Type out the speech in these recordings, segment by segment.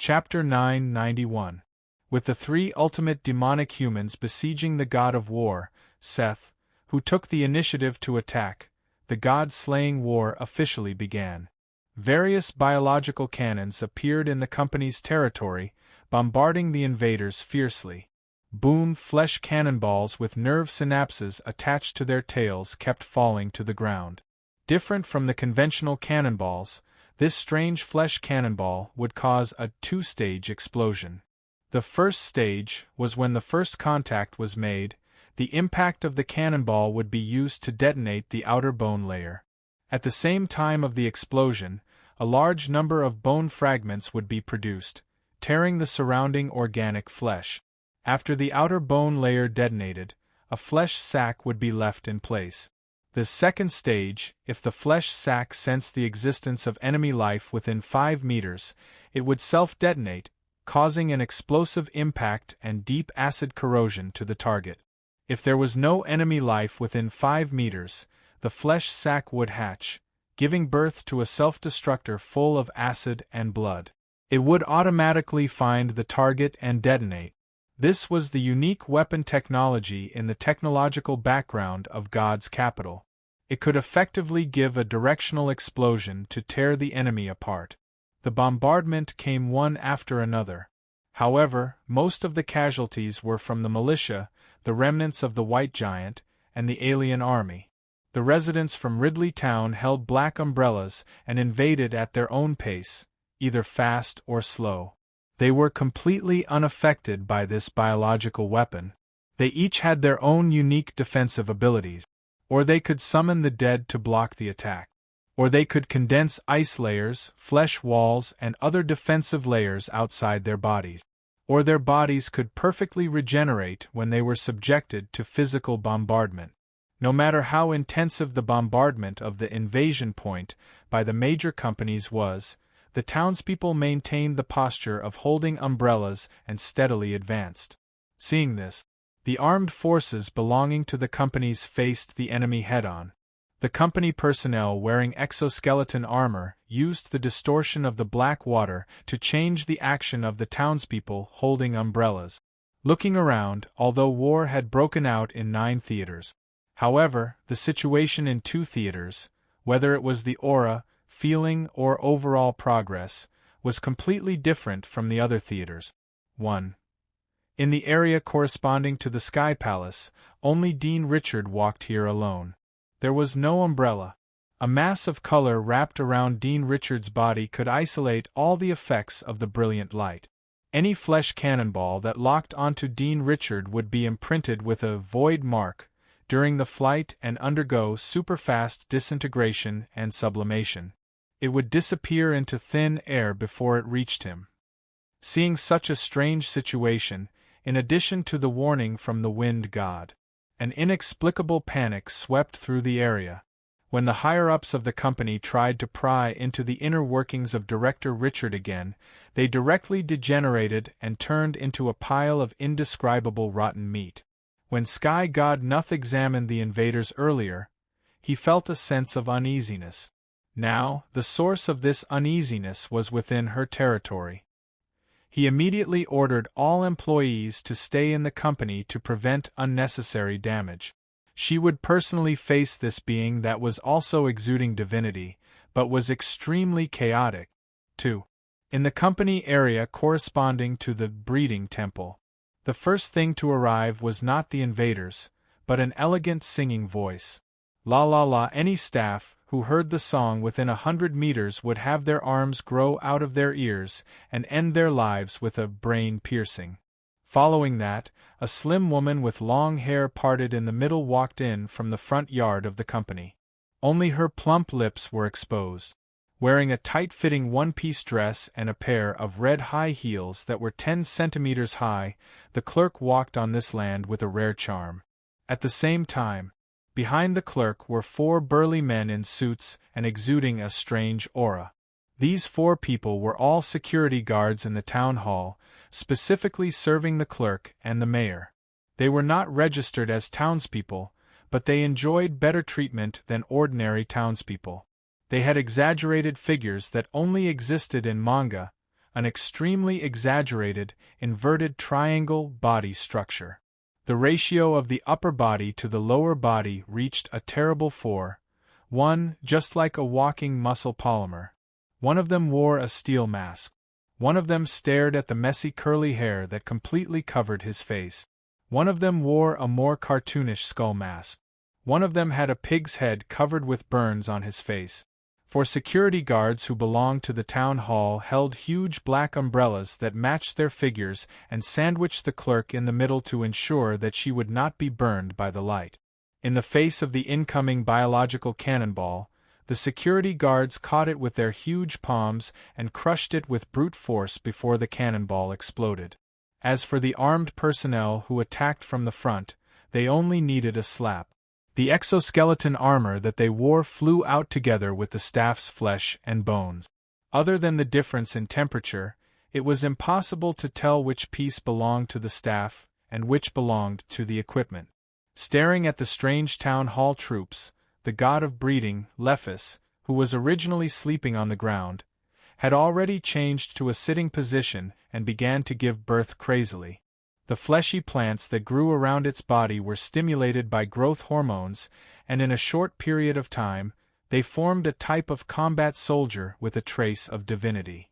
Chapter 991. With the three ultimate demonic humans besieging the god of war, Seth, who took the initiative to attack, the god-slaying war officially began. Various biological cannons appeared in the company's territory, bombarding the invaders fiercely. Boom flesh cannonballs with nerve synapses attached to their tails kept falling to the ground. Different from the conventional cannonballs, this strange flesh cannonball would cause a two-stage explosion. The first stage was when the first contact was made. The impact of the cannonball would be used to detonate the outer bone layer. At the same time of the explosion, a large number of bone fragments would be produced, tearing the surrounding organic flesh. After the outer bone layer detonated, a flesh sac would be left in place. The second stage, if the flesh sac sensed the existence of enemy life within 5 meters, it would self-detonate, causing an explosive impact and deep acid corrosion to the target. If there was no enemy life within 5 meters, the flesh sac would hatch, giving birth to a self-destructor full of acid and blood. It would automatically find the target and detonate. This was the unique weapon technology in the technological background of God's capital. It could effectively give a directional explosion to tear the enemy apart. The bombardment came one after another. However, most of the casualties were from the militia, the remnants of the White Giant, and the alien army. The residents from Ridley Town held black umbrellas and invaded at their own pace, either fast or slow. They were completely unaffected by this biological weapon. They each had their own unique defensive abilities. Or they could summon the dead to block the attack. Or they could condense ice layers, flesh walls, and other defensive layers outside their bodies. Or their bodies could perfectly regenerate when they were subjected to physical bombardment. No matter how intensive the bombardment of the invasion point by the major companies was, the townspeople maintained the posture of holding umbrellas and steadily advanced. Seeing this, the armed forces belonging to the companies faced the enemy head-on. The company personnel wearing exoskeleton armor used the distortion of the black water to change the action of the townspeople holding umbrellas. Looking around, although war had broken out in 9 theaters. However, the situation in 2 theaters, whether it was the aura, feeling, or overall progress, was completely different from the other theaters. 1. In the area corresponding to the Sky Palace, only Dean Richard walked here alone. There was no umbrella. A mass of color wrapped around Dean Richard's body could isolate all the effects of the brilliant light. Any flesh cannonball that locked onto Dean Richard would be imprinted with a void mark during the flight and undergo superfast disintegration and sublimation. It would disappear into thin air before it reached him. Seeing such a strange situation, in addition to the warning from the wind god, an inexplicable panic swept through the area. When the higher-ups of the company tried to pry into the inner workings of Director Richard again, they directly degenerated and turned into a pile of indescribable rotten meat. When Sky God Nuth examined the invaders earlier, he felt a sense of uneasiness. Now, the source of this uneasiness was within her territory. He immediately ordered all employees to stay in the company to prevent unnecessary damage. She would personally face this being that was also exuding divinity, but was extremely chaotic. 2. In the company area corresponding to the breeding temple, the first thing to arrive was not the invaders, but an elegant singing voice. La la la. Any staff who heard the song within 100 meters would have their arms grow out of their ears and end their lives with a brain piercing. Following that, a slim woman with long hair parted in the middle walked in from the front yard of the company. Only her plump lips were exposed. Wearing a tight-fitting one-piece dress and a pair of red high heels that were 10 centimeters high, the clerk walked on this land with a rare charm. At the same time, behind the clerk were 4 burly men in suits and exuding a strange aura. These 4 people were all security guards in the town hall, specifically serving the clerk and the mayor. They were not registered as townspeople, but they enjoyed better treatment than ordinary townspeople. They had exaggerated figures that only existed in manga, an extremely exaggerated, inverted triangle body structure. The ratio of the upper body to the lower body reached a terrible 4:1, just like a walking muscle polymer. One of them wore a steel mask. One of them stared at the messy curly hair that completely covered his face. One of them wore a more cartoonish skull mask. One of them had a pig's head covered with burns on his face. For security guards who belonged to the town hall held huge black umbrellas that matched their figures and sandwiched the clerk in the middle to ensure that she would not be burned by the light. In the face of the incoming biological cannonball, the security guards caught it with their huge palms and crushed it with brute force before the cannonball exploded. As for the armed personnel who attacked from the front, they only needed a slap. The exoskeleton armor that they wore flew out together with the staff's flesh and bones. Other than the difference in temperature, it was impossible to tell which piece belonged to the staff and which belonged to the equipment. Staring at the strange town hall troops, the god of breeding, Lephis, who was originally sleeping on the ground, had already changed to a sitting position and began to give birth crazily. The fleshy plants that grew around its body were stimulated by growth hormones, and in a short period of time, they formed a type of combat soldier with a trace of divinity.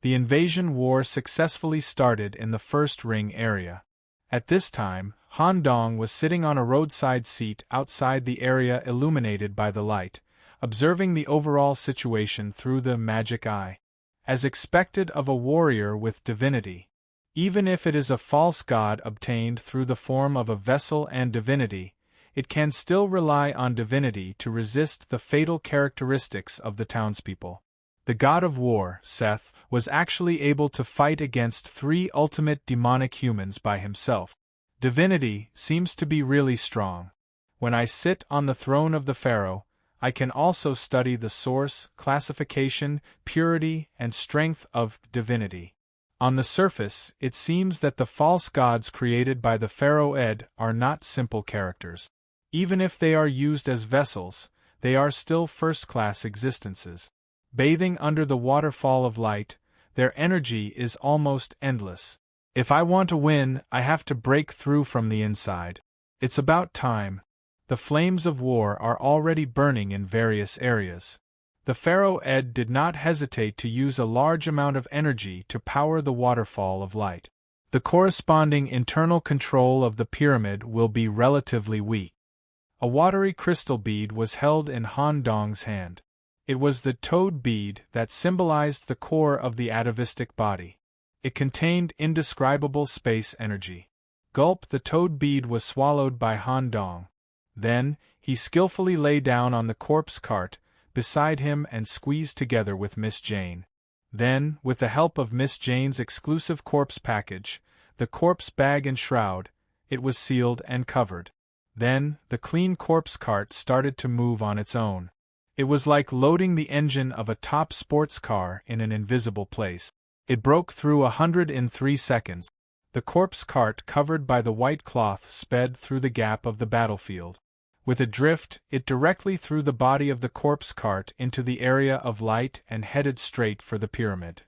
The invasion war successfully started in the first ring area. At this time, Han Dong was sitting on a roadside seat outside the area illuminated by the light, observing the overall situation through the magic eye. As expected of a warrior with divinity, even if it is a false god obtained through the form of a vessel and divinity, it can still rely on divinity to resist the fatal characteristics of the townspeople. The god of war, Seth, was actually able to fight against 3 ultimate demonic humans by himself. Divinity seems to be really strong. When I sit on the throne of the pharaoh, I can also study the source, classification, purity, and strength of divinity. On the surface, it seems that the false gods created by the pharaoh Ed are not simple characters. Even if they are used as vessels, they are still first-class existences. Bathing under the waterfall of light, their energy is almost endless. If I want to win, I have to break through from the inside. It's about time. The flames of war are already burning in various areas. The pharaoh Ed did not hesitate to use a large amount of energy to power the waterfall of light. The corresponding internal control of the pyramid will be relatively weak. A watery crystal bead was held in Han Dong's hand. It was the toad bead that symbolized the core of the atavistic body. It contained indescribable space energy. Gulp, the toad bead was swallowed by Han Dong. Then, he skillfully lay down on the corpse cart beside him and squeezed together with Miss Jane. Then, with the help of Miss Jane's exclusive corpse package, the corpse bag and shroud, it was sealed and covered. Then, the clean corpse cart started to move on its own. It was like loading the engine of a top sports car in an invisible place. It broke through 103 seconds. The corpse cart covered by the white cloth sped through the gap of the battlefield. With a drift, it directly threw the body of the corpse cart into the area of light and headed straight for the pyramid.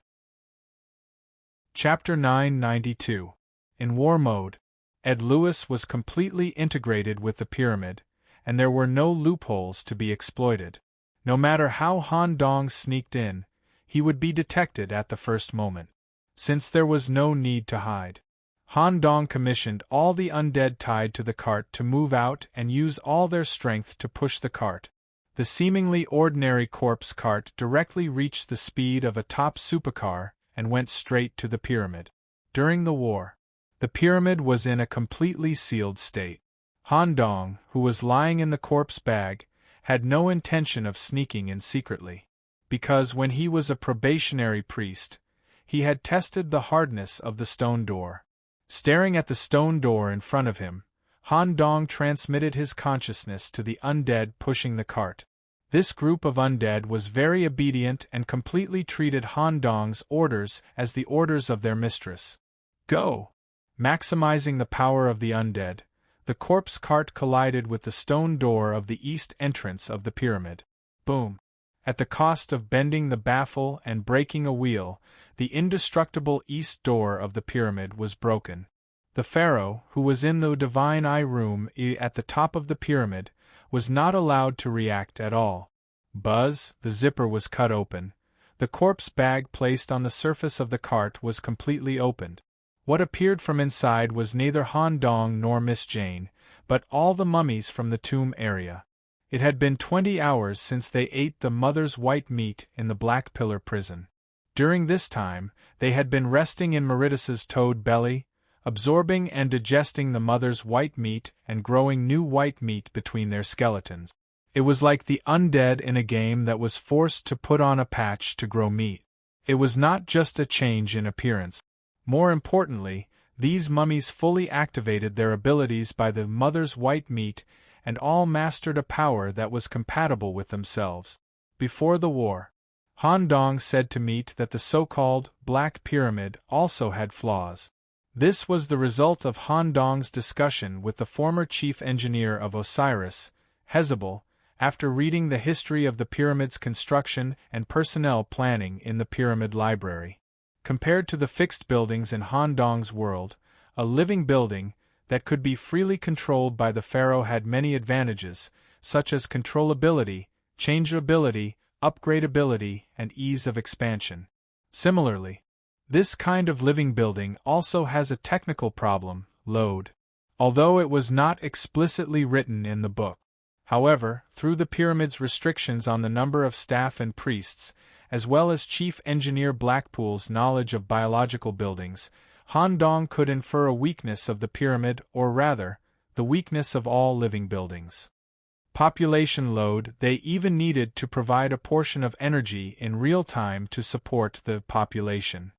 Chapter 992. In war mode, Ed Lewis was completely integrated with the pyramid, and there were no loopholes to be exploited. No matter how Han Dong sneaked in, he would be detected at the first moment. Since there was no need to hide, Han Dong commissioned all the undead tied to the cart to move out and use all their strength to push the cart. The seemingly ordinary corpse cart directly reached the speed of a top supercar and went straight to the pyramid. During the war, the pyramid was in a completely sealed state. Han Dong, who was lying in the corpse bag, had no intention of sneaking in secretly, because when he was a probationary priest, he had tested the hardness of the stone door. Staring at the stone door in front of him, Han Dong transmitted his consciousness to the undead pushing the cart. This group of undead was very obedient and completely treated Han Dong's orders as the orders of their mistress. Go! Maximizing the power of the undead, the corpse cart collided with the stone door of the east entrance of the pyramid. Boom! At the cost of bending the baffle and breaking a wheel, the indestructible east door of the pyramid was broken. The pharaoh, who was in the divine eye room at the top of the pyramid, was not allowed to react at all. Buzz, the zipper was cut open. The corpse bag placed on the surface of the cart was completely opened. What appeared from inside was neither Han Dong nor Miss Jane, but all the mummies from the tomb area. It had been 20 hours since they ate the mother's white meat in the Black Pillar prison. During this time, they had been resting in Meridus's toad belly, absorbing and digesting the mother's white meat and growing new white meat between their skeletons. It was like the undead in a game that was forced to put on a patch to grow meat. It was not just a change in appearance. More importantly, these mummies fully activated their abilities by the mother's white meat and all mastered a power that was compatible with themselves. Before the war, Han Dong said to Meat that the so-called Black Pyramid also had flaws. This was the result of Han Dong's discussion with the former chief engineer of Osiris, Hezebel, after reading the history of the pyramid's construction and personnel planning in the Pyramid Library. Compared to the fixed buildings in Han Dong's world, a living building that could be freely controlled by the pharaoh had many advantages, such as controllability, changeability, upgradability, and ease of expansion. Similarly, this kind of living building also has a technical problem, load. Although it was not explicitly written in the book. However, through the pyramid's restrictions on the number of staff and priests, as well as Chief Engineer Blackpool's knowledge of biological buildings, Han Dong could infer a weakness of the pyramid, or rather, the weakness of all living buildings. Population load. They even needed to provide a portion of energy in real time to support the population.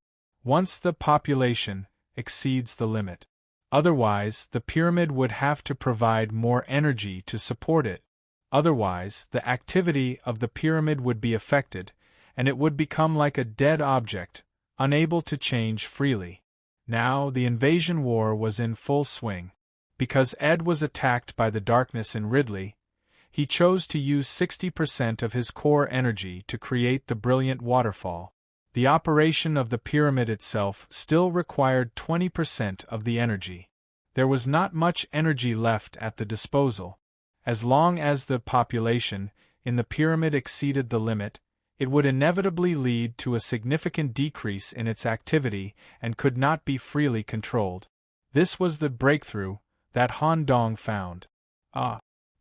Once the population exceeds the limit. Otherwise, the pyramid would have to provide more energy to support it. Otherwise, the activity of the pyramid would be affected, and it would become like a dead object, unable to change freely. Now the invasion war was in full swing. Because Ed was attacked by the darkness in Ridley, he chose to use 60% of his core energy to create the brilliant waterfall. The operation of the pyramid itself still required 20% of the energy. There was not much energy left at the disposal. As long as the population in the pyramid exceeded the limit, it would inevitably lead to a significant decrease in its activity and could not be freely controlled. This was the breakthrough that Han Dong found.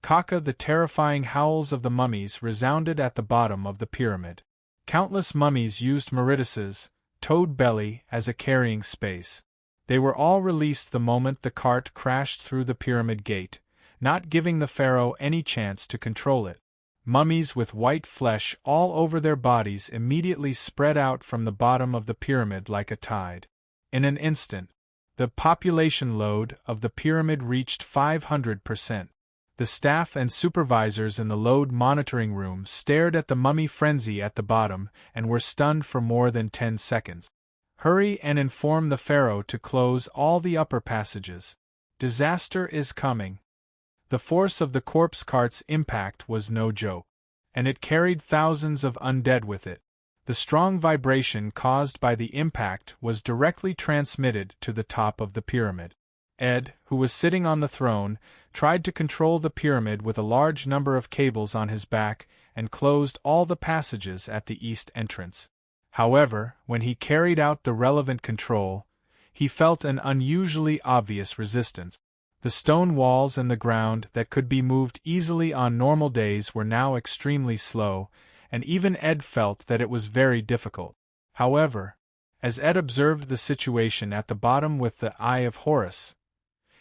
Kaka, the terrifying howls of the mummies resounded at the bottom of the pyramid. Countless mummies used Meridus's toad belly as a carrying space. They were all released the moment the cart crashed through the pyramid gate, not giving the pharaoh any chance to control it. Mummies with white flesh all over their bodies immediately spread out from the bottom of the pyramid like a tide. In an instant, the population load of the pyramid reached 500%. The staff and supervisors in the load monitoring room stared at the mummy frenzy at the bottom and were stunned for more than 10 seconds. Hurry and inform the pharaoh to close all the upper passages. Disaster is coming. The force of the corpse cart's impact was no joke, and it carried thousands of undead with it. The strong vibration caused by the impact was directly transmitted to the top of the pyramid. Ed, who was sitting on the throne, tried to control the pyramid with a large number of cables on his back and closed all the passages at the east entrance. However, when he carried out the relevant control, he felt an unusually obvious resistance. The stone walls and the ground that could be moved easily on normal days were now extremely slow, and even Ed felt that it was very difficult. However, as Ed observed the situation at the bottom with the Eye of Horus,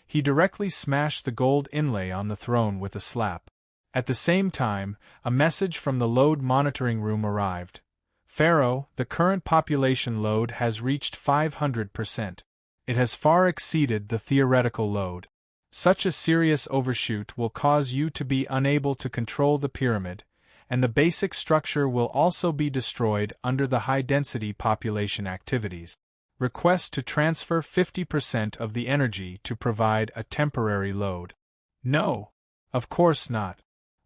he directly smashed the gold inlay on the throne with a slap. At the same time, a message from the load monitoring room arrived. Pharaoh, the current population load has reached 500%. It has far exceeded the theoretical load. Such a serious overshoot will cause you to be unable to control the pyramid, and the basic structure will also be destroyed under the high-density population activities. Request to transfer 50% of the energy to provide a temporary load. No, of course not.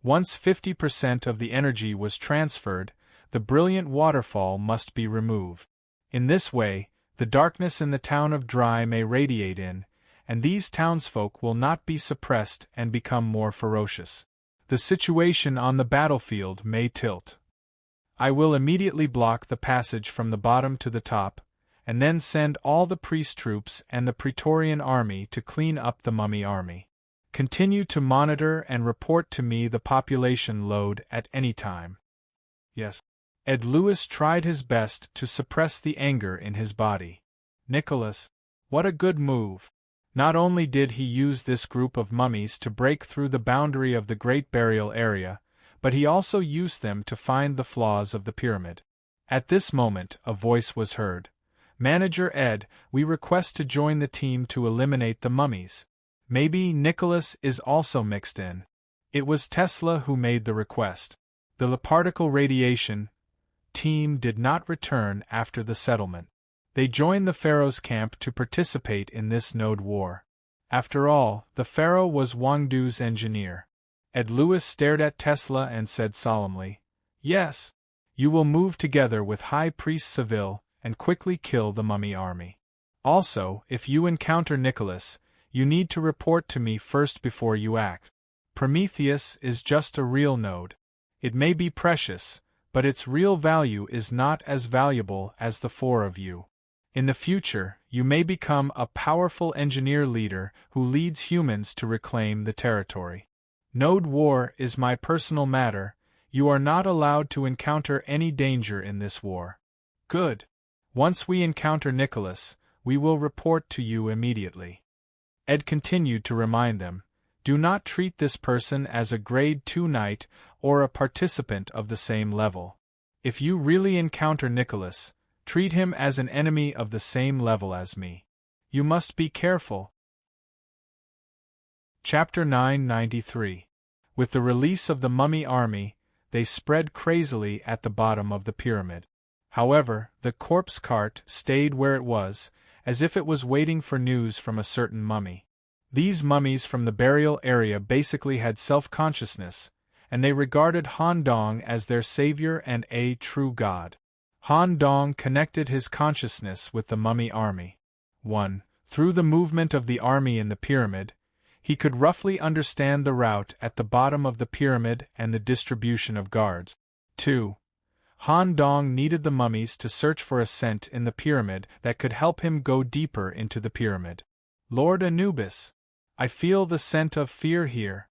Once 50% of the energy was transferred, the brilliant waterfall must be removed. In this way, the darkness in the town of Dry may radiate in, and these townsfolk will not be suppressed and become more ferocious. The situation on the battlefield may tilt. I will immediately block the passage from the bottom to the top, and then send all the priest troops and the Praetorian army to clean up the mummy army. Continue to monitor and report to me the population load at any time. Yes. Ed Lewis tried his best to suppress the anger in his body. Nicholas, what a good move! Not only did he use this group of mummies to break through the boundary of the Great Burial Area, but he also used them to find the flaws of the pyramid. At this moment, a voice was heard. Manager Ed, we request to join the team to eliminate the mummies. Maybe Nicholas is also mixed in. It was Tesla who made the request. The particle radiation team did not return after the settlement. They joined the Pharaoh's camp to participate in this node war. After all, the Pharaoh was Wangdu's engineer. Ed Lewis stared at Tesla and said solemnly, "Yes, you will move together with High Priest Seville and quickly kill the mummy army. Also, if you encounter Nicholas, you need to report to me first before you act. Prometheus is just a real node. It may be precious, but its real value is not as valuable as the four of you. In the future, you may become a powerful engineer leader who leads humans to reclaim the territory. Node war is my personal matter. You are not allowed to encounter any danger in this war." "Good. Once we encounter Nicholas, we will report to you immediately." Ed continued to remind them, "Do not treat this person as a grade 2 knight or a participant of the same level. If you really encounter Nicholas, treat him as an enemy of the same level as me. You must be careful." Chapter 993. With the release of the mummy army, they spread crazily at the bottom of the pyramid. However, the corpse cart stayed where it was, as if it was waiting for news from a certain mummy. These mummies from the burial area basically had self-consciousness, and they regarded Han Dong as their savior and a true god. Han Dong connected his consciousness with the mummy army. 1. Through the movement of the army in the pyramid, he could roughly understand the route at the bottom of the pyramid and the distribution of guards. 2. Han Dong needed the mummies to search for a scent in the pyramid that could help him go deeper into the pyramid. "Lord Anubis, I feel the scent of fear here."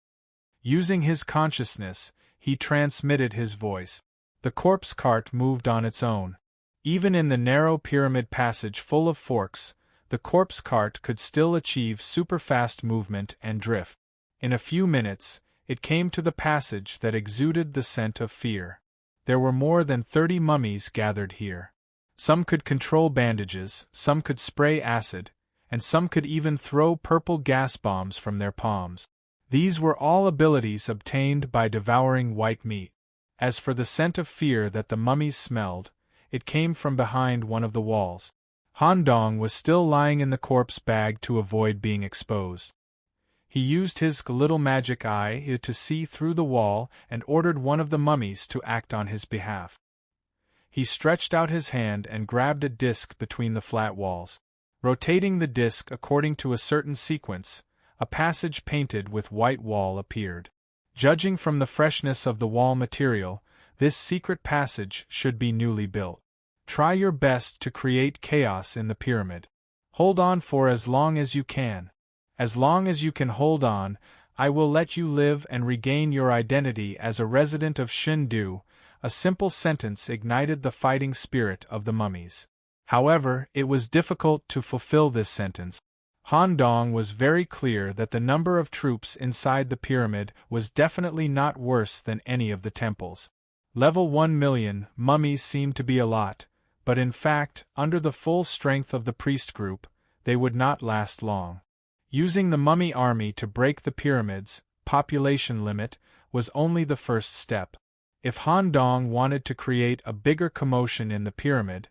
Using his consciousness, he transmitted his voice. The corpse cart moved on its own. Even in the narrow pyramid passage full of forks, the corpse cart could still achieve super-fast movement and drift. In a few minutes, it came to the passage that exuded the scent of fear. There were more than 30 mummies gathered here. Some could control bandages, some could spray acid, and some could even throw purple gas bombs from their palms. These were all abilities obtained by devouring white meat. As for the scent of fear that the mummies smelled, it came from behind one of the walls. Han Dong was still lying in the corpse bag to avoid being exposed. He used his little magic eye to see through the wall and ordered one of the mummies to act on his behalf. He stretched out his hand and grabbed a disc between the flat walls. Rotating the disc according to a certain sequence, a passage painted with white wall appeared. Judging from the freshness of the wall material, this secret passage should be newly built. Try your best to create chaos in the pyramid. Hold on for as long as you can. As long as you can hold on, I will let you live and regain your identity as a resident of Shindu. A simple sentence ignited the fighting spirit of the mummies. However, it was difficult to fulfill this sentence. Han Dong was very clear that the number of troops inside the pyramid was definitely not worse than any of the temples. Level 1 million mummies seemed to be a lot, but in fact, under the full strength of the priest group, they would not last long. Using the mummy army to break the pyramid's population limit was only the first step. If Han Dong wanted to create a bigger commotion in the pyramid,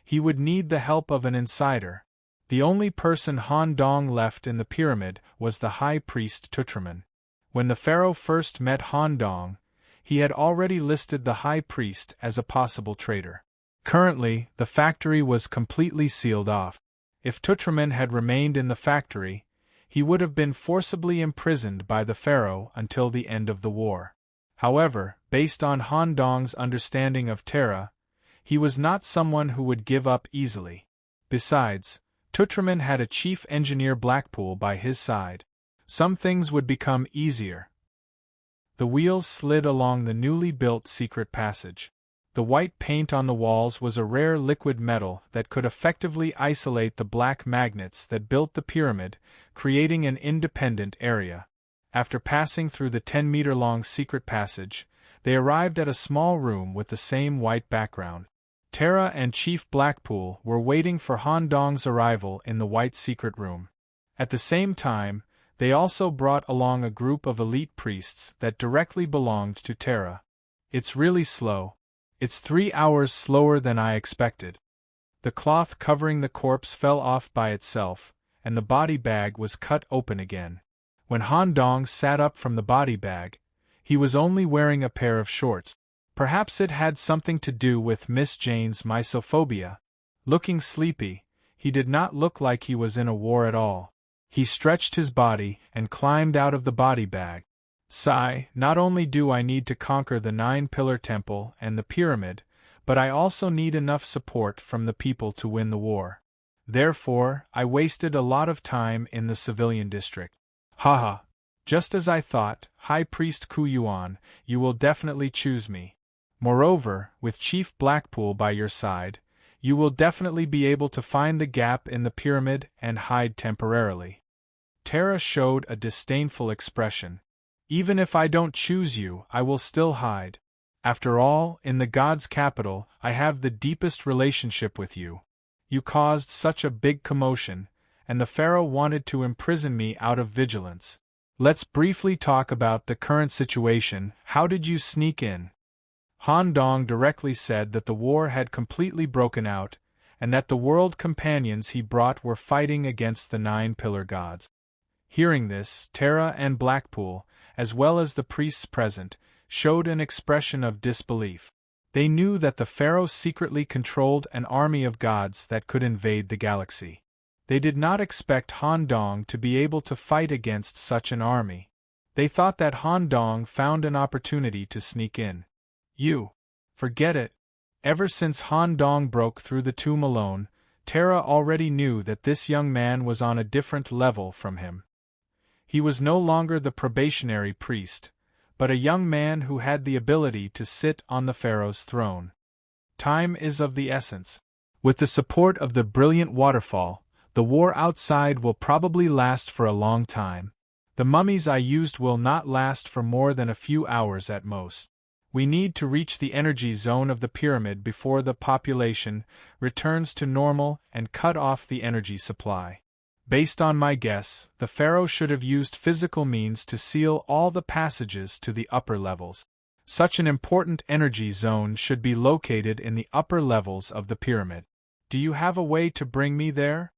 he would need the help of an insider. The only person Han Dong left in the pyramid was the high priest Tutraman. When the pharaoh first met Han Dong, he had already listed the high priest as a possible traitor. Currently, the factory was completely sealed off. If Tutraman had remained in the factory, he would have been forcibly imprisoned by the pharaoh until the end of the war. However, based on Han Dong's understanding of Terra, he was not someone who would give up easily. Besides, Tutraman had a chief engineer Blackpool by his side. Some things would become easier. The wheels slid along the newly built secret passage. The white paint on the walls was a rare liquid metal that could effectively isolate the black magnets that built the pyramid, creating an independent area. After passing through the 10-meter-long secret passage, they arrived at a small room with the same white background. Terra and Chief Blackpool were waiting for Han Dong's arrival in the white secret room. At the same time, they also brought along a group of elite priests that directly belonged to Terra. It's really slow. It's 3 hours slower than I expected. The cloth covering the corpse fell off by itself, and the body bag was cut open again. When Han Dong sat up from the body bag, he was only wearing a pair of shorts. Perhaps it had something to do with Miss Jane's mysophobia. Looking sleepy, he did not look like he was in a war at all. He stretched his body and climbed out of the body bag. Sigh, not only do I need to conquer the 9-pillar temple and the pyramid, but I also need enough support from the people to win the war. Therefore, I wasted a lot of time in the civilian district. Haha. Just as I thought, High Priest Ku Yuan, you will definitely choose me. Moreover, with Chief Blackpool by your side, you will definitely be able to find the gap in the pyramid and hide temporarily. Terra showed a disdainful expression. Even if I don't choose you, I will still hide. After all, in the God's capital, I have the deepest relationship with you. You caused such a big commotion, and the pharaoh wanted to imprison me out of vigilance. Let's briefly talk about the current situation. How did you sneak in? Han Dong directly said that the war had completely broken out, and that the world companions he brought were fighting against the 9-pillar gods. Hearing this, Terra and Blackpool, as well as the priests present, showed an expression of disbelief. They knew that the pharaoh secretly controlled an army of gods that could invade the galaxy. They did not expect Han Dong to be able to fight against such an army. They thought that Han Dong found an opportunity to sneak in. Forget it. Ever since Han Dong broke through the tomb alone, Terra already knew that this young man was on a different level from him. He was no longer the probationary priest, but a young man who had the ability to sit on the pharaoh's throne. Time is of the essence. With the support of the brilliant waterfall, the war outside will probably last for a long time. The mummies I used will not last for more than a few hours at most. We need to reach the energy zone of the pyramid before the population returns to normal and cut off the energy supply. Based on my guess, the pharaoh should have used physical means to seal all the passages to the upper levels. Such an important energy zone should be located in the upper levels of the pyramid. Do you have a way to bring me there?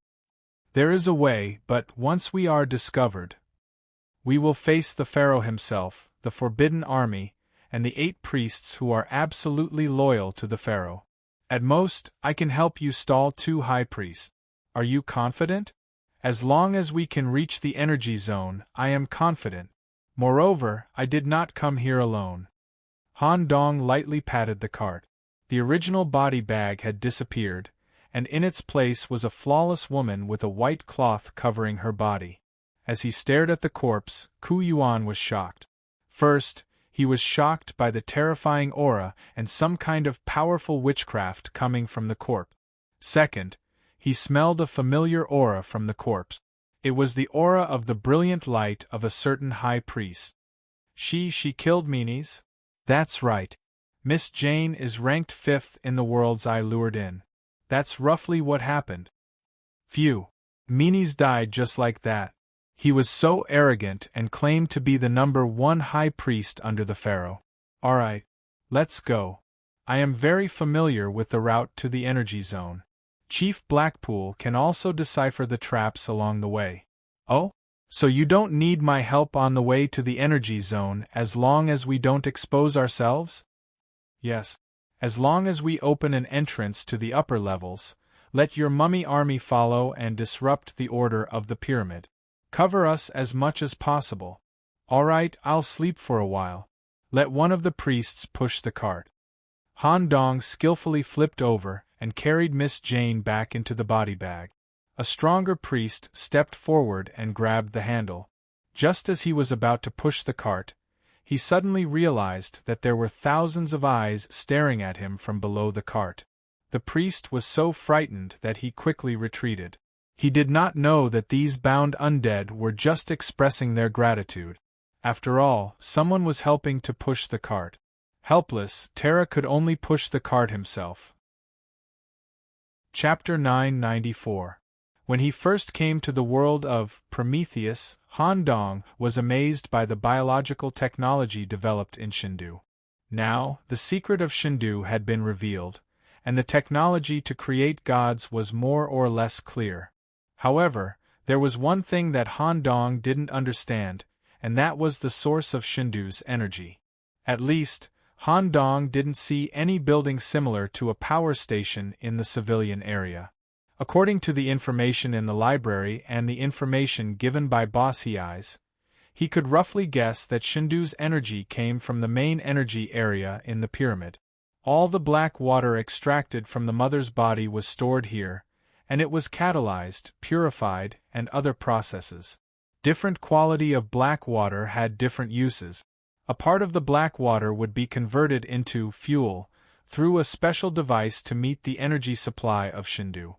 There is a way, but once we are discovered, we will face the pharaoh himself, the forbidden army, and the 8 priests who are absolutely loyal to the pharaoh. At most, I can help you stall 2 high priests. Are you confident? As long as we can reach the energy zone, I am confident. Moreover, I did not come here alone. Han Dong lightly patted the cart. The original body bag had disappeared, and in its place was a flawless woman with a white cloth covering her body. As he stared at the corpse, Ku Yuan was shocked. First, he was shocked by the terrifying aura and some kind of powerful witchcraft coming from the corpse. Second, he smelled a familiar aura from the corpse. It was the aura of the brilliant light of a certain high priest. She killed Meanies? That's right. Miss Jane is ranked 5th in the worlds I lured in. That's roughly what happened. Phew. Meanies died just like that. He was so arrogant and claimed to be the number 1 high priest under the pharaoh. Alright, let's go. I am very familiar with the route to the energy zone. Chief Blackpool can also decipher the traps along the way. Oh? So you don't need my help on the way to the energy zone as long as we don't expose ourselves? Yes. As long as we open an entrance to the upper levels, let your mummy army follow and disrupt the order of the pyramid. Cover us as much as possible. All right, I'll sleep for a while. Let one of the priests push the cart. Han Dong skillfully flipped over and carried Miss Jane back into the body bag. A stronger priest stepped forward and grabbed the handle. Just as he was about to push the cart, he suddenly realized that there were thousands of eyes staring at him from below the cart. The priest was so frightened that he quickly retreated. He did not know that these bound undead were just expressing their gratitude. After all, someone was helping to push the cart. Helpless, Terra could only push the cart himself. Chapter 994. When he first came to the world of Prometheus, Han Dong was amazed by the biological technology developed in Shindu. Now, the secret of Shindu had been revealed, and the technology to create gods was more or less clear. However, there was one thing that Han Dong didn't understand, and that was the source of Shindu's energy. At least, Han Dong didn't see any building similar to a power station in the civilian area. According to the information in the library and the information given by Boss Hei's, he could roughly guess that Shindu's energy came from the main energy area in the pyramid. All the black water extracted from the mother's body was stored here, and it was catalyzed, purified, and other processes. Different quality of black water had different uses. A part of the black water would be converted into fuel through a special device to meet the energy supply of Shindu.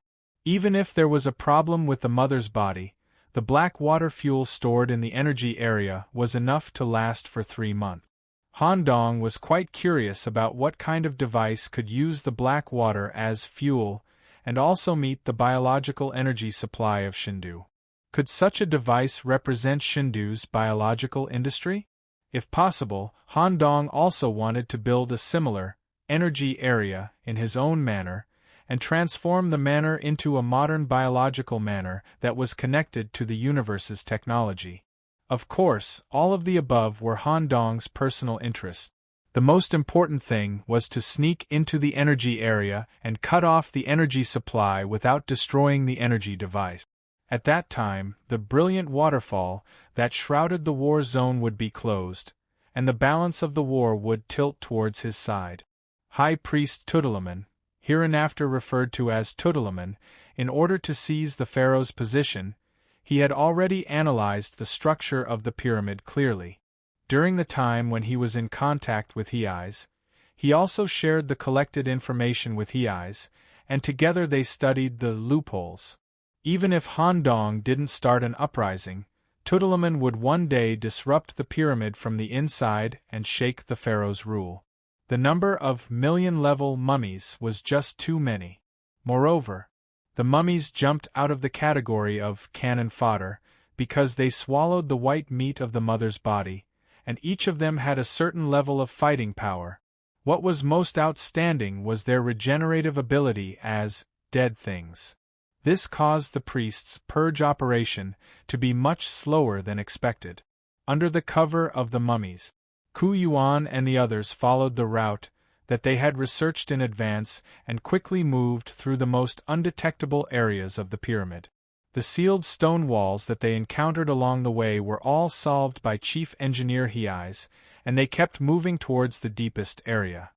Even if there was a problem with the mother's body, the black water fuel stored in the energy area was enough to last for 3 months. Han Dong was quite curious about what kind of device could use the black water as fuel and also meet the biological energy supply of Shindu. Could such a device represent Shindu's biological industry? If possible, Han Dong also wanted to build a similar energy area in his own manner, and transform the manor into a modern biological manor that was connected to the universe's technology. Of course, all of the above were Han Dong's personal interests. The most important thing was to sneak into the energy area and cut off the energy supply without destroying the energy device. At that time, the brilliant waterfall that shrouded the war zone would be closed, and the balance of the war would tilt towards his side. High Priest Tutelaman, hereinafter referred to as Tutelaman, in order to seize the pharaoh's position, he had already analyzed the structure of the pyramid clearly. During the time when he was in contact with Hei's, he also shared the collected information with Hei's, and together they studied the loopholes. Even if Han Dong didn't start an uprising, Tutelaman would one day disrupt the pyramid from the inside and shake the pharaoh's rule. The number of million-level mummies was just too many. Moreover, the mummies jumped out of the category of cannon fodder because they swallowed the white meat of the mother's body, and each of them had a certain level of fighting power. What was most outstanding was their regenerative ability as dead things. This caused the priest's purge operation to be much slower than expected. Under the cover of the mummies, Ku Yuan and the others followed the route that they had researched in advance and quickly moved through the most undetectable areas of the pyramid. The sealed stone walls that they encountered along the way were all solved by Chief Engineer Hei's, and they kept moving towards the deepest area.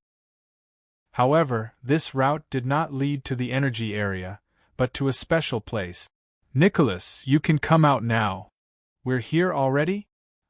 However, this route did not lead to the energy area, but to a special place. "Nicholas, you can come out now. We're here already?"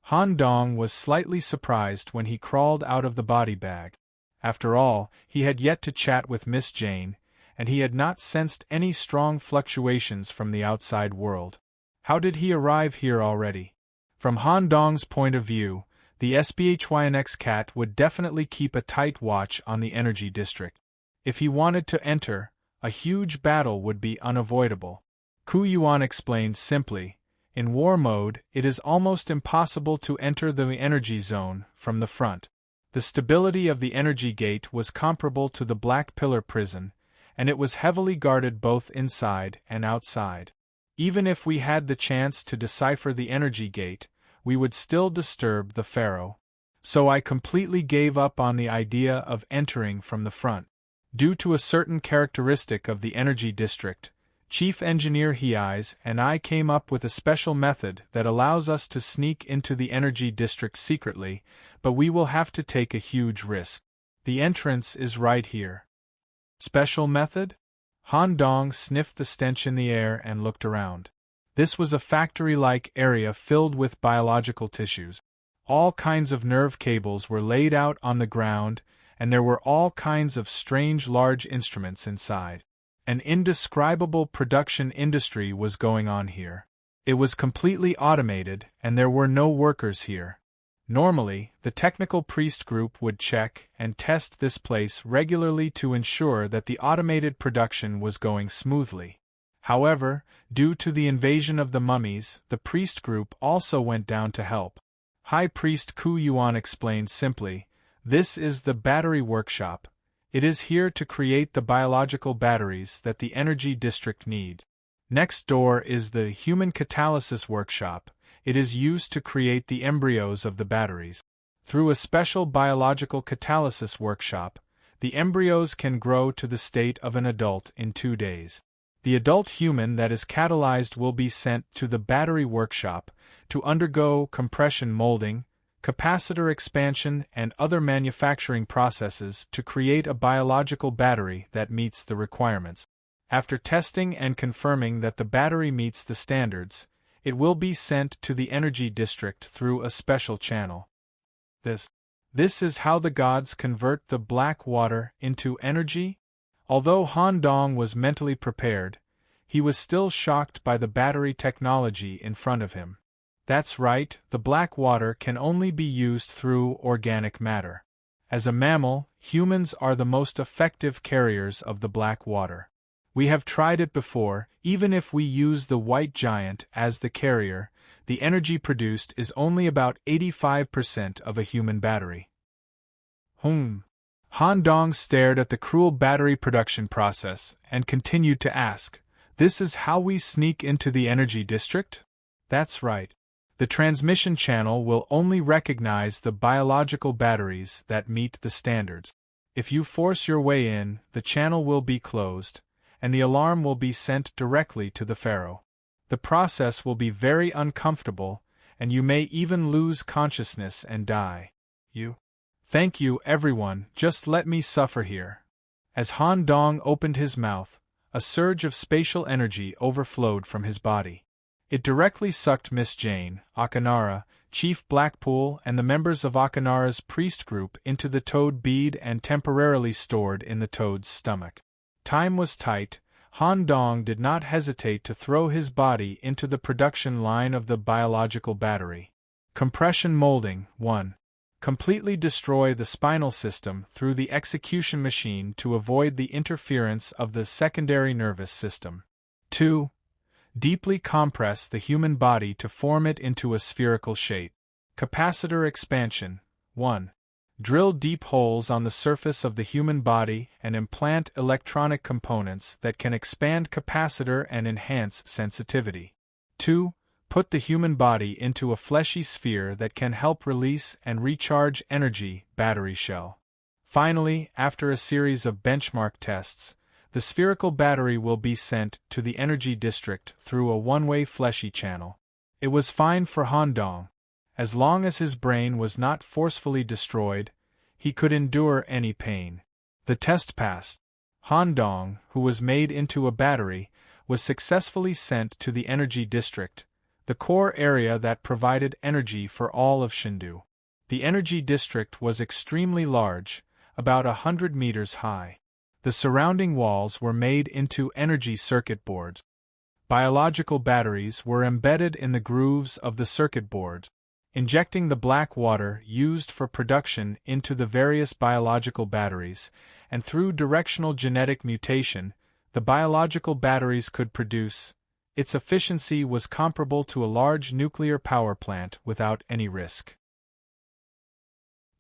Han Dong was slightly surprised when he crawled out of the body bag. After all, he had yet to chat with Miss Jane, and he had not sensed any strong fluctuations from the outside world. How did he arrive here already? From Han Dong's point of view, the SBHYNX cat would definitely keep a tight watch on the energy district. If he wanted to enter, a huge battle would be unavoidable. Ku Yuan explained simply, "In war mode, it is almost impossible to enter the energy zone from the front. The stability of the energy gate was comparable to the Black Pillar prison, and it was heavily guarded both inside and outside. Even if we had the chance to decipher the energy gate, we would still disturb the pharaoh. So I completely gave up on the idea of entering from the front. Due to a certain characteristic of the energy district, Chief Engineer Hei's and I came up with a special method that allows us to sneak into the energy district secretly, but we will have to take a huge risk. The entrance is right here. Special method? Han Dong sniffed the stench in the air and looked around. This was a factory-like area filled with biological tissues. All kinds of nerve cables were laid out on the ground, and there were all kinds of strange large instruments inside. An indescribable production industry was going on here. It was completely automated, and there were no workers here. Normally, the technical priest group would check and test this place regularly to ensure that the automated production was going smoothly. However, due to the invasion of the mummies, the priest group also went down to help. High Priest Ku Yuan explained simply, "This is the battery workshop. It is here to create the biological batteries that the energy district needs. Next door is the human catalysis workshop. It is used to create the embryos of the batteries. Through a special biological catalysis workshop, the embryos can grow to the state of an adult in 2 days. The adult human that is catalyzed will be sent to the battery workshop to undergo compression molding, capacitor expansion, and other manufacturing processes to create a biological battery that meets the requirements. After testing and confirming that the battery meets the standards, it will be sent to the energy district through a special channel. This is how the gods convert the black water into energy?" Although Han Dong was mentally prepared, he was still shocked by the battery technology in front of him. That's right, the black water can only be used through organic matter. As a mammal, humans are the most effective carriers of the black water. We have tried it before. Even if we use the white giant as the carrier, the energy produced is only about 85% of a human battery. Han Dong stared at the cruel battery production process and continued to ask, "This is how we sneak into the energy district?" "That's right. The transmission channel will only recognize the biological batteries that meet the standards. If you force your way in, the channel will be closed, and the alarm will be sent directly to the pharaoh. The process will be very uncomfortable, and you may even lose consciousness and die. Thank you, everyone, just let me suffer here." As Han Dong opened his mouth, a surge of spatial energy overflowed from his body. It directly sucked Miss Jane, Akanara, Chief Blackpool, and the members of Akanara's priest group into the toad bead and temporarily stored in the toad's stomach. Time was tight. Han Dong did not hesitate to throw his body into the production line of the biological battery. Compression molding, 1. Completely destroy the spinal system through the execution machine to avoid the interference of the secondary nervous system. 2. Deeply compress the human body to form it into a spherical shape. Capacitor expansion, 1. Drill deep holes on the surface of the human body and implant electronic components that can expand capacitor and enhance sensitivity. 2. Put the human body into a fleshy sphere that can help release and recharge energy, battery shell. Finally, after a series of benchmark tests, the spherical battery will be sent to the energy district through a one-way fleshy channel. It was fine for Han Dong. As long as his brain was not forcefully destroyed, he could endure any pain. The test passed. Han Dong, who was made into a battery, was successfully sent to the energy district, the core area that provided energy for all of Shindu. The energy district was extremely large, about 100 meters high. The surrounding walls were made into energy circuit boards. Biological batteries were embedded in the grooves of the circuit boards. Injecting the black water used for production into the various biological batteries, and through directional genetic mutation, the biological batteries could produce. Its efficiency was comparable to a large nuclear power plant without any risk.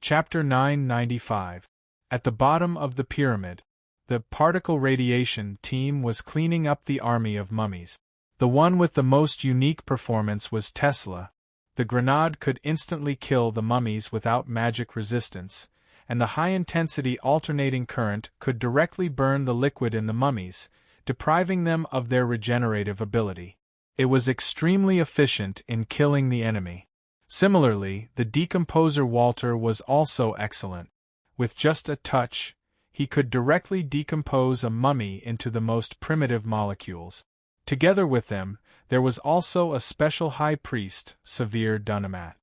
Chapter 995. At the bottom of the pyramid, the particle radiation team was cleaning up the army of mummies. The one with the most unique performance was Tesla. The grenade could instantly kill the mummies without magic resistance, and the high-intensity alternating current could directly burn the liquid in the mummies, depriving them of their regenerative ability. It was extremely efficient in killing the enemy. Similarly, the decomposer Walter was also excellent. With just a touch, he could directly decompose a mummy into the most primitive molecules. Together with them, there was also a special high priest, Severe Dunamat.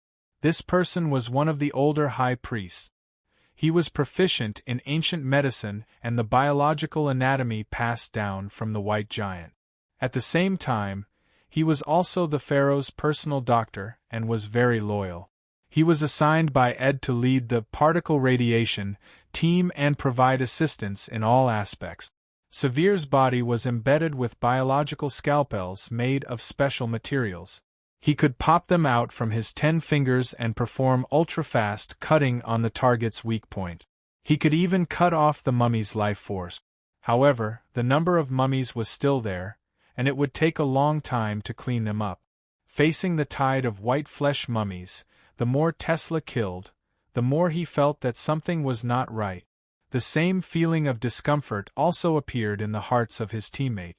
This person was one of the older high priests. He was proficient in ancient medicine and the biological anatomy passed down from the White Giant. At the same time, he was also the pharaoh's personal doctor and was very loyal. He was assigned by Ed to lead the particle radiation team and provide assistance in all aspects. Severe's body was embedded with biological scalpels made of special materials. He could pop them out from his 10 fingers and perform ultra-fast cutting on the target's weak point. He could even cut off the mummy's life force. However, the number of mummies was still there, and it would take a long time to clean them up. Facing the tide of white flesh mummies, the more Tesla killed, the more he felt that something was not right. The same feeling of discomfort also appeared in the hearts of his teammate.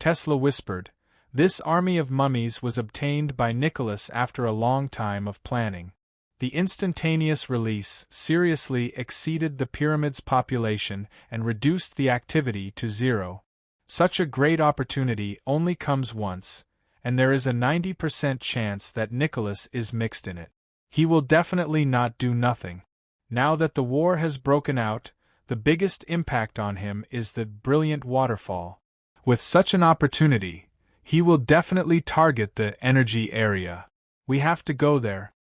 Tesla whispered, "This army of mummies was obtained by Nicholas after a long time of planning. The instantaneous release seriously exceeded the pyramid's population and reduced the activity to 0. Such a great opportunity only comes once, and there is a 90% chance that Nicholas is mixed in it. He will definitely not do nothing. Now that the war has broken out, the biggest impact on him is the brilliant waterfall. With such an opportunity, he will definitely target the energy area. We have to go there."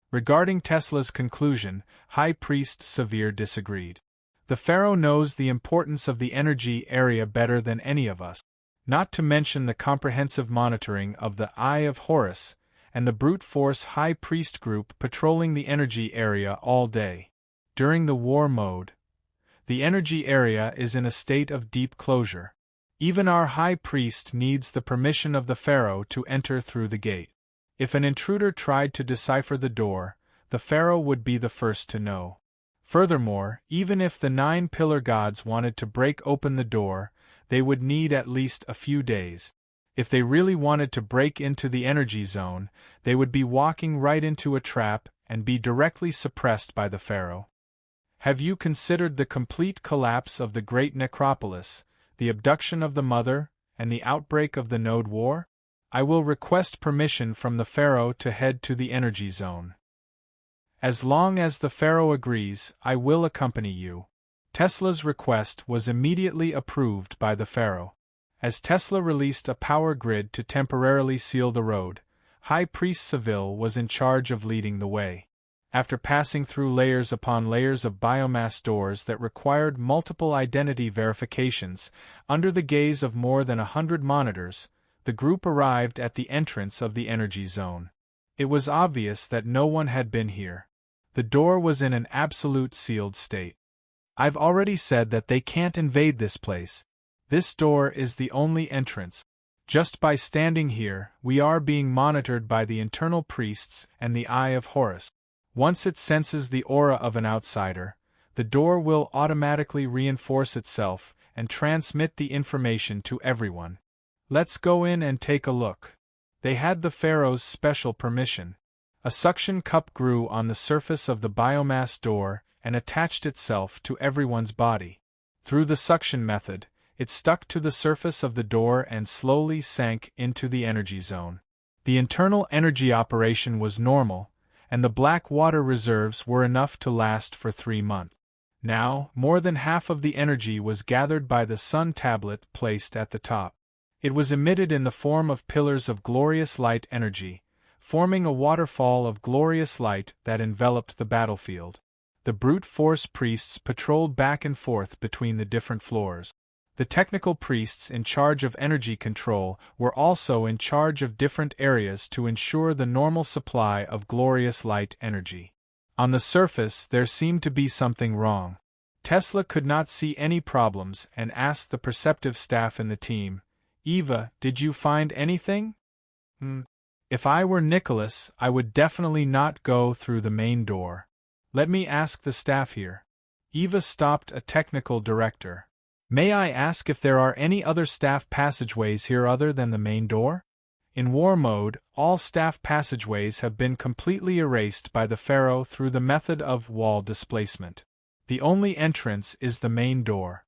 Regarding Tesla's conclusion, High Priest Severe disagreed. "The Pharaoh knows the importance of the energy area better than any of us, not to mention the comprehensive monitoring of the Eye of Horus, and the brute force High Priest group patrolling the energy area all day. During the war mode, the energy area is in a state of deep closure. Even our High Priest needs the permission of the Pharaoh to enter through the gate. If an intruder tried to decipher the door, the Pharaoh would be the first to know. Furthermore, even if the 9 pillar gods wanted to break open the door, they would need at least a few days. If they really wanted to break into the energy zone, they would be walking right into a trap and be directly suppressed by the Pharaoh. Have you considered the complete collapse of the great necropolis, the abduction of the mother, and the outbreak of the Node War? I will request permission from the Pharaoh to head to the energy zone. As long as the Pharaoh agrees, I will accompany you." Tesla's request was immediately approved by the Pharaoh. As Tesla released a power grid to temporarily seal the road, High Priest Seville was in charge of leading the way. After passing through layers upon layers of biomass doors that required multiple identity verifications, under the gaze of more than 100 monitors, the group arrived at the entrance of the energy zone. It was obvious that no one had been here. The door was in an absolute sealed state. "I've already said that they can't invade this place. This door is the only entrance. Just by standing here, we are being monitored by the internal priests and the Eye of Horus. Once it senses the aura of an outsider, the door will automatically reinforce itself and transmit the information to everyone. Let's go in and take a look." They had the Pharaoh's special permission. A suction cup grew on the surface of the biomass door and attached itself to everyone's body. Through the suction method, it stuck to the surface of the door and slowly sank into the energy zone. The internal energy operation was normal, and the black water reserves were enough to last for 3 months. Now, more than half of the energy was gathered by the sun tablet placed at the top. It was emitted in the form of pillars of glorious light energy, forming a waterfall of glorious light that enveloped the battlefield. The brute force priests patrolled back and forth between the different floors. The technical priests in charge of energy control were also in charge of different areas to ensure the normal supply of glorious light energy. On the surface, there seemed to be something wrong. Tesla could not see any problems and asked the perceptive staff in the team, Eva, did you find anything? If I were Nicholas, I would definitely not go through the main door. Let me ask the staff here. Eva stopped a technical director. May I ask if there are any other staff passageways here other than the main door? In war mode, all staff passageways have been completely erased by the Pharaoh through the method of wall displacement. The only entrance is the main door.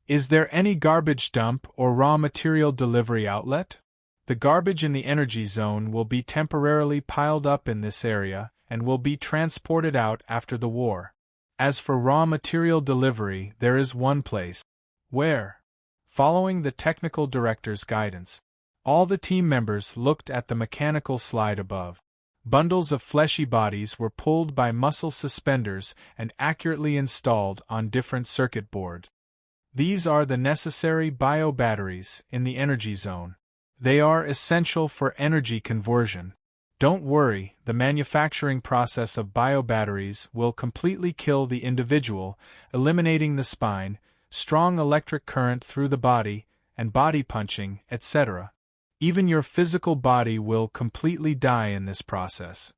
Is there any garbage dump or raw material delivery outlet? The garbage in the energy zone will be temporarily piled up in this area and will be transported out after the war. As for raw material delivery, there is one place. Where? Following the technical director's guidance, all the team members looked at the mechanical slide above. Bundles of fleshy bodies were pulled by muscle suspenders and accurately installed on different circuit boards. These are the necessary bio-batteries in the energy zone. They are essential for energy conversion. Don't worry, the manufacturing process of bio-batteries will completely kill the individual, eliminating the spine, strong electric current through the body, and body punching, etc. Even your physical body will completely die in this process.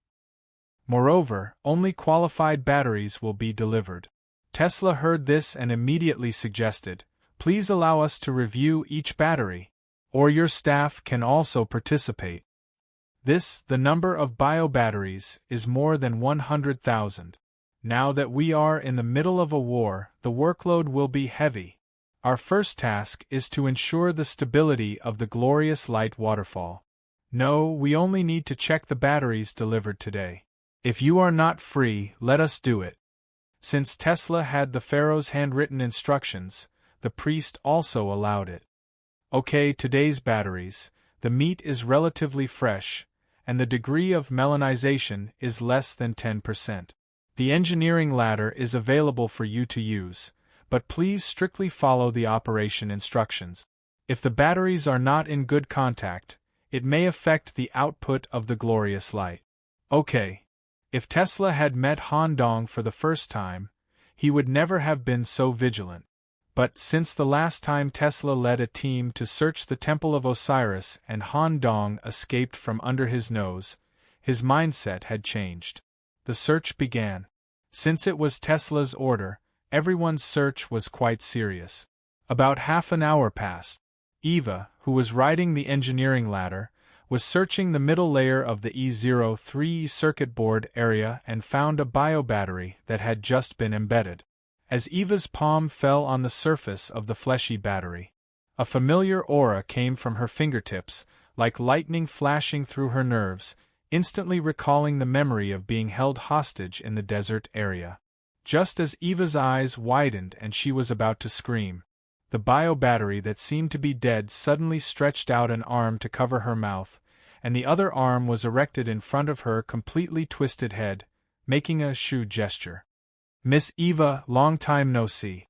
Moreover, only qualified batteries will be delivered. Tesla heard this and immediately suggested, "Please allow us to review each battery, or your staff can also participate." The number of bio-batteries, is more than 100,000. Now that we are in the middle of a war, the workload will be heavy. Our first task is to ensure the stability of the glorious light waterfall. No, we only need to check the batteries delivered today. If you are not free, let us do it. Since Tesla had the Pharaoh's handwritten instructions, the priest also allowed it. Okay, today's batteries, the meat is relatively fresh, and the degree of melanization is less than 10%. The engineering ladder is available for you to use, but please strictly follow the operation instructions. If the batteries are not in good contact, it may affect the output of the glorious light. Okay. If Tesla had met Han Dong for the first time, he would never have been so vigilant. But since the last time Tesla led a team to search the Temple of Osiris and Han Dong escaped from under his nose, his mindset had changed. The search began. Since it was Tesla's order, everyone's search was quite serious. About half an hour passed. Eva, who was riding the engineering ladder, was searching the middle layer of the E03 circuit board area and found a bio-battery that had just been embedded. As Eva's palm fell on the surface of the fleshy battery, a familiar aura came from her fingertips, like lightning flashing through her nerves, instantly recalling the memory of being held hostage in the desert area. Just as Eva's eyes widened and she was about to scream, the bio-battery that seemed to be dead suddenly stretched out an arm to cover her mouth, and the other arm was erected in front of her completely twisted head, making a shoe gesture. Miss Eva, long time no see.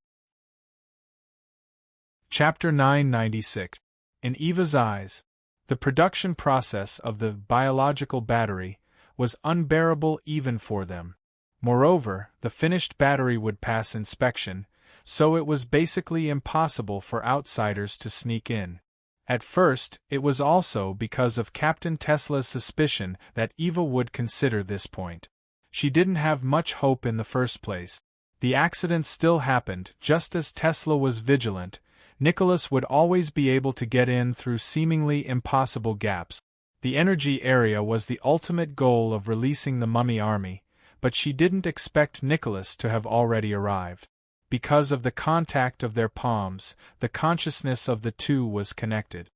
Chapter 996. In Eva's eyes, the production process of the biological battery was unbearable even for them. Moreover, the finished battery would pass inspection, so it was basically impossible for outsiders to sneak in. At first, it was also because of Captain Tesla's suspicion that Eva would consider this point. She didn't have much hope in the first place. The accident still happened, just as Tesla was vigilant. Nicholas would always be able to get in through seemingly impossible gaps. The energy area was the ultimate goal of releasing the mummy army, but she didn't expect Nicholas to have already arrived. Because of the contact of their palms, the consciousness of the two was connected.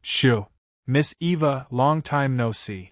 Shoo! Miss Eva, long time no see.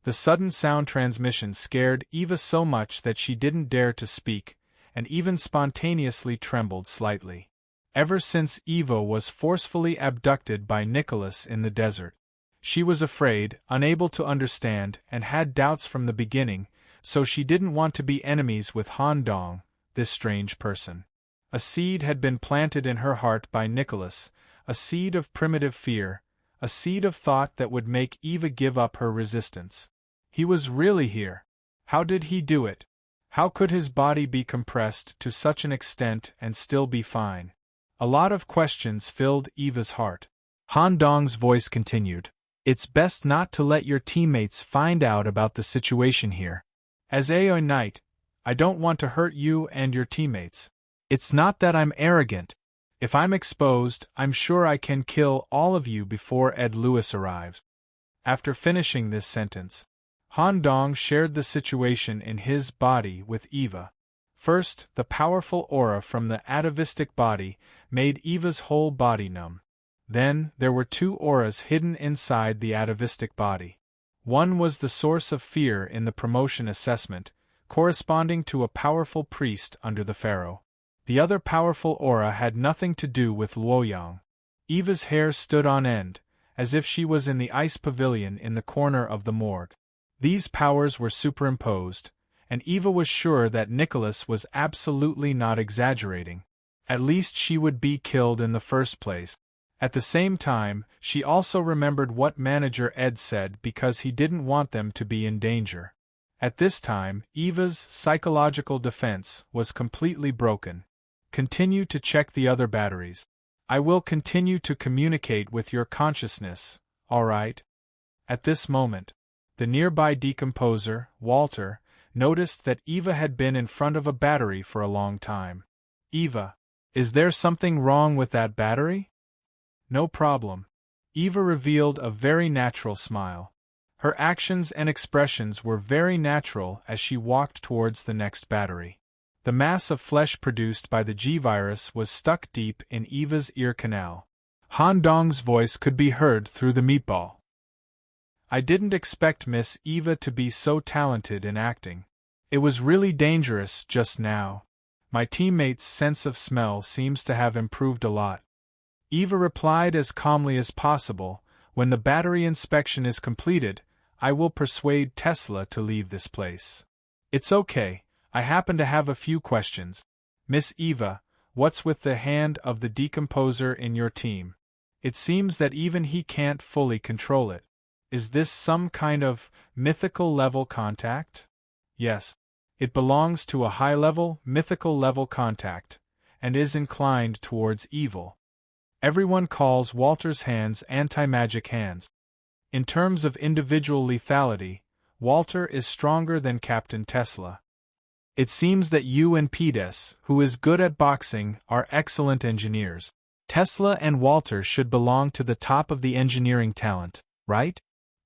The sudden sound transmission scared Eva so much that she didn't dare to speak, and even spontaneously trembled slightly. Ever since Eva was forcefully abducted by Nicholas in the desert, she was afraid, unable to understand, and had doubts from the beginning, so she didn't want to be enemies with Han Dong, this strange person. A seed had been planted in her heart by Nicholas, a seed of primitive fear, a seed of thought that would make Eva give up her resistance. He was really here. How did he do it? How could his body be compressed to such an extent and still be fine? A lot of questions filled Eva's heart. Han Dong's voice continued. It's best not to let your teammates find out about the situation here. As a knight, I don't want to hurt you and your teammates. It's not that I'm arrogant. If I'm exposed, I'm sure I can kill all of you before Ed Lewis arrives. After finishing this sentence, Han Dong shared the situation in his body with Eva. First, the powerful aura from the atavistic body made Eva's whole body numb. Then, there were two auras hidden inside the atavistic body. One was the source of fear in the promotion assessment, corresponding to a powerful priest under the pharaoh. The other powerful aura had nothing to do with Luoyang. Eva's hair stood on end, as if she was in the ice pavilion in the corner of the morgue. These powers were superimposed, and Eva was sure that Nicholas was absolutely not exaggerating. At least she would be killed in the first place. At the same time, she also remembered what Manager Ed said because he didn't want them to be in danger. At this time, Eva's psychological defense was completely broken. Continue to check the other batteries. I will continue to communicate with your consciousness, all right? At this moment, the nearby decomposer, Walter, noticed that Eva had been in front of a battery for a long time. Eva, is there something wrong with that battery? No problem. Eva revealed a very natural smile. Her actions and expressions were very natural as she walked towards the next battery. The mass of flesh produced by the G-virus was stuck deep in Eva's ear canal. Han Dong's voice could be heard through the meatball. I didn't expect Miss Eva to be so talented in acting. It was really dangerous just now. My teammate's sense of smell seems to have improved a lot. Eva replied as calmly as possible, when the battery inspection is completed, I will persuade Tesla to leave this place. It's okay, I happen to have a few questions. Miss Eva, what's with the hand of the decomposer in your team? It seems that even he can't fully control it. Is this some kind of mythical level contact? Yes. It belongs to a high-level, mythical level contact, and is inclined towards evil. Everyone calls Walter's hands anti-magic hands. In terms of individual lethality, Walter is stronger than Captain Tesla. It seems that you and Pides, who is good at boxing, are excellent engineers. Tesla and Walter should belong to the top of the engineering talent, right?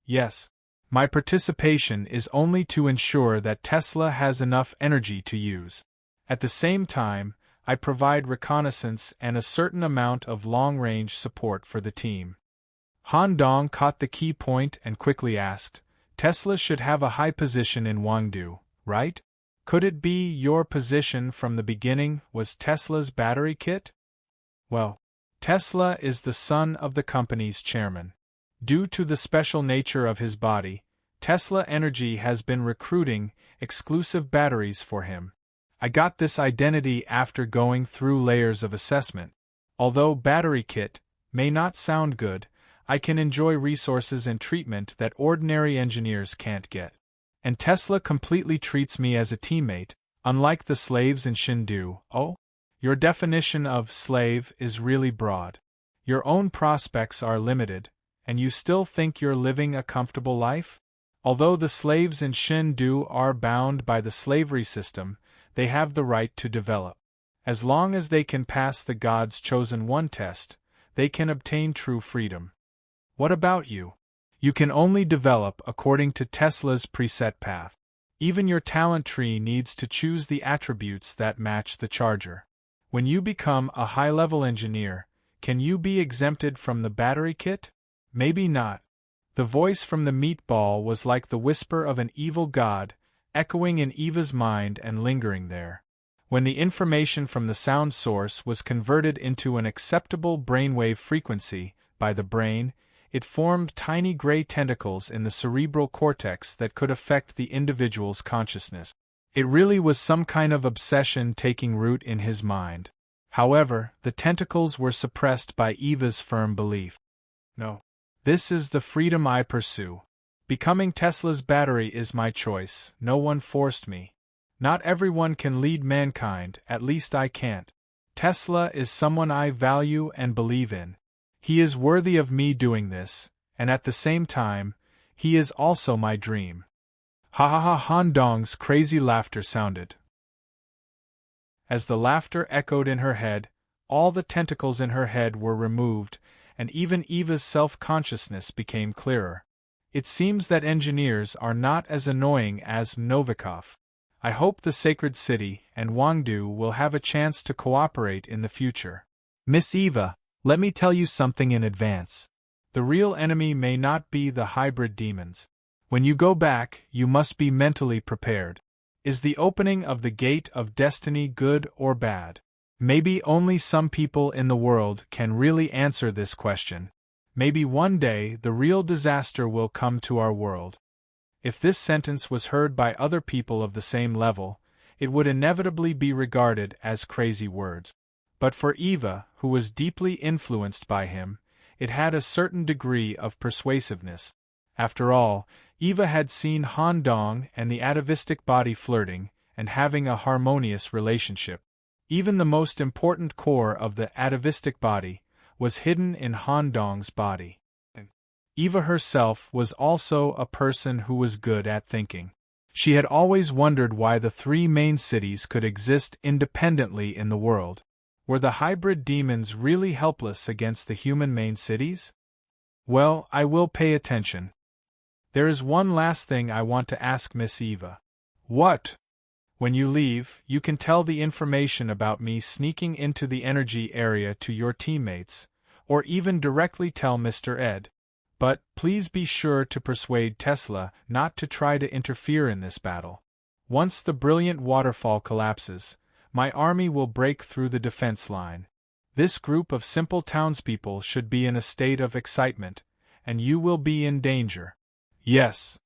Yes. My participation is only to ensure that Tesla has enough energy to use. At the same time, I provide reconnaissance and a certain amount of long-range support for the team. Han Dong caught the key point and quickly asked, Tesla should have a high position in Wangdu, right? Could it be your position from the beginning was Tesla's battery kit? Well, Tesla is the son of the company's chairman. Due to the special nature of his body, Tesla Energy has been recruiting exclusive batteries for him. I got this identity after going through layers of assessment. Although battery kit may not sound good, I can enjoy resources and treatment that ordinary engineers can't get. And Tesla completely treats me as a teammate, unlike the slaves in Shindu. Oh? Your definition of slave is really broad. Your own prospects are limited, and you still think you're living a comfortable life? Although the slaves in Shindu are bound by the slavery system, they have the right to develop. As long as they can pass the God's Chosen One test, they can obtain true freedom. What about you? You can only develop according to Tesla's preset path. Even your talent tree needs to choose the attributes that match the charger. When you become a high-level engineer, can you be exempted from the battery kit? Maybe not. The voice from the meatball was like the whisper of an evil god, echoing in Eva's mind and lingering there. When the information from the sound source was converted into an acceptable brainwave frequency by the brain, it formed tiny gray tentacles in the cerebral cortex that could affect the individual's consciousness. It really was some kind of obsession taking root in his mind. However, the tentacles were suppressed by Eva's firm belief. No. This is the freedom I pursue. Becoming Tesla's battery is my choice, no one forced me. Not everyone can lead mankind, at least I can't. Tesla is someone I value and believe in. He is worthy of me doing this, and at the same time, he is also my dream. Ha ha ha! Han Dong's crazy laughter sounded. As the laughter echoed in her head, all the tentacles in her head were removed, and even Eva's self-consciousness became clearer. It seems that engineers are not as annoying as Novikov. I hope the Sacred City and Wangdu will have a chance to cooperate in the future. Miss Eva, let me tell you something in advance. The real enemy may not be the hybrid demons. When you go back, you must be mentally prepared. Is the opening of the gate of destiny good or bad? Maybe only some people in the world can really answer this question. Maybe one day the real disaster will come to our world. If this sentence was heard by other people of the same level, it would inevitably be regarded as crazy words. But for Eva, who was deeply influenced by him, it had a certain degree of persuasiveness. After all, Eva had seen Han Dong and the atavistic body flirting and having a harmonious relationship. Even the most important core of the atavistic body was hidden in Han Dong's body. Eva herself was also a person who was good at thinking. She had always wondered why the three main cities could exist independently in the world. Were the hybrid demons really helpless against the human main cities? Well, I will pay attention. There is one last thing I want to ask Miss Eva. What? When you leave, you can tell the information about me sneaking into the energy area to your teammates, or even directly tell Mr. Ed. But please be sure to persuade Tesla not to try to interfere in this battle. Once the brilliant waterfall collapses, my army will break through the defense line. This group of simple townspeople should be in a state of excitement, and you will be in danger. Yes.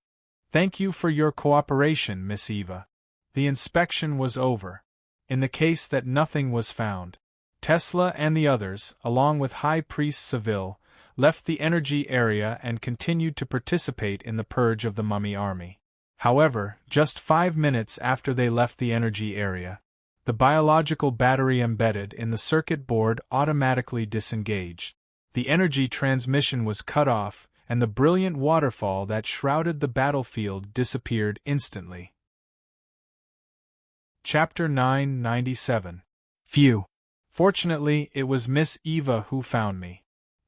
Thank you for your cooperation, Miss Eva. The inspection was over. In the case that nothing was found, Tesla and the others, along with High Priest Seville, left the energy area and continued to participate in the purge of the mummy army. However, just 5 minutes after they left the energy area, the biological battery embedded in the circuit board automatically disengaged. The energy transmission was cut off, and the brilliant waterfall that shrouded the battlefield disappeared instantly. Chapter 997. Phew! Fortunately, it was Miss Eva who found me.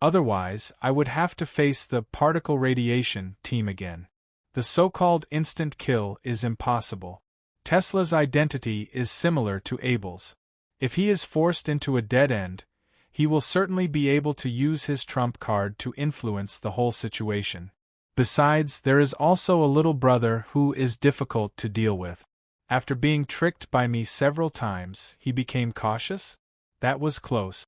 Otherwise, I would have to face the particle radiation team again. The so-called instant kill is impossible. Tesla's identity is similar to Abel's. If he is forced into a dead end, he will certainly be able to use his trump card to influence the whole situation. Besides, there is also a little brother who is difficult to deal with. After being tricked by me several times, he became cautious? That was close.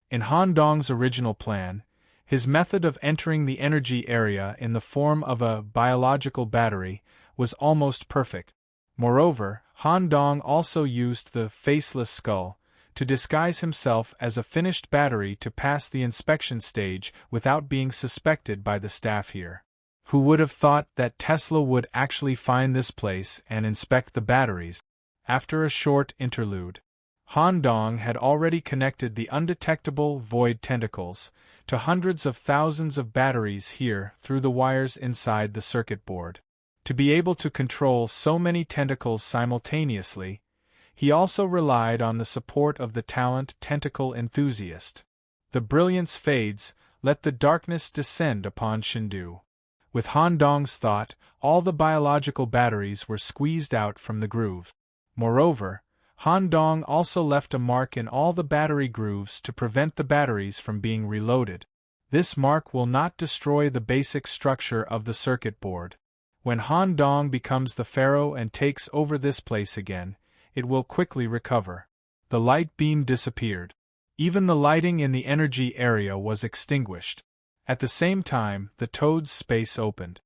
In Han Dong's original plan, his method of entering the energy area in the form of a biological battery was almost perfect. Moreover, Han Dong also used the faceless skull to disguise himself as a finished battery to pass the inspection stage without being suspected by the staff here. Who would have thought that Tesla would actually find this place and inspect the batteries? After a short interlude, Han Dong had already connected the undetectable void tentacles to hundreds of thousands of batteries here through the wires inside the circuit board. To be able to control so many tentacles simultaneously, he also relied on the support of the talent tentacle enthusiast. The brilliance fades, let the darkness descend upon Shindu. With Han Dong's thought, all the biological batteries were squeezed out from the groove. Moreover, Han Dong also left a mark in all the battery grooves to prevent the batteries from being reloaded. This mark will not destroy the basic structure of the circuit board. When Han Dong becomes the pharaoh and takes over this place again, it will quickly recover. The light beam disappeared. Even the lighting in the energy area was extinguished. At the same time, the Toad's space opened.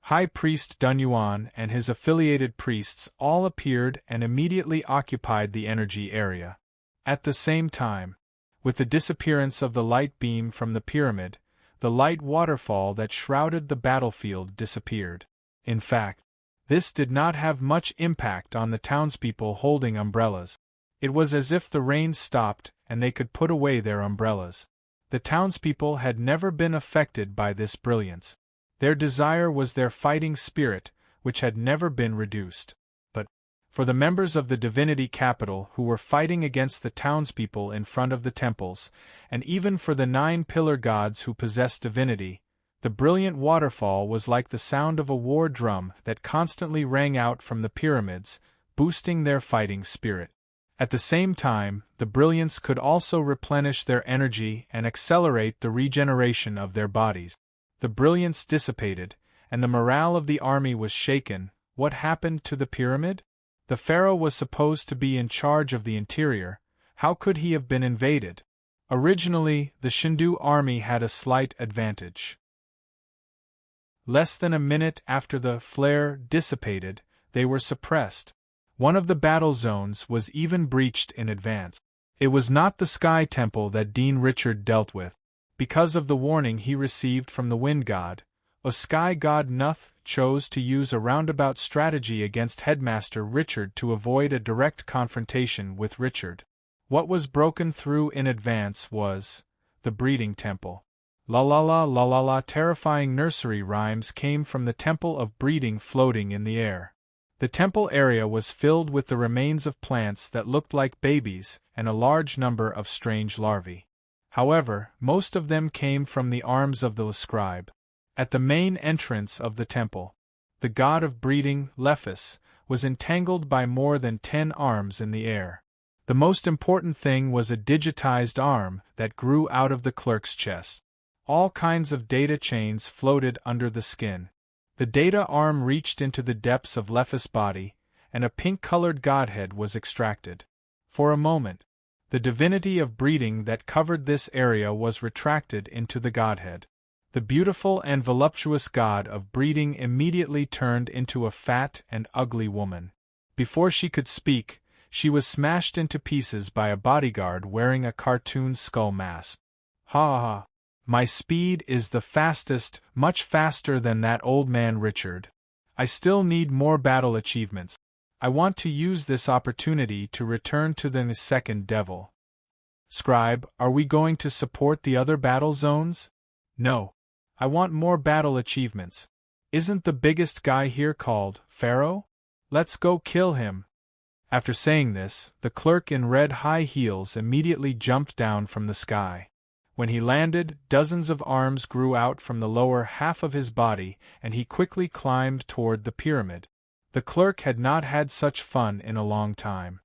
High Priest Dunyuan and his affiliated priests all appeared and immediately occupied the energy area. At the same time, with the disappearance of the light beam from the pyramid, the light waterfall that shrouded the battlefield disappeared. In fact, this did not have much impact on the townspeople holding umbrellas. It was as if the rain stopped and they could put away their umbrellas. The townspeople had never been affected by this brilliance. Their desire was their fighting spirit, which had never been reduced. But, for the members of the divinity capital who were fighting against the townspeople in front of the temples, and even for the 9 pillar gods who possessed divinity, the brilliant waterfall was like the sound of a war drum that constantly rang out from the pyramids, boosting their fighting spirit. At the same time, the brilliance could also replenish their energy and accelerate the regeneration of their bodies. The brilliance dissipated, and the morale of the army was shaken. What happened to the pyramid? The pharaoh was supposed to be in charge of the interior. How could he have been invaded? Originally, the Shindu army had a slight advantage. Less than a minute after the flare dissipated, they were suppressed. One of the battle zones was even breached in advance. It was not the Sky Temple that Dean Richard dealt with. Because of the warning he received from the Wind God, a Sky God Nuth chose to use a roundabout strategy against Headmaster Richard to avoid a direct confrontation with Richard. What was broken through in advance was the Breeding Temple. La la la la la la, terrifying nursery rhymes came from the Temple of Breeding floating in the air. The temple area was filled with the remains of plants that looked like babies and a large number of strange larvae. However, most of them came from the arms of the scribe. At the main entrance of the temple, the god of breeding, Lephus, was entangled by more than 10 arms in the air. The most important thing was a digitized arm that grew out of the clerk's chest. All kinds of data chains floated under the skin. The data arm reached into the depths of Lephus' body, and a pink-colored godhead was extracted. For a moment, the divinity of breeding that covered this area was retracted into the godhead. The beautiful and voluptuous god of breeding immediately turned into a fat and ugly woman. Before she could speak, she was smashed into pieces by a bodyguard wearing a cartoon skull mask. Ha ha! My speed is the fastest, much faster than that old man Richard. I still need more battle achievements. I want to use this opportunity to return to the second devil. Scribe, are we going to support the other battle zones? No. I want more battle achievements. Isn't the biggest guy here called Pharaoh? Let's go kill him. After saying this, the clerk in red high heels immediately jumped down from the sky. When he landed, dozens of arms grew out from the lower half of his body, and he quickly climbed toward the pyramid. The clerk had not had such fun in a long time.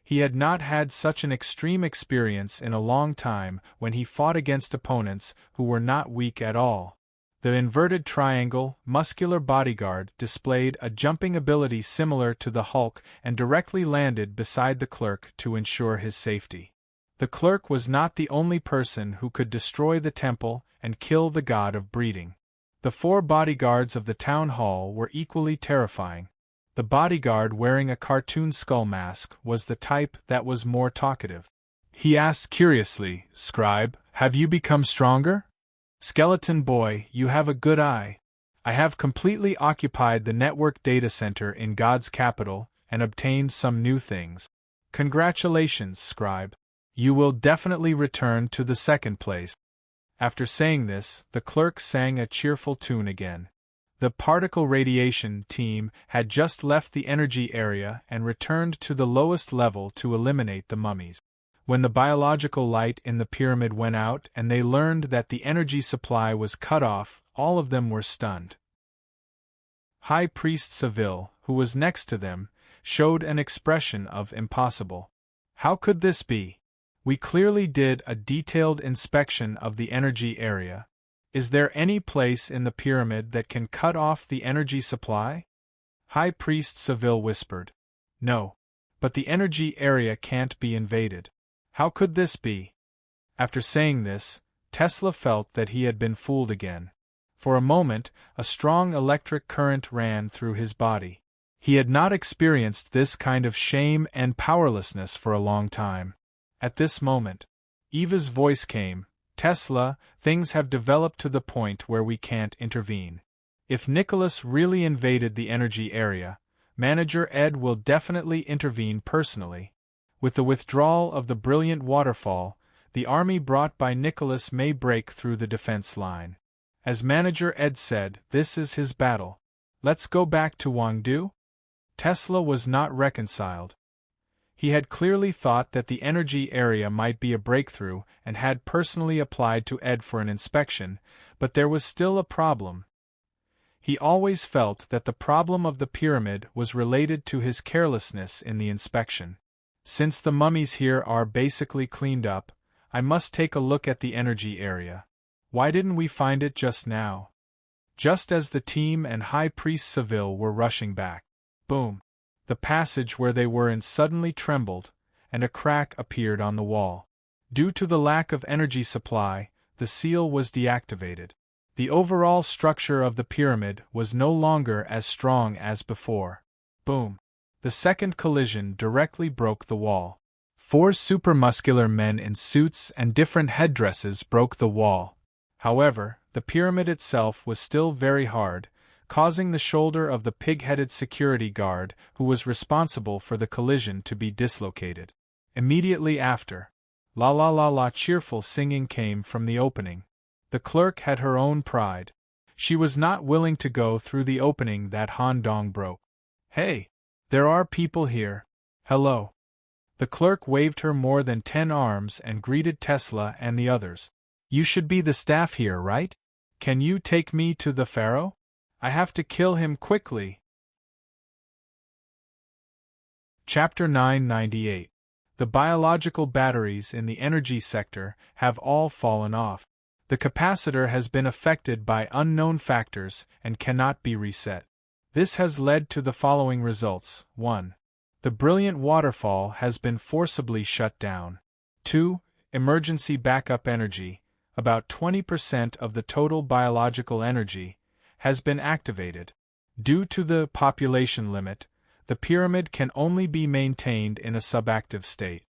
He had not had such an extreme experience in a long time when he fought against opponents who were not weak at all. The inverted triangle, muscular bodyguard displayed a jumping ability similar to the Hulk and directly landed beside the clerk to ensure his safety. The clerk was not the only person who could destroy the temple and kill the god of breeding. The 4 bodyguards of the town hall were equally terrifying. The bodyguard wearing a cartoon skull mask was the type that was more talkative. He asked curiously, "Scribe, have you become stronger?" "Skeleton boy, you have a good eye. I have completely occupied the network data center in God's capital and obtained some new things. Congratulations, Scribe. You will definitely return to the second place." After saying this, the clerk sang a cheerful tune again. The particle radiation team had just left the energy area and returned to the lowest level to eliminate the mummies. When the biological light in the pyramid went out and they learned that the energy supply was cut off, all of them were stunned. High Priest Seville, who was next to them, showed an expression of impossible. How could this be? We clearly did a detailed inspection of the energy area. Is there any place in the pyramid that can cut off the energy supply? High Priest Seville whispered. No. But the energy area can't be invaded. How could this be? After saying this, Tesla felt that he had been fooled again. For a moment, a strong electric current ran through his body. He had not experienced this kind of shame and powerlessness for a long time. At this moment, Eva's voice came, "Tesla, things have developed to the point where we can't intervene. If Nicholas really invaded the energy area, Manager Ed will definitely intervene personally. With the withdrawal of the brilliant waterfall, the army brought by Nicholas may break through the defense line. As Manager Ed said, this is his battle. Let's go back to Wangdu? Tesla was not reconciled. He had clearly thought that the energy area might be a breakthrough and had personally applied to Ed for an inspection, but there was still a problem. He always felt that the problem of the pyramid was related to his carelessness in the inspection. Since the mummies here are basically cleaned up, I must take a look at the energy area. Why didn't we find it just now? Just as the team and High Priest Seville were rushing back. Boom! The passage where they were in suddenly trembled, and a crack appeared on the wall. Due to the lack of energy supply, the seal was deactivated. The overall structure of the pyramid was no longer as strong as before. Boom! The second collision directly broke the wall. 4 supermuscular men in suits and different headdresses broke the wall. However, the pyramid itself was still very hard, causing the shoulder of the pig-headed security guard who was responsible for the collision to be dislocated. Immediately after, la la la la cheerful singing came from the opening. The clerk had her own pride. She was not willing to go through the opening that Han Dong broke. Hey! There are people here. Hello. The clerk waved her more than 10 arms and greeted Tesla and the others. You should be the staff here, right? Can you take me to the pharaoh? I have to kill him quickly. Chapter 998. The biological batteries in the energy sector have all fallen off. The capacitor has been affected by unknown factors and cannot be reset. This has led to the following results. 1. The brilliant waterfall has been forcibly shut down. 2. Emergency backup energy, about 20% of the total biological energy, has been activated. Due to the population limit, the pyramid can only be maintained in a subactive state.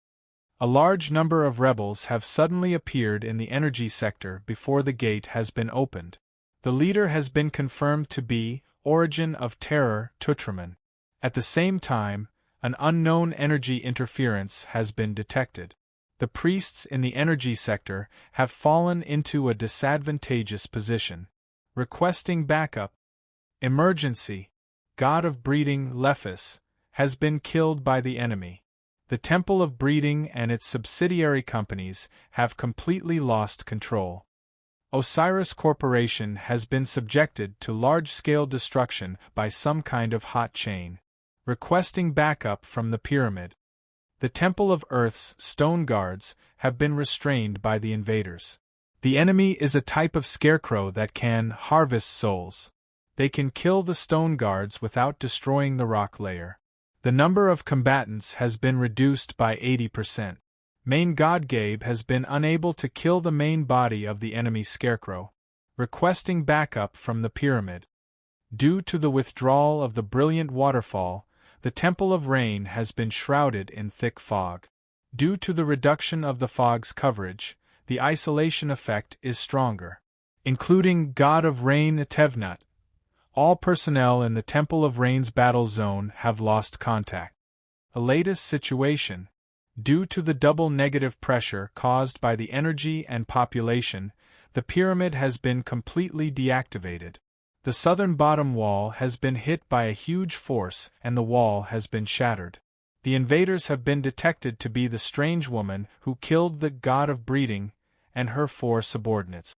A large number of rebels have suddenly appeared in the energy sector before the gate has been opened. The leader has been confirmed to be Origin of Terror Tutraman. At the same time, an unknown energy interference has been detected. The priests in the energy sector have fallen into a disadvantageous position. Requesting backup. Emergency. God of Breeding Lephis has been killed by the enemy. The Temple of Breeding and its subsidiary companies have completely lost control. Osiris Corporation has been subjected to large-scale destruction by some kind of hot chain. Requesting backup from the pyramid. The Temple of Earth's stone guards have been restrained by the invaders. The enemy is a type of scarecrow that can harvest souls. They can kill the stone guards without destroying the rock layer. The number of combatants has been reduced by 80%. Main God Gabe has been unable to kill the main body of the enemy scarecrow. Requesting backup from the pyramid. Due to the withdrawal of the brilliant waterfall, the Temple of Rain has been shrouded in thick fog. Due to the reduction of the fog's coverage, the isolation effect is stronger. Including God of Rain Tevnut, all personnel in the Temple of Rain's battle zone have lost contact. A latest situation. Due to the double negative pressure caused by the energy and population, the pyramid has been completely deactivated. The southern bottom wall has been hit by a huge force and the wall has been shattered. The invaders have been detected to be the strange woman who killed the God of Breeding and her 4 subordinates.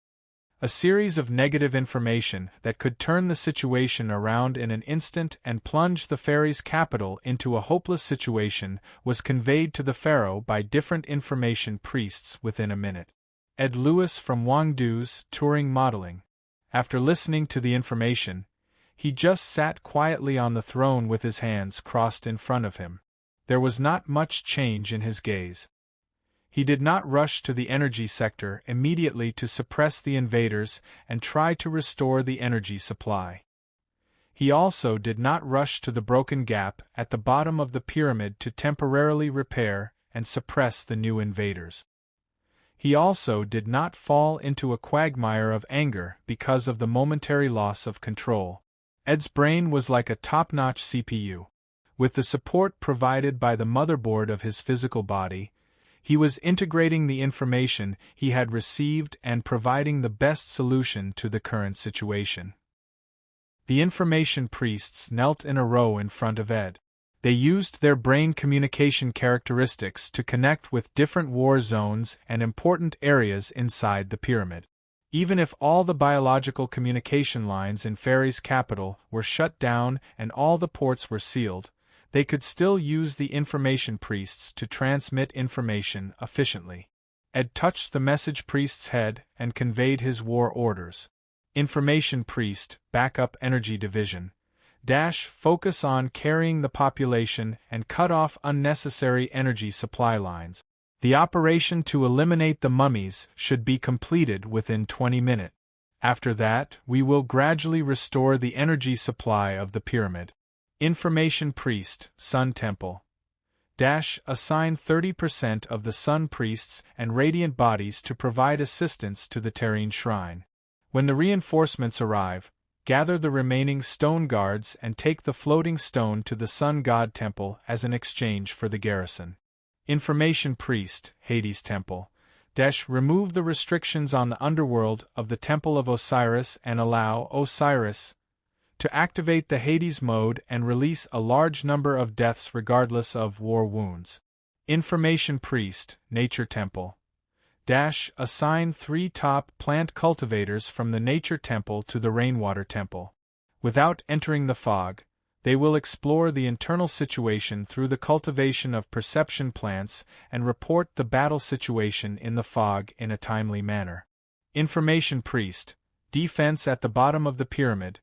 A series of negative information that could turn the situation around in an instant and plunge the fairy's capital into a hopeless situation was conveyed to the pharaoh by different information priests within a minute. Ed Lewis from Wangdu's Touring Modeling. After listening to the information, he just sat quietly on the throne with his hands crossed in front of him. There was not much change in his gaze. He did not rush to the energy sector immediately to suppress the invaders and try to restore the energy supply. He also did not rush to the broken gap at the bottom of the pyramid to temporarily repair and suppress the new invaders. He also did not fall into a quagmire of anger because of the momentary loss of control. Ed's brain was like a top-notch CPU. With the support provided by the motherboard of his physical body, he was integrating the information he had received and providing the best solution to the current situation. The information priests knelt in a row in front of Ed. They used their brain communication characteristics to connect with different war zones and important areas inside the pyramid. Even if all the biological communication lines in Fairy's capital were shut down and all the ports were sealed, they could still use the information priests to transmit information efficiently. Ed touched the message priest's head and conveyed his war orders. Information priest, backup energy division. Focus on carrying the population and cut off unnecessary energy supply lines. The operation to eliminate the mummies should be completed within 20 minutes. After that, we will gradually restore the energy supply of the pyramid. Information priest, Sun Temple. Assign 30% of the Sun priests and radiant bodies to provide assistance to the Terrene Shrine. When the reinforcements arrive, gather the remaining stone guards and take the floating stone to the Sun God Temple as an exchange for the garrison. Information priest, Hades Temple. Remove the restrictions on the underworld of the Temple of Osiris and allow Osiris to activate the Hades mode and release a large number of deaths regardless of war wounds. Information priest, Nature Temple. Assign 3 top plant cultivators from the Nature Temple to the Rainwater Temple. Without entering the fog, they will explore the internal situation through the cultivation of perception plants and report the battle situation in the fog in a timely manner. Information priest, defense at the bottom of the pyramid.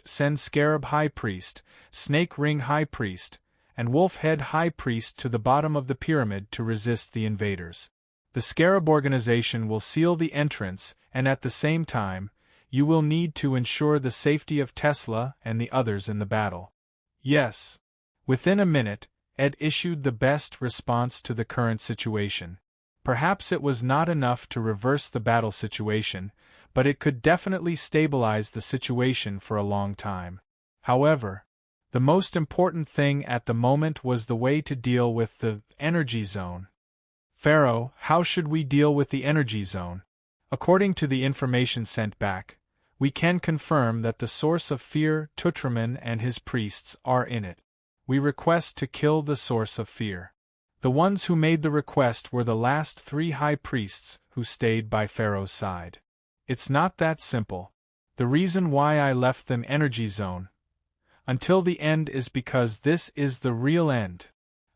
Send Scarab High Priest, Snake Ring High Priest, and Wolf Head High Priest to the bottom of the pyramid to resist the invaders. The Scarab organization will seal the entrance, and at the same time, you will need to ensure the safety of Tesla and the others in the battle. Yes. Within a minute, Ed issued the best response to the current situation. Perhaps it was not enough to reverse the battle situation, but it could definitely stabilize the situation for a long time. However, the most important thing at the moment was the way to deal with the energy zone. Pharaoh, how should we deal with the energy zone? According to the information sent back, we can confirm that the source of fear, Tutraman and his priests, are in it. We request to kill the source of fear. The ones who made the request were the last 3 high priests who stayed by Pharaoh's side. It's not that simple. The reason why I left them energy zone until the end is because this is the real end.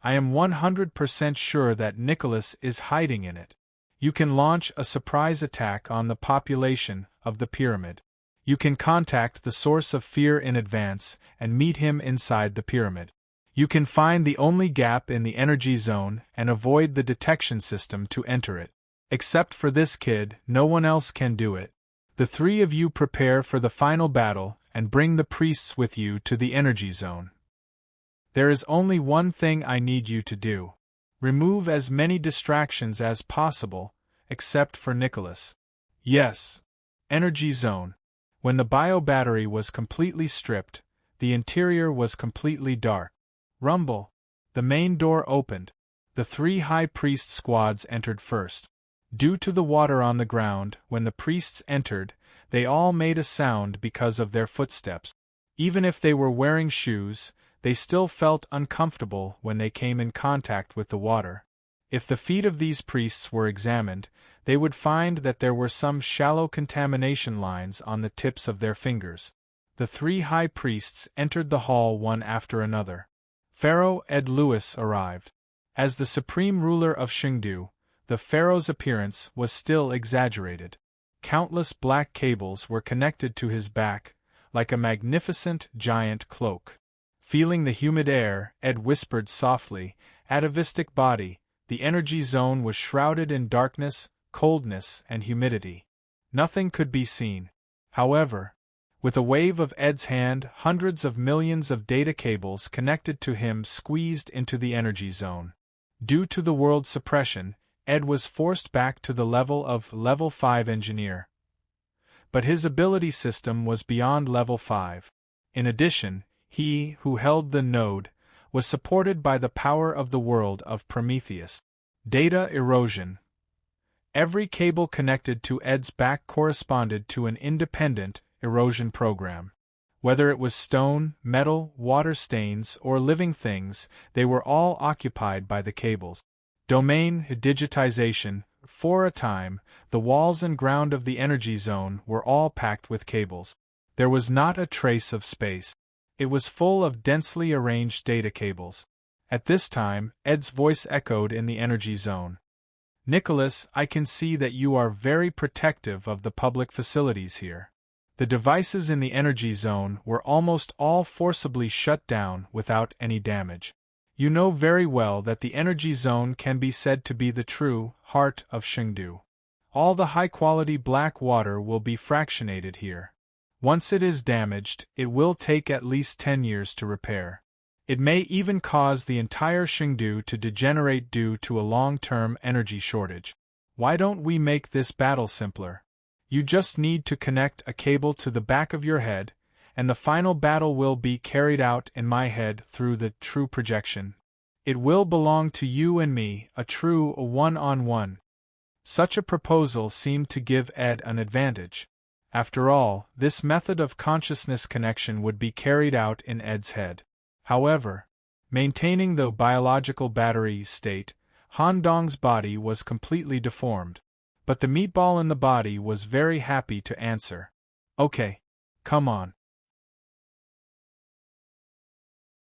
I am 100% sure that Nicholas is hiding in it. You can launch a surprise attack on the population of the pyramid. You can contact the source of fear in advance and meet him inside the pyramid. You can find the only gap in the energy zone and avoid the detection system to enter it. Except for this kid, no one else can do it. The 3 of you prepare for the final battle and bring the priests with you to the energy zone. There is only one thing I need you to do. Remove as many distractions as possible, except for Nicholas. Yes. Energy zone. When the bio-battery was completely stripped, the interior was completely dark. Rumble. The main door opened. The 3 high priest squads entered first. Due to the water on the ground, when the priests entered, they all made a sound because of their footsteps. Even if they were wearing shoes, they still felt uncomfortable when they came in contact with the water. If the feet of these priests were examined, they would find that there were some shallow contamination lines on the tips of their fingers. The 3 high priests entered the hall one after another. Pharaoh Ed Lewis arrived. As the supreme ruler of Chengdu, the pharaoh's appearance was still exaggerated. Countless black cables were connected to his back, like a magnificent giant cloak. Feeling the humid air, Ed whispered softly, "Atavistic body." The energy zone was shrouded in darkness, coldness, and humidity. Nothing could be seen. However, with a wave of Ed's hand, hundreds of millions of data cables connected to him squeezed into the energy zone. Due to the world suppression, Ed was forced back to the level of Level 5 engineer. But his ability system was beyond Level 5. In addition, he, who held the node, was supported by the power of the world of Prometheus. Data erosion. Every cable connected to Ed's back corresponded to an independent erosion program. Whether it was stone, metal, water stains, or living things, they were all occupied by the cables. Domain digitization. For a time, the walls and ground of the energy zone were all packed with cables. There was not a trace of space. It was full of densely arranged data cables. At this time, Ed's voice echoed in the energy zone. "Nicholas, I can see that you are very protective of the public facilities here." The devices in the energy zone were almost all forcibly shut down without any damage. You know very well that the energy zone can be said to be the true heart of Chengdu. All the high-quality black water will be fractionated here. Once it is damaged, it will take at least 10 years to repair. It may even cause the entire Chengdu to degenerate due to a long-term energy shortage. Why don't we make this battle simpler? You just need to connect a cable to the back of your head, and the final battle will be carried out in my head through the true projection. It will belong to you and me, a true one-on-one. Such a proposal seemed to give Ed an advantage. After all, this method of consciousness connection would be carried out in Ed's head. However, maintaining the biological battery state, Han Dong's body was completely deformed. But the meatball in the body was very happy to answer. "Okay, come on."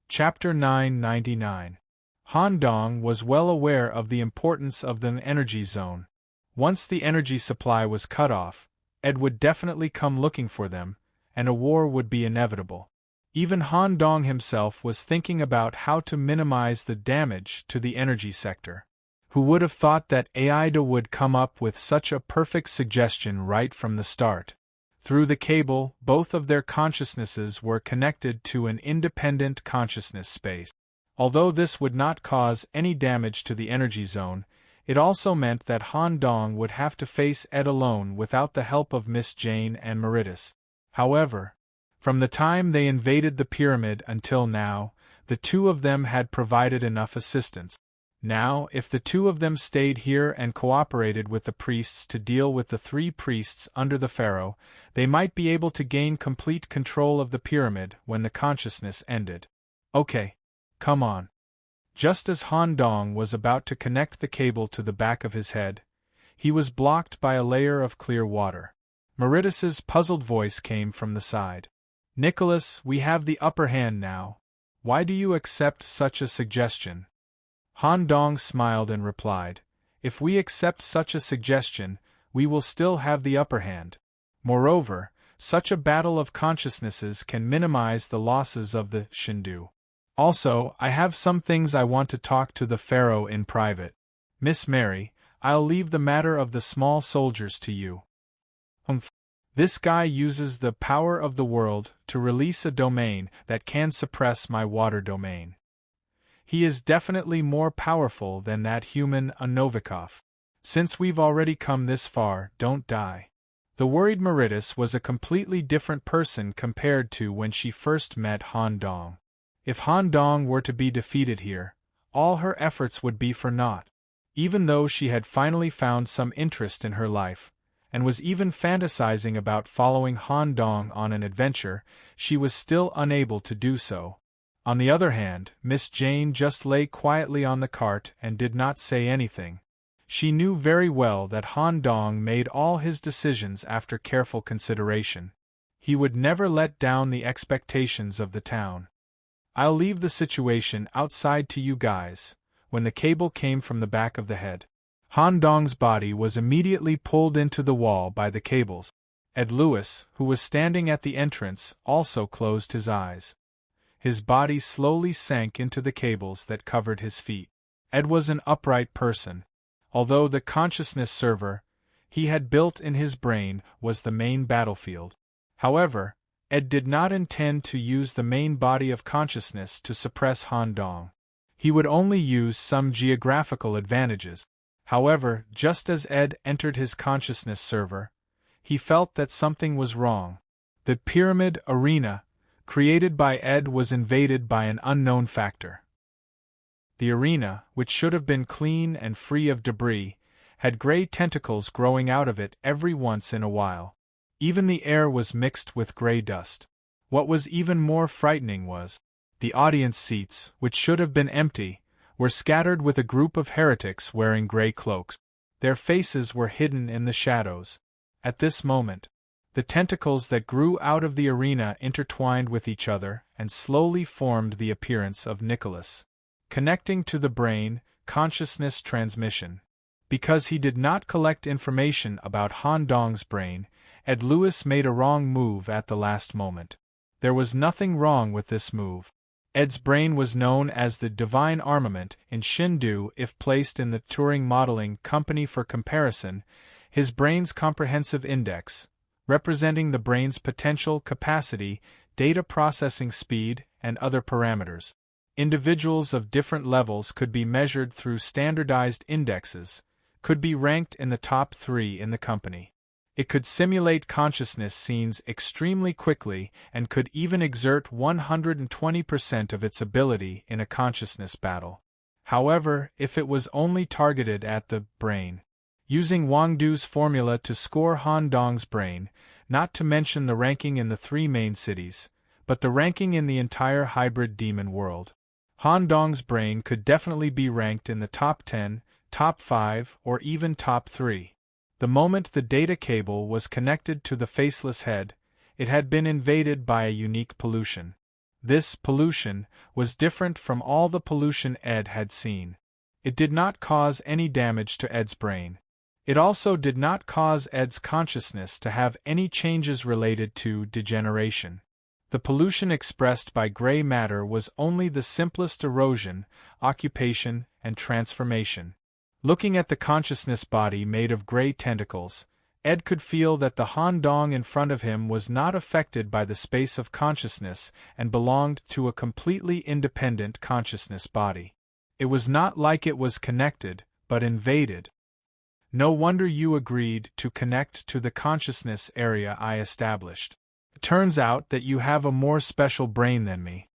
Chapter 999. Han Dong was well aware of the importance of the energy zone. Once the energy supply was cut off, Ed would definitely come looking for them, and a war would be inevitable. Even Han Dong himself was thinking about how to minimize the damage to the energy sector. Who would have thought that Aida would come up with such a perfect suggestion right from the start? Through the cable, both of their consciousnesses were connected to an independent consciousness space. Although this would not cause any damage to the energy zone, it also meant that Han Dong would have to face Ed alone without the help of Miss Jane and Meritus. However, from the time they invaded the pyramid until now, the two of them had provided enough assistance. Now, if the two of them stayed here and cooperated with the priests to deal with the 3 priests under the pharaoh, they might be able to gain complete control of the pyramid when the consciousness ended. "Okay, come on." Just as Han Dong was about to connect the cable to the back of his head, he was blocked by a layer of clear water. Meritus's puzzled voice came from the side. "Nicholas, we have the upper hand now. Why do you accept such a suggestion?" Han Dong smiled and replied, "If we accept such a suggestion, we will still have the upper hand. Moreover, such a battle of consciousnesses can minimize the losses of the Chengdu. Also, I have some things I want to talk to the pharaoh in private. Miss Mary, I'll leave the matter of the small soldiers to you." This guy uses the power of the world to release a domain that can suppress my water domain. He is definitely more powerful than that human Novikov. Since we've already come this far, don't die. The worried Meritus was a completely different person compared to when she first met Han Dong. If Han Dong were to be defeated here, all her efforts would be for naught. Even though she had finally found some interest in her life, and was even fantasizing about following Han Dong on an adventure, she was still unable to do so. On the other hand, Miss Jane just lay quietly on the cart and did not say anything. She knew very well that Han Dong made all his decisions after careful consideration. He would never let down the expectations of the town. "I'll leave the situation outside to you guys." When the cable came from the back of the head, Han Dong's body was immediately pulled into the wall by the cables. Ed Lewis, who was standing at the entrance, also closed his eyes. His body slowly sank into the cables that covered his feet. Ed was an upright person. Although the consciousness server he had built in his brain was the main battlefield. However, Ed did not intend to use the main body of consciousness to suppress Han Dong. He would only use some geographical advantages. However, just as Ed entered his consciousness server, he felt that something was wrong. The pyramid arena, created by Ed, was invaded by an unknown factor. The arena, which should have been clean and free of debris, had gray tentacles growing out of it every once in a while. Even the air was mixed with gray dust. What was even more frightening was, the audience seats, which should have been empty, were scattered with a group of heretics wearing gray cloaks. Their faces were hidden in the shadows. At this moment, the tentacles that grew out of the arena intertwined with each other and slowly formed the appearance of Nicholas. Connecting to the brain, consciousness transmission. Because he did not collect information about Han Dong's brain, Ed Lewis made a wrong move at the last moment. There was nothing wrong with this move. Ed's brain was known as the divine armament in Shindu. If placed in the Turing Modeling Company for comparison, his brain's comprehensive index, representing the brain's potential capacity, data processing speed, and other parameters. Individuals of different levels could be measured through standardized indexes, could be ranked in the top 3 in the company. It could simulate consciousness scenes extremely quickly and could even exert 120% of its ability in a consciousness battle. However, if it was only targeted at the brain, using Wangdu's formula to score Han Dong's brain, not to mention the ranking in the 3 main cities, but the ranking in the entire hybrid demon world, Han Dong's brain could definitely be ranked in the top 10, top 5, or even top 3. The moment the data cable was connected to the faceless head, it had been invaded by a unique pollution. This pollution was different from all the pollution Ed had seen. It did not cause any damage to Ed's brain. It also did not cause Ed's consciousness to have any changes related to degeneration. The pollution expressed by gray matter was only the simplest erosion, occupation, and transformation. Looking at the consciousness body made of gray tentacles, Ed could feel that the Han Dong in front of him was not affected by the space of consciousness and belonged to a completely independent consciousness body. It was not like it was connected, but invaded. No wonder you agreed to connect to the consciousness area I established. It turns out that you have a more special brain than me.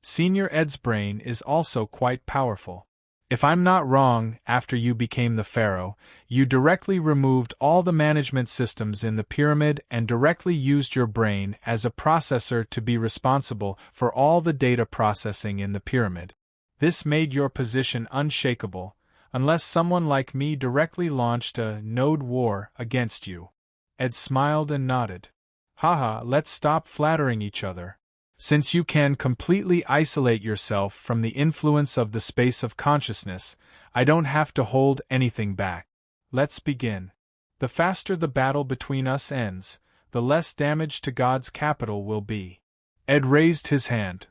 Senior Ed's brain is also quite powerful. If I'm not wrong, after you became the pharaoh, you directly removed all the management systems in the pyramid and directly used your brain as a processor to be responsible for all the data processing in the pyramid. This made your position unshakable, unless someone like me directly launched a node war against you. Ed smiled and nodded. Haha, let's stop flattering each other. Since you can completely isolate yourself from the influence of the space of consciousness, I don't have to hold anything back. Let's begin. The faster the battle between us ends, the less damage to God's capital will be. Ed raised his hand.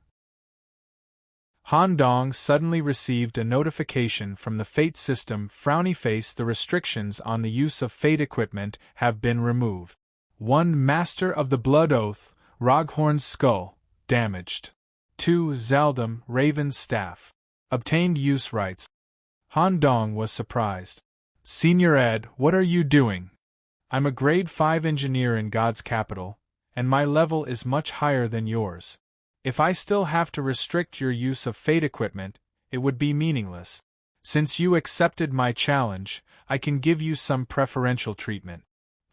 Han Dong suddenly received a notification from the Fate system. Frowny face, the restrictions on the use of Fate equipment have been removed. 1. Master of the Blood Oath, Roghorn's Skull, damaged. 2. Zaldum, Raven's Staff. Obtained use rights. Han Dong was surprised. Senior Ed, what are you doing? I'm a grade 5 engineer in God's capital, and my level is much higher than yours. If I still have to restrict your use of Fate equipment, it would be meaningless. Since you accepted my challenge, I can give you some preferential treatment.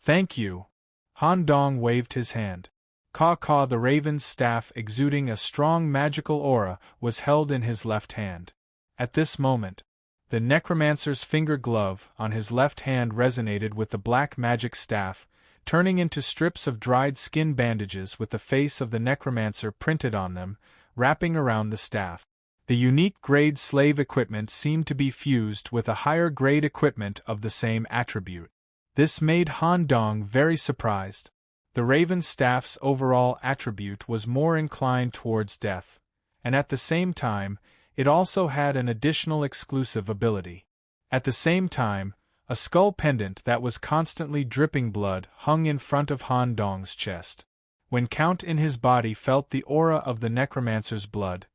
Thank you. Han Dong waved his hand. Caw, the Raven's staff exuding a strong magical aura was held in his left hand. At this moment, the necromancer's finger glove on his left hand resonated with the black magic staff, turning into strips of dried skin bandages with the face of the necromancer printed on them, wrapping around the staff. The unique grade slave equipment seemed to be fused with a higher grade equipment of the same attribute. This made Han Dong very surprised. The Raven staff's overall attribute was more inclined towards death, and at the same time, it also had an additional exclusive ability. At the same time, a skull pendant that was constantly dripping blood hung in front of Han Dong's chest. When Count in his body felt the aura of the necromancer's blood,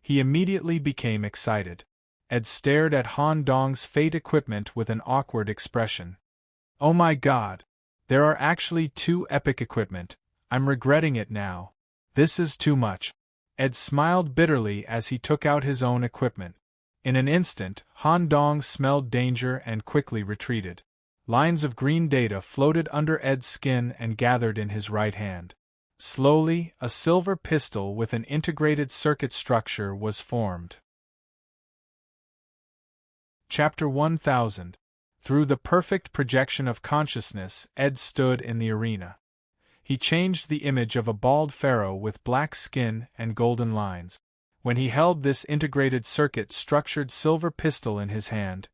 he immediately became excited. Ed stared at Han Dong's Fate equipment with an awkward expression. Oh my god! There are actually 2 epic equipment. I'm regretting it now. This is too much. Ed smiled bitterly as he took out his own equipment. In an instant, Han Dong smelled danger and quickly retreated. Lines of green data floated under Ed's skin and gathered in his right hand. Slowly, a silver pistol with an integrated circuit structure was formed. Chapter 1000. Through the perfect projection of consciousness, Ed stood in the arena. He changed the image of a bald pharaoh with black skin and golden lines. When he held this integrated circuit-structured silver pistol in his hand,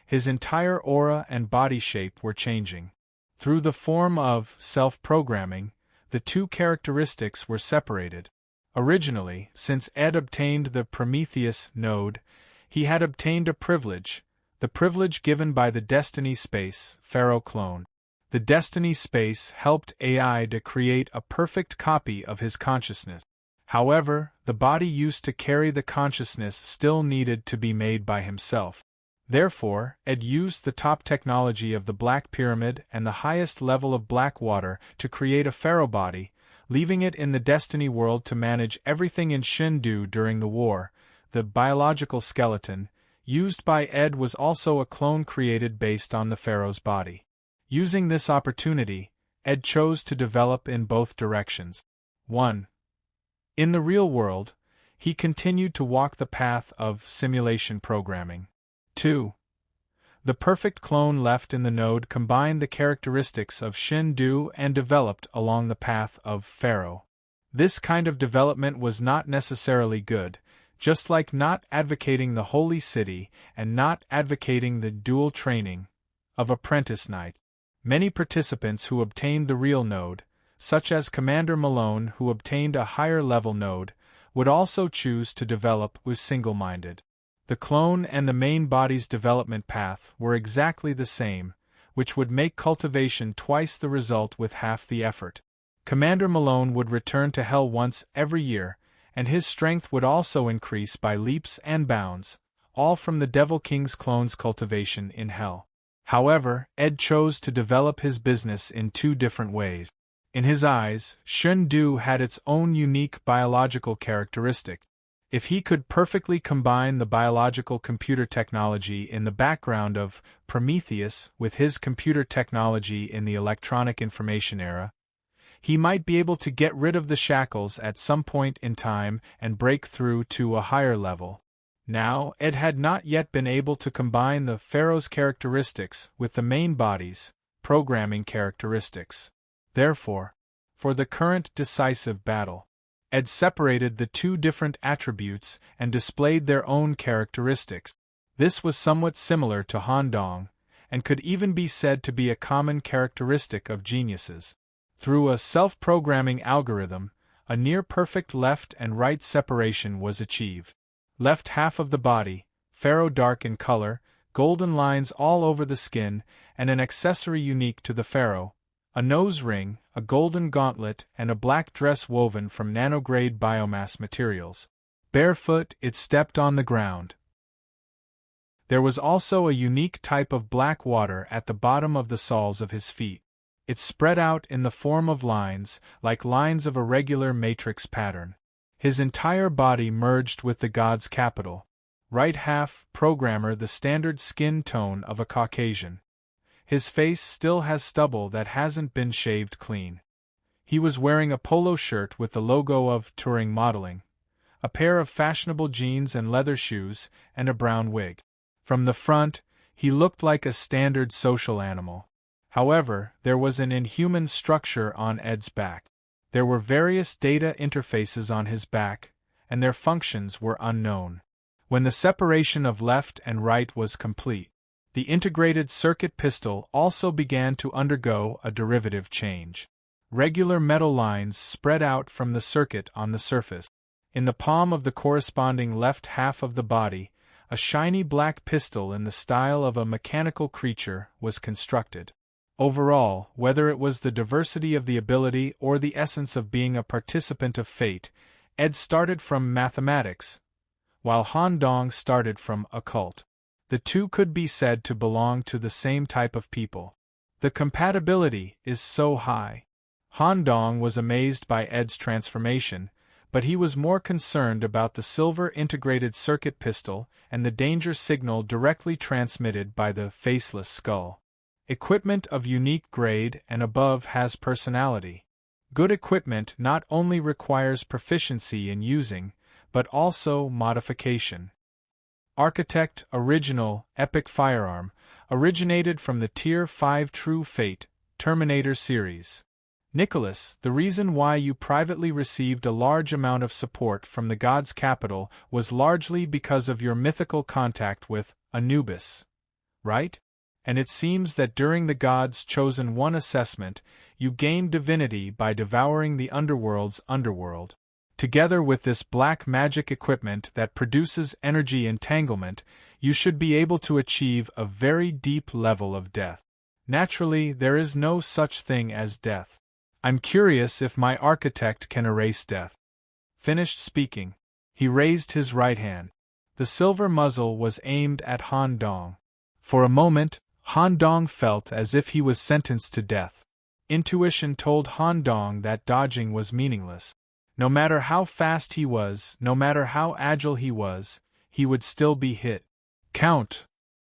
his entire aura and body shape were changing. Through the form of self-programming, the two characteristics were separated. Originally, since Ed obtained the Prometheus node, he had obtained a privilege, the privilege given by the Destiny Space Pharaoh clone. The Destiny Space helped AI to create a perfect copy of his consciousness. However, the body used to carry the consciousness still needed to be made by himself. Therefore, Ed used the top technology of the Black Pyramid and the highest level of black water to create a pharaoh body, leaving it in the Destiny world to manage everything in Shindu during the war. The biological skeleton used by Ed was also a clone created based on the pharaoh's body. Using this opportunity, Ed chose to develop in both directions. 1. In the real world, he continued to walk the path of simulation programming. 2. The perfect clone left in the node combined the characteristics of Shindu and developed along the path of Pharaoh. This kind of development was not necessarily good, just like not advocating the Holy City and not advocating the dual training of Apprentice Knight. Many participants who obtained the real node, such as Commander Malone who obtained a higher level node, would also choose to develop with single-minded. The clone and the main body's development path were exactly the same, which would make cultivation twice the result with half the effort. Commander Malone would return to Hell once every year, and his strength would also increase by leaps and bounds, all from the Devil King's clone's cultivation in Hell. However, Ed chose to develop his business in two different ways. In his eyes, Shindu had its own unique biological characteristic. If he could perfectly combine the biological computer technology in the background of Prometheus with his computer technology in the electronic information era, he might be able to get rid of the shackles at some point in time and break through to a higher level. Now, Ed had not yet been able to combine the Pharaoh's characteristics with the main body's programming characteristics. Therefore, for the current decisive battle, Ed separated the two different attributes and displayed their own characteristics. This was somewhat similar to Han Dong, and could even be said to be a common characteristic of geniuses. Through a self-programming algorithm, a near-perfect left and right separation was achieved. Left half of the body, pharaoh dark in color, golden lines all over the skin, and an accessory unique to the pharaoh, a nose ring, a golden gauntlet, and a black dress woven from nanograde biomass materials. Barefoot, it stepped on the ground. There was also a unique type of black water at the bottom of the soles of his feet. It spread out in the form of lines, like lines of a regular matrix pattern. His entire body merged with the god's capital. Right half, programmer, the standard skin tone of a Caucasian. His face still has stubble that hasn't been shaved clean. He was wearing a polo shirt with the logo of touring modeling, a pair of fashionable jeans and leather shoes, and a brown wig. From the front, he looked like a standard social animal. However, there was an inhuman structure on Ed's back. There were various data interfaces on his back, and their functions were unknown. When the separation of left and right was complete, the integrated circuit pistol also began to undergo a derivative change. Regular metal lines spread out from the circuit on the surface. In the palm of the corresponding left half of the body, a shiny black pistol in the style of a mechanical creature was constructed. Overall, whether it was the diversity of the ability or the essence of being a participant of fate, Ed started from mathematics, while Han Dong started from occult. The two could be said to belong to the same type of people. The compatibility is so high. Han Dong was amazed by Ed's transformation, but he was more concerned about the silver integrated circuit pistol and the danger signal directly transmitted by the faceless skull. Equipment of unique grade and above has personality. Good equipment not only requires proficiency in using, but also modification. Architect Original Epic Firearm, originated from the Tier 5 True Fate Terminator series. Nicholas, the reason why you privately received a large amount of support from the God's capital was largely because of your mythical contact with Anubis, right? And it seems that during the God's Chosen One assessment, you gained divinity by devouring the underworld's underworld. Together with this black magic equipment that produces energy entanglement, you should be able to achieve a very deep level of death. Naturally, there is no such thing as death. I'm curious if my architect can erase death. Finished speaking, he raised his right hand. The silver muzzle was aimed at Han Dong. For a moment, Han Dong felt as if he was sentenced to death. Intuition told Han Dong that dodging was meaningless. No matter how fast he was, no matter how agile he was, he would still be hit. Count!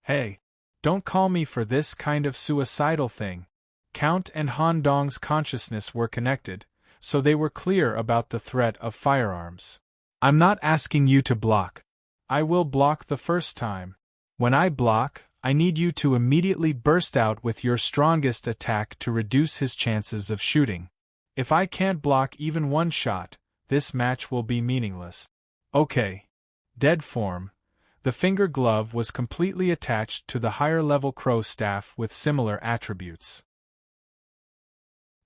Hey! Don't call me for this kind of suicidal thing. Count and Han Dong's consciousness were connected, so they were clear about the threat of firearms. I'm not asking you to block. I will block the first time. When I block, I need you to immediately burst out with your strongest attack to reduce his chances of shooting. If I can't block even one shot, this match will be meaningless. Okay. Dead form. The finger glove was completely attached to the higher-level crow staff with similar attributes.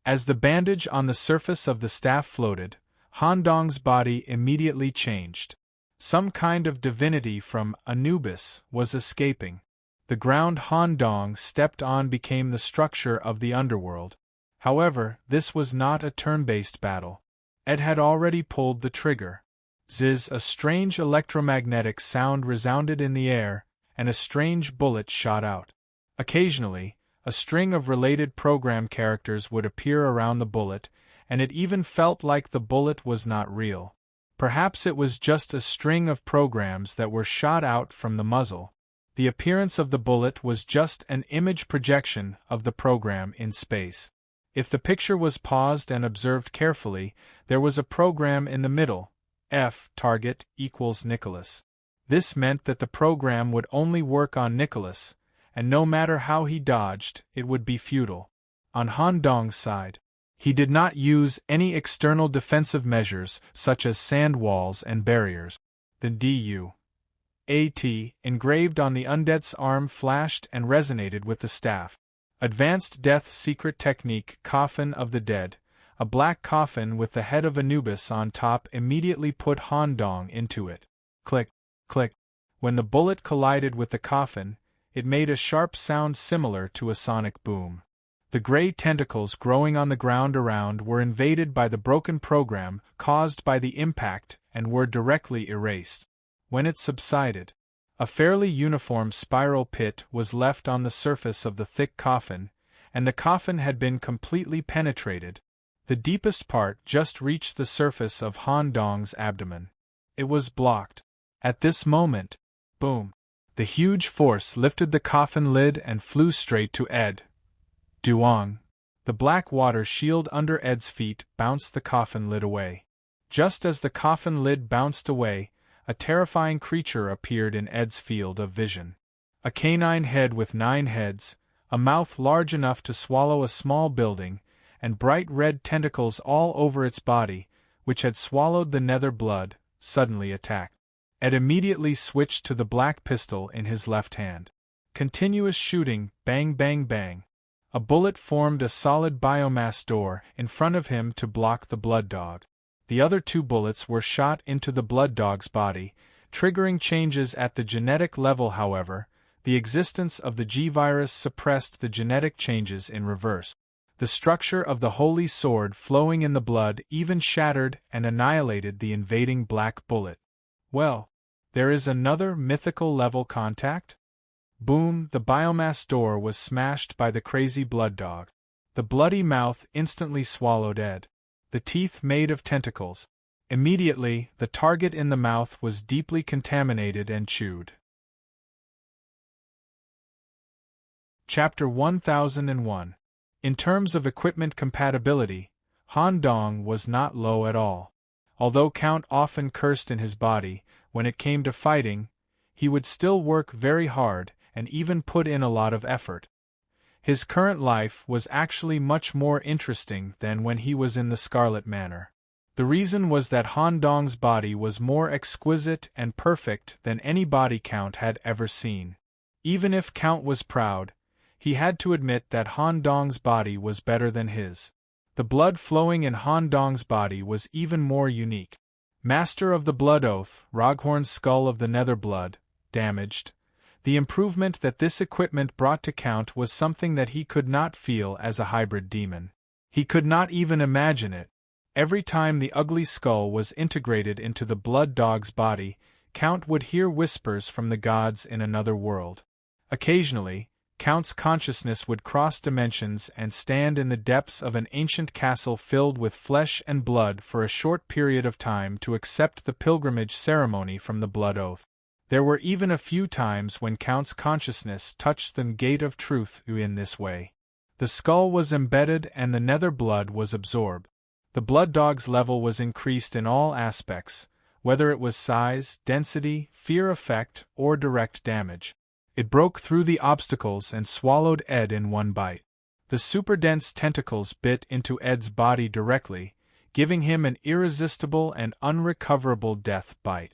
As the bandage on the surface of the staff floated, Han Dong's body immediately changed. Some kind of divinity from Anubis was escaping. The ground Han Dong stepped on became the structure of the underworld. However, this was not a turn-based battle. Ed had already pulled the trigger. Zzz, a strange electromagnetic sound resounded in the air, and a strange bullet shot out. Occasionally, a string of related program characters would appear around the bullet, and it even felt like the bullet was not real. Perhaps it was just a string of programs that were shot out from the muzzle. The appearance of the bullet was just an image projection of the program in space. If the picture was paused and observed carefully, there was a program in the middle. F target equals Nicholas. This meant that the program would only work on Nicholas, and no matter how he dodged, it would be futile. On Han Dong's side, he did not use any external defensive measures such as sand walls and barriers. The DU.AT engraved on the undead's arm flashed and resonated with the staff. Advanced Death Secret Technique Coffin of the Dead. A black coffin with the head of Anubis on top immediately put Han Dong into it. Click, click. When the bullet collided with the coffin, it made a sharp sound similar to a sonic boom. The gray tentacles growing on the ground around were invaded by the broken program caused by the impact and were directly erased. When it subsided, a fairly uniform spiral pit was left on the surface of the thick coffin, and the coffin had been completely penetrated. The deepest part just reached the surface of Han Dong's abdomen. It was blocked. At this moment, boom, the huge force lifted the coffin lid and flew straight to Ed. Duong. The black water shield under Ed's feet bounced the coffin lid away. Just as the coffin lid bounced away, a terrifying creature appeared in Ed's field of vision. A canine head with 9 heads, a mouth large enough to swallow a small building, and bright red tentacles all over its body, which had swallowed the nether blood, suddenly attacked. Ed immediately switched to the black pistol in his left hand. Continuous shooting, bang bang bang. A bullet formed a solid biomass door in front of him to block the blood dog. The other 2 bullets were shot into the blood dog's body, triggering changes at the genetic level. However, the existence of the G-virus suppressed the genetic changes in reverse. The structure of the holy sword flowing in the blood even shattered and annihilated the invading black bullet. Well, there is another mythical level contact? Boom, the biomass door was smashed by the crazy blood dog. The bloody mouth instantly swallowed Ed. The teeth made of tentacles. Immediately, the target in the mouth was deeply contaminated and chewed. Chapter 1001. In terms of equipment compatibility, Han Dong was not low at all. Although Count often cursed in his body, when it came to fighting, he would still work very hard and even put in a lot of effort. His current life was actually much more interesting than when he was in the Scarlet Manor. The reason was that Han Dong's body was more exquisite and perfect than any body Count had ever seen. Even if Count was proud, he had to admit that Han Dong's body was better than his. The blood flowing in Han Dong's body was even more unique. Master of the Blood Oath, Roghorn's skull of the Nether Blood, damaged. The improvement that this equipment brought to Count was something that he could not feel as a hybrid demon. He could not even imagine it. Every time the ugly skull was integrated into the blood dog's body, Count would hear whispers from the gods in another world. Occasionally, Count's consciousness would cross dimensions and stand in the depths of an ancient castle filled with flesh and blood for a short period of time to accept the pilgrimage ceremony from the Blood Oath. There were even a few times when Count's consciousness touched the gate of truth in this way. The skull was embedded and the nether blood was absorbed. The blood dog's level was increased in all aspects, whether it was size, density, fear effect, or direct damage. It broke through the obstacles and swallowed Ed in one bite. The super-dense tentacles bit into Ed's body directly, giving him an irresistible and unrecoverable death bite.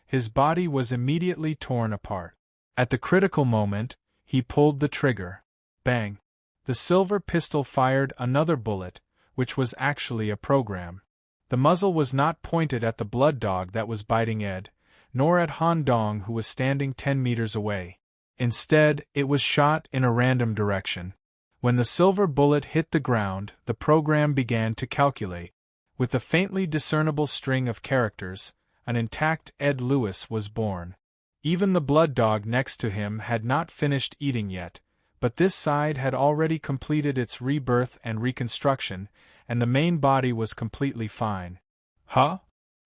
His body was immediately torn apart. At the critical moment, he pulled the trigger. Bang! The silver pistol fired another bullet, which was actually a program. The muzzle was not pointed at the blood dog that was biting Ed, nor at Han Dong who was standing 10 meters away. Instead, it was shot in a random direction. When the silver bullet hit the ground, the program began to calculate. With a faintly discernible string of characters, an intact Ed Lewis was born. Even the blood dog next to him had not finished eating yet, but this side had already completed its rebirth and reconstruction, and the main body was completely fine. Huh?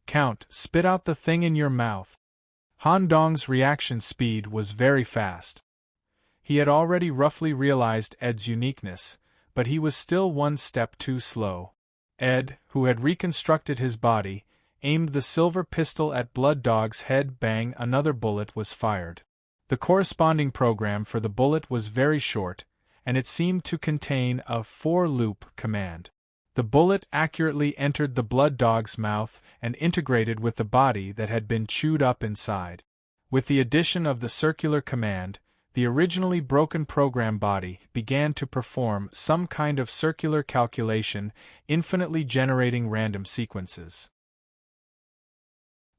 Count, spit out the thing in your mouth. Han Dong's reaction speed was very fast. He had already roughly realized Ed's uniqueness, but he was still one step too slow. Ed, who had reconstructed his body, aimed the silver pistol at Blood Dog's head. Bang! Another bullet was fired. The corresponding program for the bullet was very short, and it seemed to contain a for-loop command. The bullet accurately entered the blood dog's mouth and integrated with the body that had been chewed up inside. With the addition of the circular command, the originally broken program body began to perform some kind of circular calculation, infinitely generating random sequences.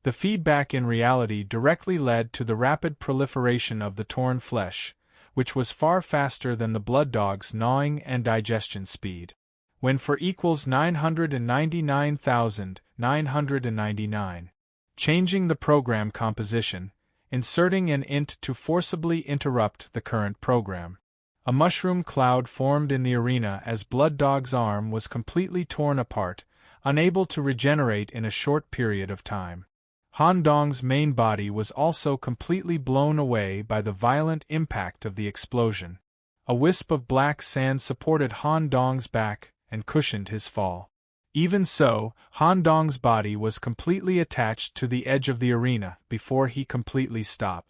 The feedback in reality directly led to the rapid proliferation of the torn flesh, which was far faster than the blood dog's gnawing and digestion speed. When for equals 999,999. Changing the program composition, inserting an int to forcibly interrupt the current program. A mushroom cloud formed in the arena as Blood Dog's arm was completely torn apart, unable to regenerate in a short period of time. Han Dong's main body was also completely blown away by the violent impact of the explosion. A wisp of black sand supported Han Dong's back and cushioned his fall. Even so, Han Dong's body was completely attached to the edge of the arena before he completely stopped.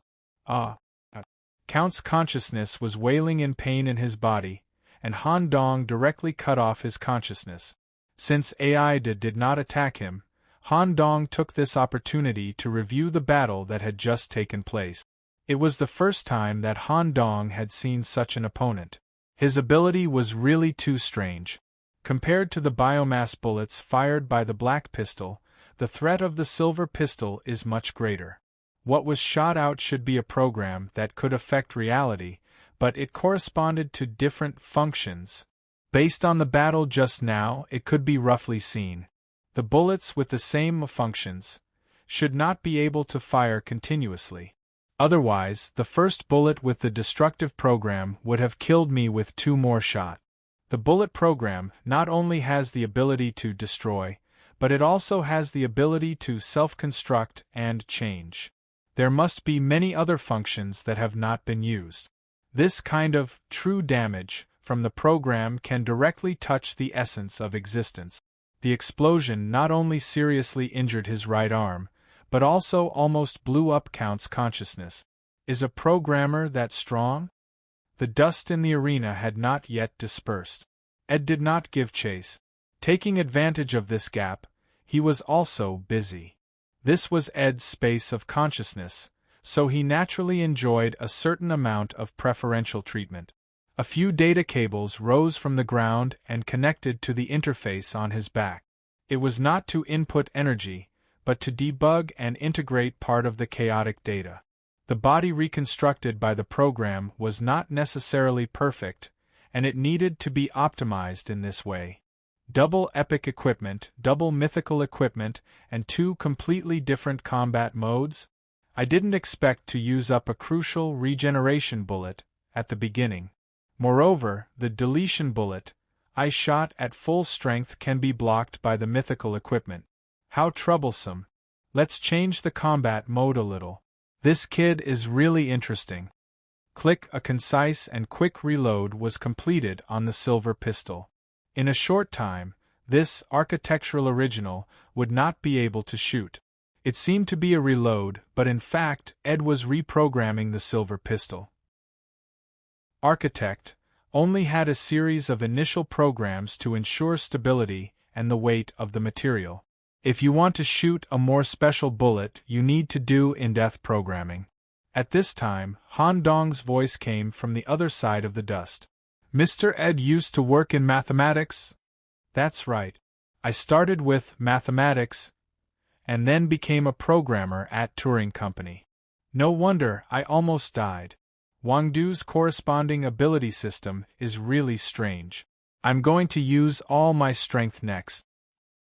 Count's consciousness was wailing in pain in his body, and Han Dong directly cut off his consciousness. Since AI did not attack him, Han Dong took this opportunity to review the battle that had just taken place. It was the first time that Han Dong had seen such an opponent. His ability was really too strange. Compared to the biomass bullets fired by the black pistol, the threat of the silver pistol is much greater. What was shot out should be a program that could affect reality, but it corresponded to different functions. Based on the battle just now, it could be roughly seen. The bullets with the same functions should not be able to fire continuously. Otherwise, the first bullet with the destructive program would have killed me with 2 more shots. The bullet program not only has the ability to destroy, but it also has the ability to self-construct and change. There must be many other functions that have not been used. This kind of true damage from the program can directly touch the essence of existence. The explosion not only seriously injured his right arm, but also almost blew up Count's consciousness. Is a programmer that strong? The dust in the arena had not yet dispersed. Ed did not give chase. Taking advantage of this gap, he was also busy. This was Ed's space of consciousness, so he naturally enjoyed a certain amount of preferential treatment. A few data cables rose from the ground and connected to the interface on his back. It was not to input energy, but to debug and integrate part of the chaotic data. The body reconstructed by the program was not necessarily perfect, and it needed to be optimized in this way. Double epic equipment, double mythical equipment, and 2 completely different combat modes? I didn't expect to use up a crucial regeneration bullet at the beginning. Moreover, the deletion bullet I shot at full strength can be blocked by the mythical equipment. How troublesome. Let's change the combat mode a little. This kid is really interesting. Click. A concise and quick reload was completed on the silver pistol. In a short time, this architectural original would not be able to shoot. It seemed to be a reload, but in fact, Ed was reprogramming the silver pistol. Architect only had a series of initial programs to ensure stability and the weight of the material. If you want to shoot a more special bullet, you need to do in-depth programming. At this time, Han Dong's voice came from the other side of the dust. Mr. Ed used to work in mathematics? That's right. I started with mathematics, and then became a programmer at Turing Company. No wonder I almost died. Wang Du's corresponding ability system is really strange. I'm going to use all my strength next.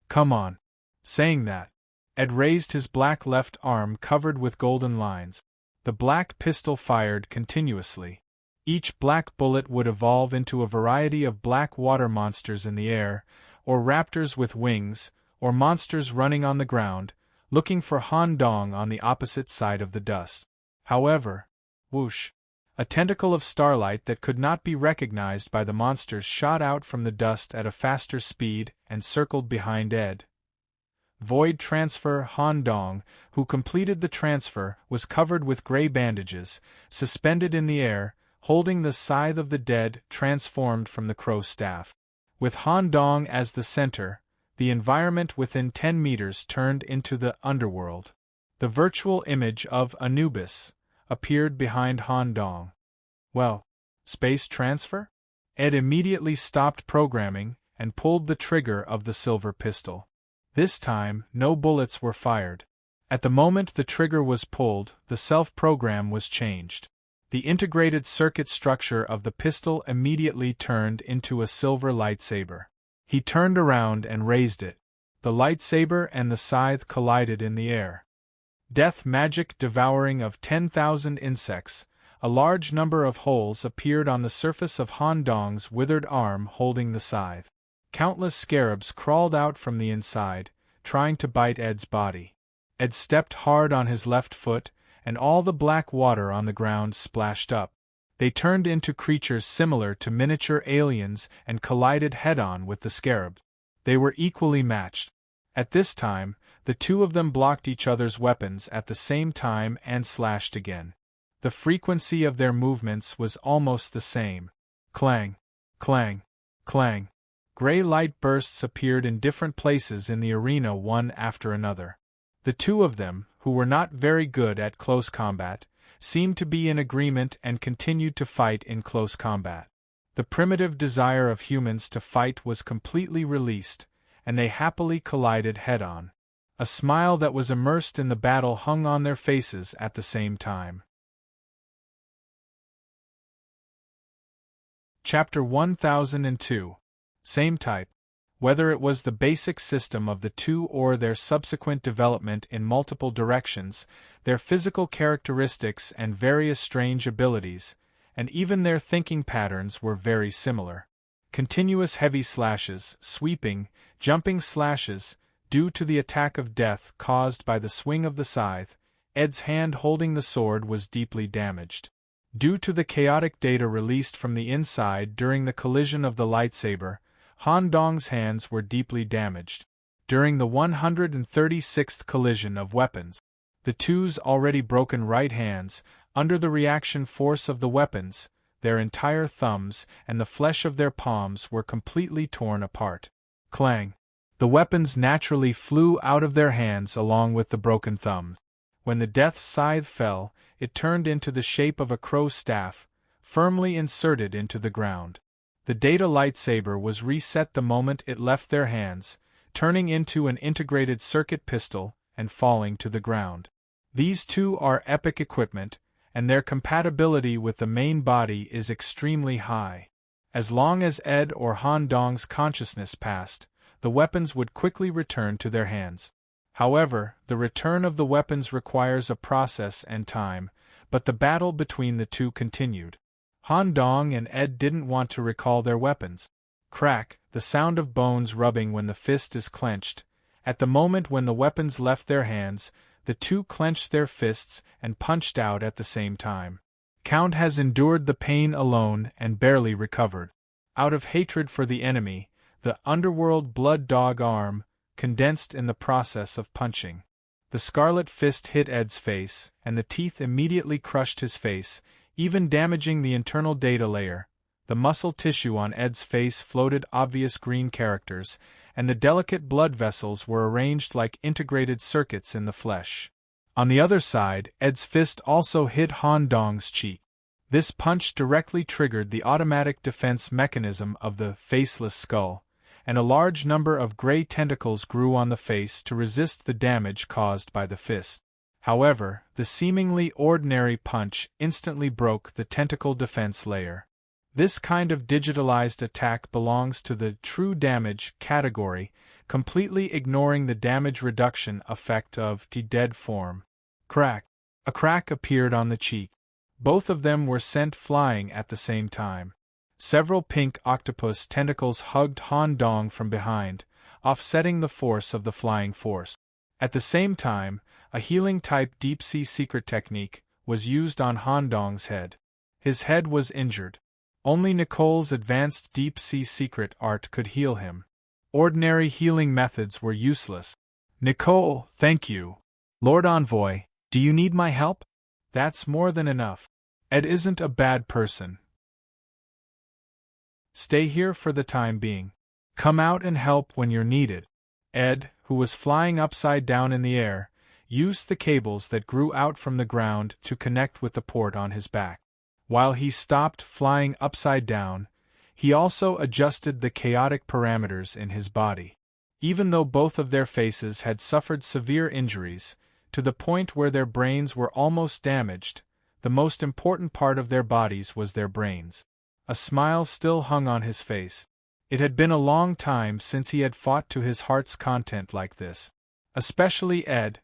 Come on. Saying that, Ed raised his black left arm covered with golden lines. The black pistol fired continuously. Each black bullet would evolve into a variety of black water monsters in the air, or raptors with wings, or monsters running on the ground, looking for Han Dong on the opposite side of the dust. However, whoosh! A tentacle of starlight that could not be recognized by the monsters shot out from the dust at a faster speed and circled behind Ed. Void transfer. Han Dong, who completed the transfer, was covered with gray bandages, suspended in the air, holding the scythe of the dead transformed from the crow's staff. With Han Dong as the center, the environment within 10 meters turned into the underworld. The virtual image of Anubis appeared behind Han Dong. Well, space transfer? Ed immediately stopped programming and pulled the trigger of the silver pistol. This time, no bullets were fired. At the moment the trigger was pulled, the self-program was changed. The integrated circuit structure of the pistol immediately turned into a silver lightsaber. He turned around and raised it. The lightsaber and the scythe collided in the air. Death magic devouring of 10,000 insects. A large number of holes appeared on the surface of Han Dong's withered arm holding the scythe. Countless scarabs crawled out from the inside, trying to bite Ed's body. Ed stepped hard on his left foot, and all the black water on the ground splashed up. They turned into creatures similar to miniature aliens and collided head-on with the scarab. They were equally matched. At this time, the two of them blocked each other's weapons at the same time and slashed again. The frequency of their movements was almost the same. Clang, clang, clang. Gray light bursts appeared in different places in the arena one after another. The two of them, who were not very good at close combat, seemed to be in agreement and continued to fight in close combat. The primitive desire of humans to fight was completely released, and they happily collided head-on. A smile that was immersed in the battle hung on their faces at the same time. Chapter 1002. Same type. Whether it was the basic system of the two or their subsequent development in multiple directions, their physical characteristics and various strange abilities, and even their thinking patterns were very similar. Continuous heavy slashes, sweeping, jumping slashes, due to the attack of death caused by the swing of the scythe, Ed's hand holding the sword was deeply damaged. Due to the chaotic data released from the inside during the collision of the lightsaber, Han Dong's hands were deeply damaged. During the 136th collision of weapons, the two's already broken right hands, under the reaction force of the weapons, their entire thumbs and the flesh of their palms were completely torn apart. Clang! The weapons naturally flew out of their hands along with the broken thumbs. When the death scythe fell, it turned into the shape of a crow's staff, firmly inserted into the ground. The data lightsaber was reset the moment it left their hands, turning into an integrated circuit pistol and falling to the ground. These two are epic equipment, and their compatibility with the main body is extremely high. As long as Ed or Han Dong's consciousness passed, the weapons would quickly return to their hands. However, the return of the weapons requires a process and time, but the battle between the two continued. Han Dong and Ed didn't want to recall their weapons. Crack, the sound of bones rubbing when the fist is clenched. At the moment when the weapons left their hands, the two clenched their fists and punched out at the same time. Count has endured the pain alone and barely recovered. Out of hatred for the enemy, the underworld blood dog arm condensed in the process of punching. The scarlet fist hit Ed's face, and the teeth immediately crushed his face, even damaging the internal data layer. The muscle tissue on Ed's face floated obvious green characters, and the delicate blood vessels were arranged like integrated circuits in the flesh. On the other side, Ed's fist also hit Han Dong's cheek. This punch directly triggered the automatic defense mechanism of the faceless skull, and a large number of gray tentacles grew on the face to resist the damage caused by the fist. However, the seemingly ordinary punch instantly broke the tentacle defense layer. This kind of digitalized attack belongs to the true damage category, completely ignoring the damage reduction effect of the dead form. Crack! A crack appeared on the cheek. Both of them were sent flying at the same time. Several pink octopus tentacles hugged Han Dong from behind, offsetting the force of the flying force. At the same time, a healing-type deep-sea secret technique was used on Han Dong's head. His head was injured. Only Nicole's advanced deep-sea secret art could heal him. Ordinary healing methods were useless. Nicole, thank you. Lord Envoy, do you need my help? That's more than enough. Ed isn't a bad person. Stay here for the time being. Come out and help when you're needed. Ed, who was flying upside down in the air, used the cables that grew out from the ground to connect with the port on his back. While he stopped flying upside down, he also adjusted the chaotic parameters in his body. Even though both of their faces had suffered severe injuries, to the point where their brains were almost damaged, the most important part of their bodies was their brains. A smile still hung on his face. It had been a long time since he had fought to his heart's content like this. Especially Ed.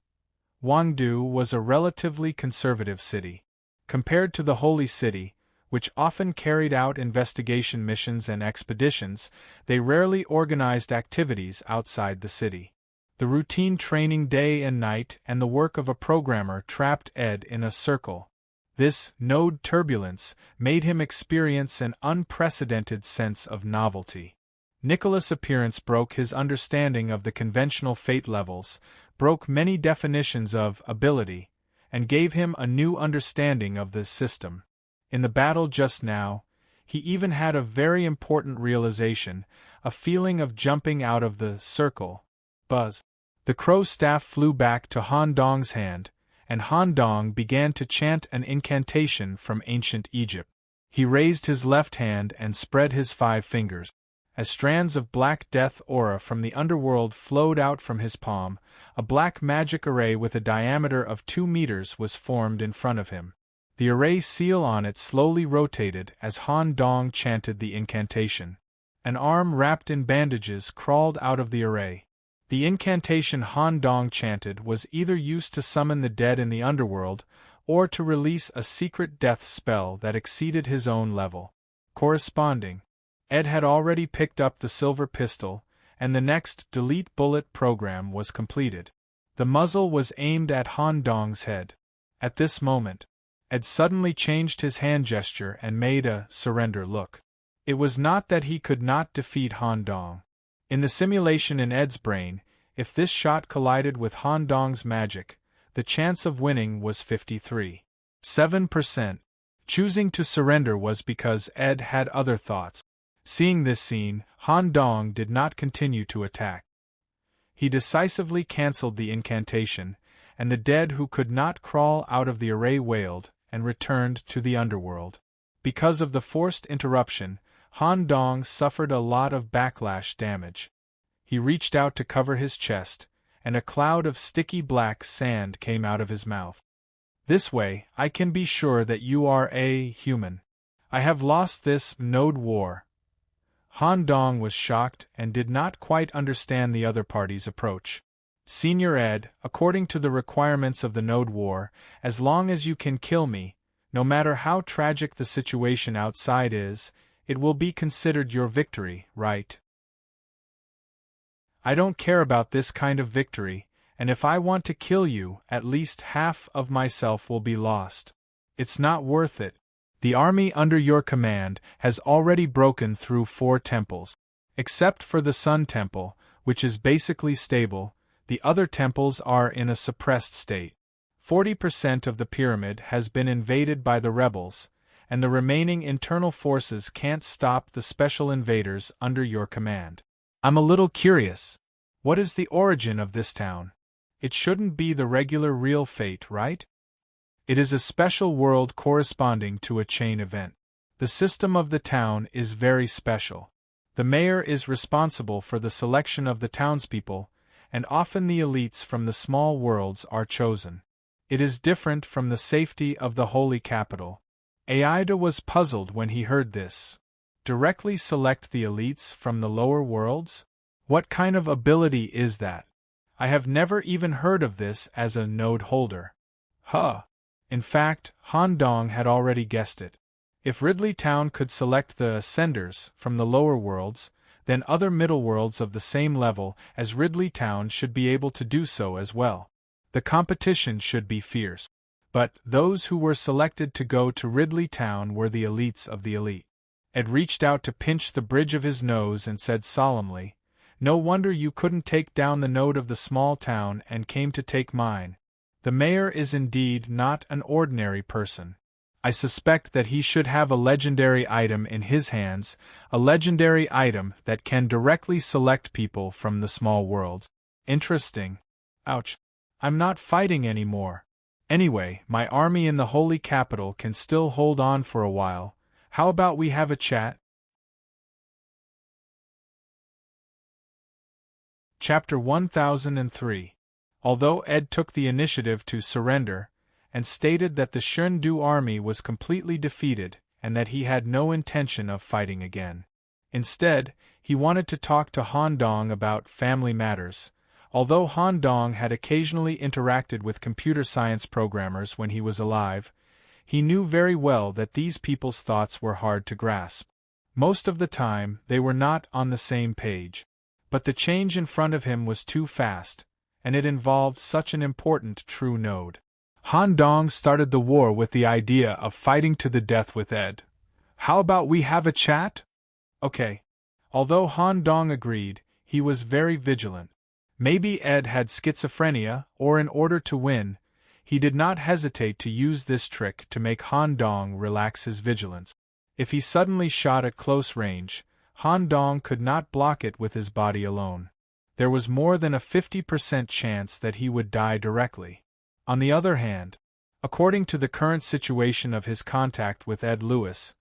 Wangdu was a relatively conservative city. Compared to the Holy City, which often carried out investigation missions and expeditions, they rarely organized activities outside the city. The routine training day and night and the work of a programmer trapped Ed in a circle. This node turbulence made him experience an unprecedented sense of novelty. Nicholas' appearance broke his understanding of the conventional fate levels, broke many definitions of ability, and gave him a new understanding of the system. In the battle just now, he even had a very important realization, a feeling of jumping out of the circle. Buzz. The crow's staff flew back to Han Dong's hand, and Han Dong began to chant an incantation from ancient Egypt. He raised his left hand and spread his 5 fingers. As strands of black death aura from the underworld flowed out from his palm, a black magic array with a diameter of 2 meters was formed in front of him. The array seal on it slowly rotated as Han Dong chanted the incantation. An arm wrapped in bandages crawled out of the array. The incantation Han Dong chanted was either used to summon the dead in the underworld, or to release a secret death spell that exceeded his own level. Corresponding. Ed had already picked up the silver pistol, and the next delete bullet program was completed. The muzzle was aimed at Han Dong's head. At this moment, Ed suddenly changed his hand gesture and made a surrender look. It was not that he could not defeat Han Dong. In the simulation in Ed's brain, if this shot collided with Han Dong's magic, the chance of winning was 53.7%. Choosing to surrender was because Ed had other thoughts. Seeing this scene, Han Dong did not continue to attack. He decisively cancelled the incantation, and the dead who could not crawl out of the array wailed and returned to the underworld. Because of the forced interruption, Han Dong suffered a lot of backlash damage. He reached out to cover his chest, and a cloud of sticky black sand came out of his mouth. This way, I can be sure that you are a human. I have lost this node war. Han Dong was shocked and did not quite understand the other party's approach. Senior Ed, according to the requirements of the node war, as long as you can kill me, no matter how tragic the situation outside is, it will be considered your victory, right? I don't care about this kind of victory, and if I want to kill you, at least half of myself will be lost. It's not worth it. The army under your command has already broken through 4 temples. Except for the Sun Temple, which is basically stable, the other temples are in a suppressed state. 40% of the pyramid has been invaded by the rebels, and the remaining internal forces can't stop the special invaders under your command. I'm a little curious. What is the origin of this town? It shouldn't be the regular real fate, right? It is a special world corresponding to a chain event. The system of the town is very special. The mayor is responsible for the selection of the townspeople, and often the elites from the small worlds are chosen. It is different from the safety of the holy capital. Aida was puzzled when he heard this. Directly select the elites from the lower worlds? What kind of ability is that? I have never even heard of this as a node holder. Huh. In fact, Han Dong had already guessed it. If Ridley Town could select the Ascenders from the lower worlds, then other middle worlds of the same level as Ridley Town should be able to do so as well. The competition should be fierce. But those who were selected to go to Ridley Town were the elites of the elite. Ed reached out to pinch the bridge of his nose and said solemnly, "No wonder you couldn't take down the node of the small town and came to take mine. The mayor is indeed not an ordinary person. I suspect that he should have a legendary item in his hands, a legendary item that can directly select people from the small world. Interesting. Ouch. I'm not fighting anymore. Anyway, my army in the holy capital can still hold on for a while. How about we have a chat?" Chapter 1003. Although Ed took the initiative to surrender, and stated that the Shundu army was completely defeated and that he had no intention of fighting again. Instead, he wanted to talk to Han Dong about family matters. Although Han Dong had occasionally interacted with computer science programmers when he was alive, he knew very well that these people's thoughts were hard to grasp. Most of the time, they were not on the same page. But the change in front of him was too fast, and it involved such an important true node. Han Dong started the war with the idea of fighting to the death with Ed. "How about we have a chat?" Okay. Although Han Dong agreed, he was very vigilant. Maybe Ed had schizophrenia, or in order to win, he did not hesitate to use this trick to make Han Dong relax his vigilance. If he suddenly shot at close range, Han Dong could not block it with his body alone. There was more than a 50% chance that he would die directly. On the other hand, according to the current situation of his contact with Ed Lewis,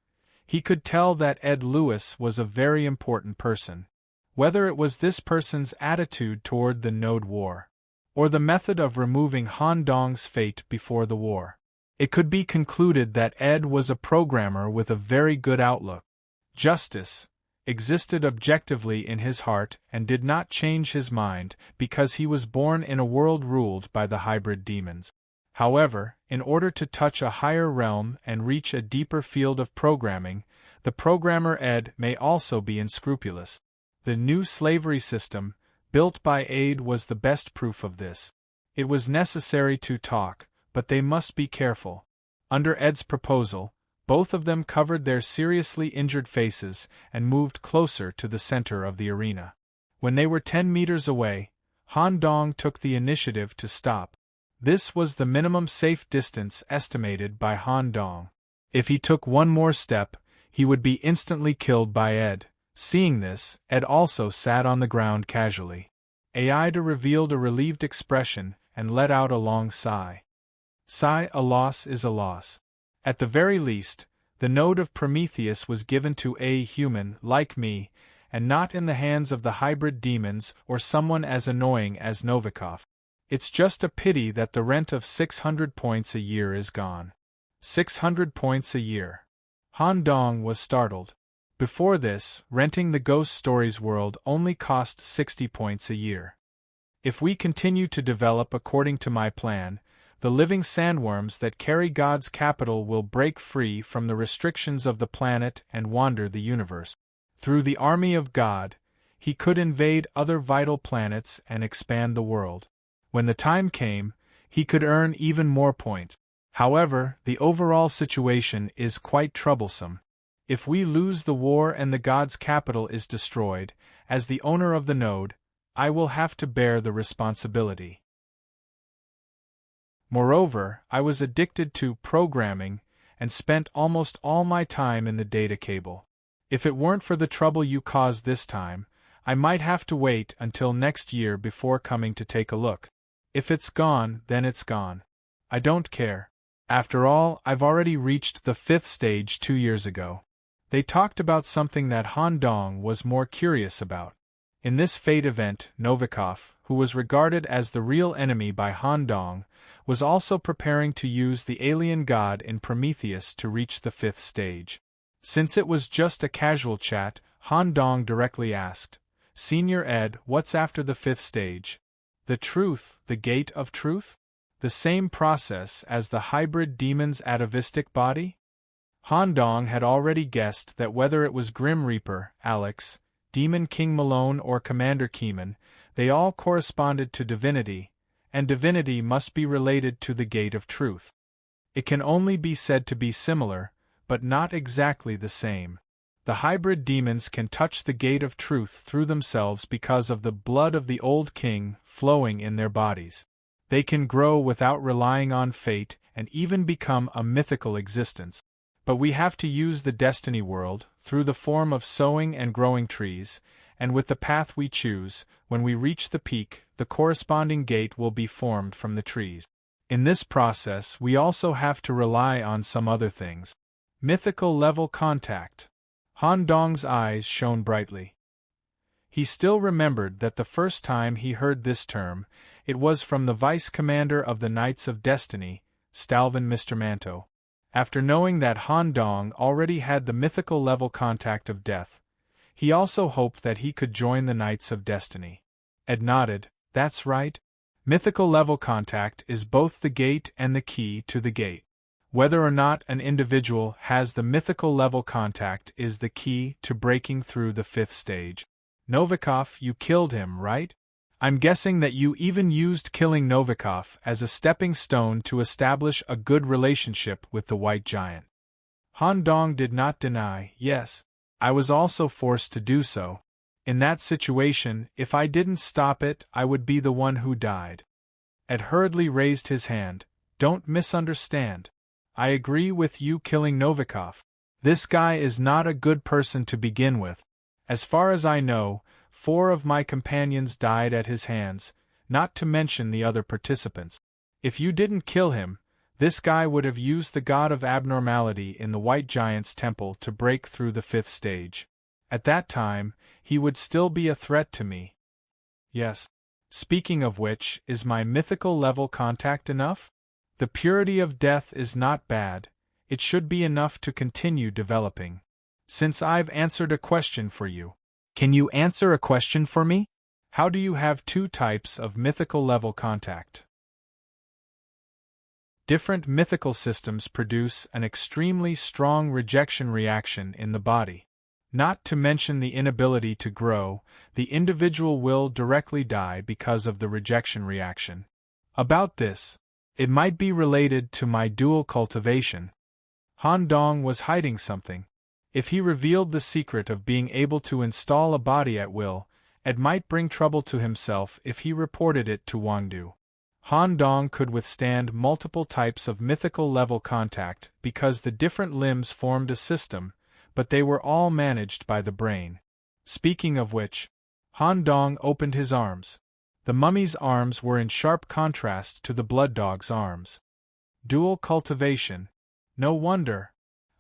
he could tell that Ed Lewis was a very important person. Whether it was this person's attitude toward the node war, or the method of removing Han Dong's fate before the war, it could be concluded that Ed was a programmer with a very good outlook. Justice existed objectively in his heart and did not change his mind because he was born in a world ruled by the hybrid demons. However, in order to touch a higher realm and reach a deeper field of programming, the programmer Ed may also be unscrupulous. The new slavery system, built by Aid, was the best proof of this. It was necessary to talk, but they must be careful. Under Ed's proposal, both of them covered their seriously injured faces and moved closer to the center of the arena. When they were 10 meters away, Han Dong took the initiative to stop. This was the minimum safe distance estimated by Han Dong. If he took one more step, he would be instantly killed by Ed. Seeing this, Ed also sat on the ground casually. Aida revealed a relieved expression and let out a long sigh. Sigh, a loss is a loss. At the very least, the node of Prometheus was given to a human like me, and not in the hands of the hybrid demons or someone as annoying as Novikov. It's just a pity that the rent of 600 points a year is gone. 600 points a year. Han Dong was startled. Before this, renting the Ghost Stories world only cost 60 points a year. If we continue to develop according to my plan, the living sandworms that carry God's capital will break free from the restrictions of the planet and wander the universe. Through the army of God, he could invade other vital planets and expand the world. When the time came, he could earn even more points. However, the overall situation is quite troublesome. If we lose the war and the God's capital is destroyed, as the owner of the node, I will have to bear the responsibility. Moreover, I was addicted to programming and spent almost all my time in the data cable. If it weren't for the trouble you caused this time, I might have to wait until next year before coming to take a look. If it's gone, then it's gone. I don't care. After all, I've already reached the 5th stage 2 years ago. They talked about something that Han Dong was more curious about. In this fate event, Novikov, who was regarded as the real enemy by Han Dong, was also preparing to use the alien god in Prometheus to reach the 5th stage. Since it was just a casual chat, Han Dong directly asked, "Senior Ed, what's after the 5th stage? The truth, the gate of truth? The same process as the hybrid demon's atavistic body?" Han Dong had already guessed that whether it was Grim Reaper, Alex, Demon King Malone or Commander Keeman, they all corresponded to divinity, and divinity must be related to the gate of truth. It can only be said to be similar, but not exactly the same. The hybrid demons can touch the gate of truth through themselves because of the blood of the old king flowing in their bodies. They can grow without relying on fate and even become a mythical existence. But we have to use the destiny world, through the form of sowing and growing trees, and with the path we choose, when we reach the peak, the corresponding gate will be formed from the trees. In this process we also have to rely on some other things. Mythical level contact. Han Dong's eyes shone brightly. He still remembered that the first time he heard this term, it was from the vice-commander of the Knights of Destiny, Stalvin Mr. Manto. After knowing that Han Dong already had the mythical level contact of death, he also hoped that he could join the Knights of Destiny. Ed nodded. "That's right. Mythical level contact is both the gate and the key to the gate. Whether or not an individual has the mythical level contact is the key to breaking through the 5th stage. Novikov, you killed him, right? I'm guessing that you even used killing Novikov as a stepping stone to establish a good relationship with the White Giant." Han Dong did not deny. "Yes, I was also forced to do so. In that situation, if I didn't stop it, I would be the one who died." Ed hurriedly raised his hand. "Don't misunderstand. I agree with you killing Novikov. This guy is not a good person to begin with. As far as I know, 4 of my companions died at his hands, not to mention the other participants. If you didn't kill him, this guy would have used the god of abnormality in the White Giant's temple to break through the 5th stage. At that time, he would still be a threat to me." "Yes. Speaking of which, is my mythical level contact enough? The purity of death is not bad. It should be enough to continue developing. Since I've answered a question for you, can you answer a question for me? How do you have 2 types of mythical level contact?" Different mythical systems produce an extremely strong rejection reaction in the body. Not to mention the inability to grow, the individual will directly die because of the rejection reaction. About this, it might be related to my dual cultivation. Han Dong was hiding something. If he revealed the secret of being able to install a body at will, it might bring trouble to himself if he reported it to Wang Du. Han Dong could withstand multiple types of mythical level contact because the different limbs formed a system, but they were all managed by the brain. Speaking of which, Han Dong opened his arms. The mummy's arms were in sharp contrast to the blood dog's arms. Dual cultivation. No wonder.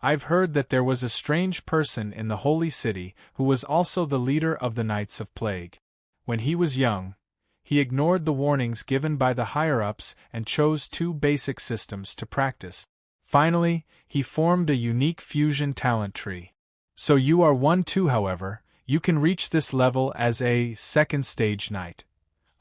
I've heard that there was a strange person in the holy city who was also the leader of the Knights of Plague. When he was young, he ignored the warnings given by the higher-ups and chose two basic systems to practice. Finally, he formed a unique fusion talent tree. So you are one too, however. You can reach this level as a second-stage knight.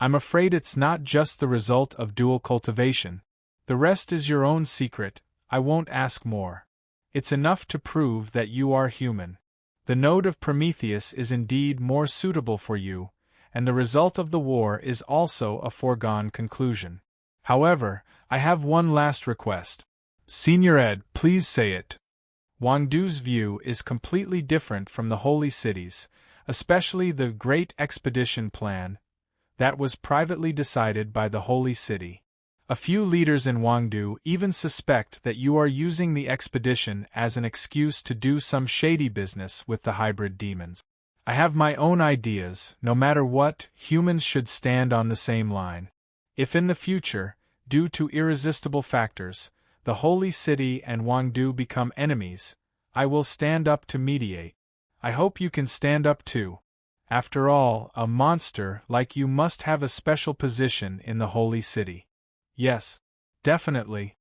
I'm afraid it's not just the result of dual cultivation. The rest is your own secret. I won't ask more. It's enough to prove that you are human. The node of Prometheus is indeed more suitable for you, and the result of the war is also a foregone conclusion. However, I have one last request. Senior Ed, please say it. Wang Du's view is completely different from the holy cities, especially the Great Expedition Plan that was privately decided by the holy city. A few leaders in Wangdu even suspect that you are using the expedition as an excuse to do some shady business with the hybrid demons. I have my own ideas. No matter what, humans should stand on the same line. If in the future, due to irresistible factors, the holy city and Wangdu become enemies, I will stand up to mediate. I hope you can stand up too. After all, a monster like you must have a special position in the holy city. Yes, definitely.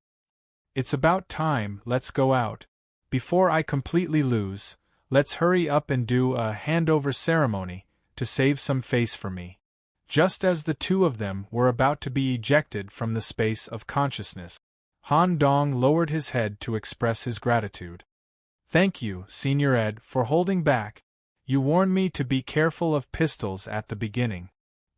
It's about time. Let's go out. Before I completely lose, let's hurry up and do a handover ceremony to save some face for me. Just as the two of them were about to be ejected from the space of consciousness, Han Dong lowered his head to express his gratitude. Thank you, Senior Ed, for holding back. You warned me to be careful of pistols at the beginning.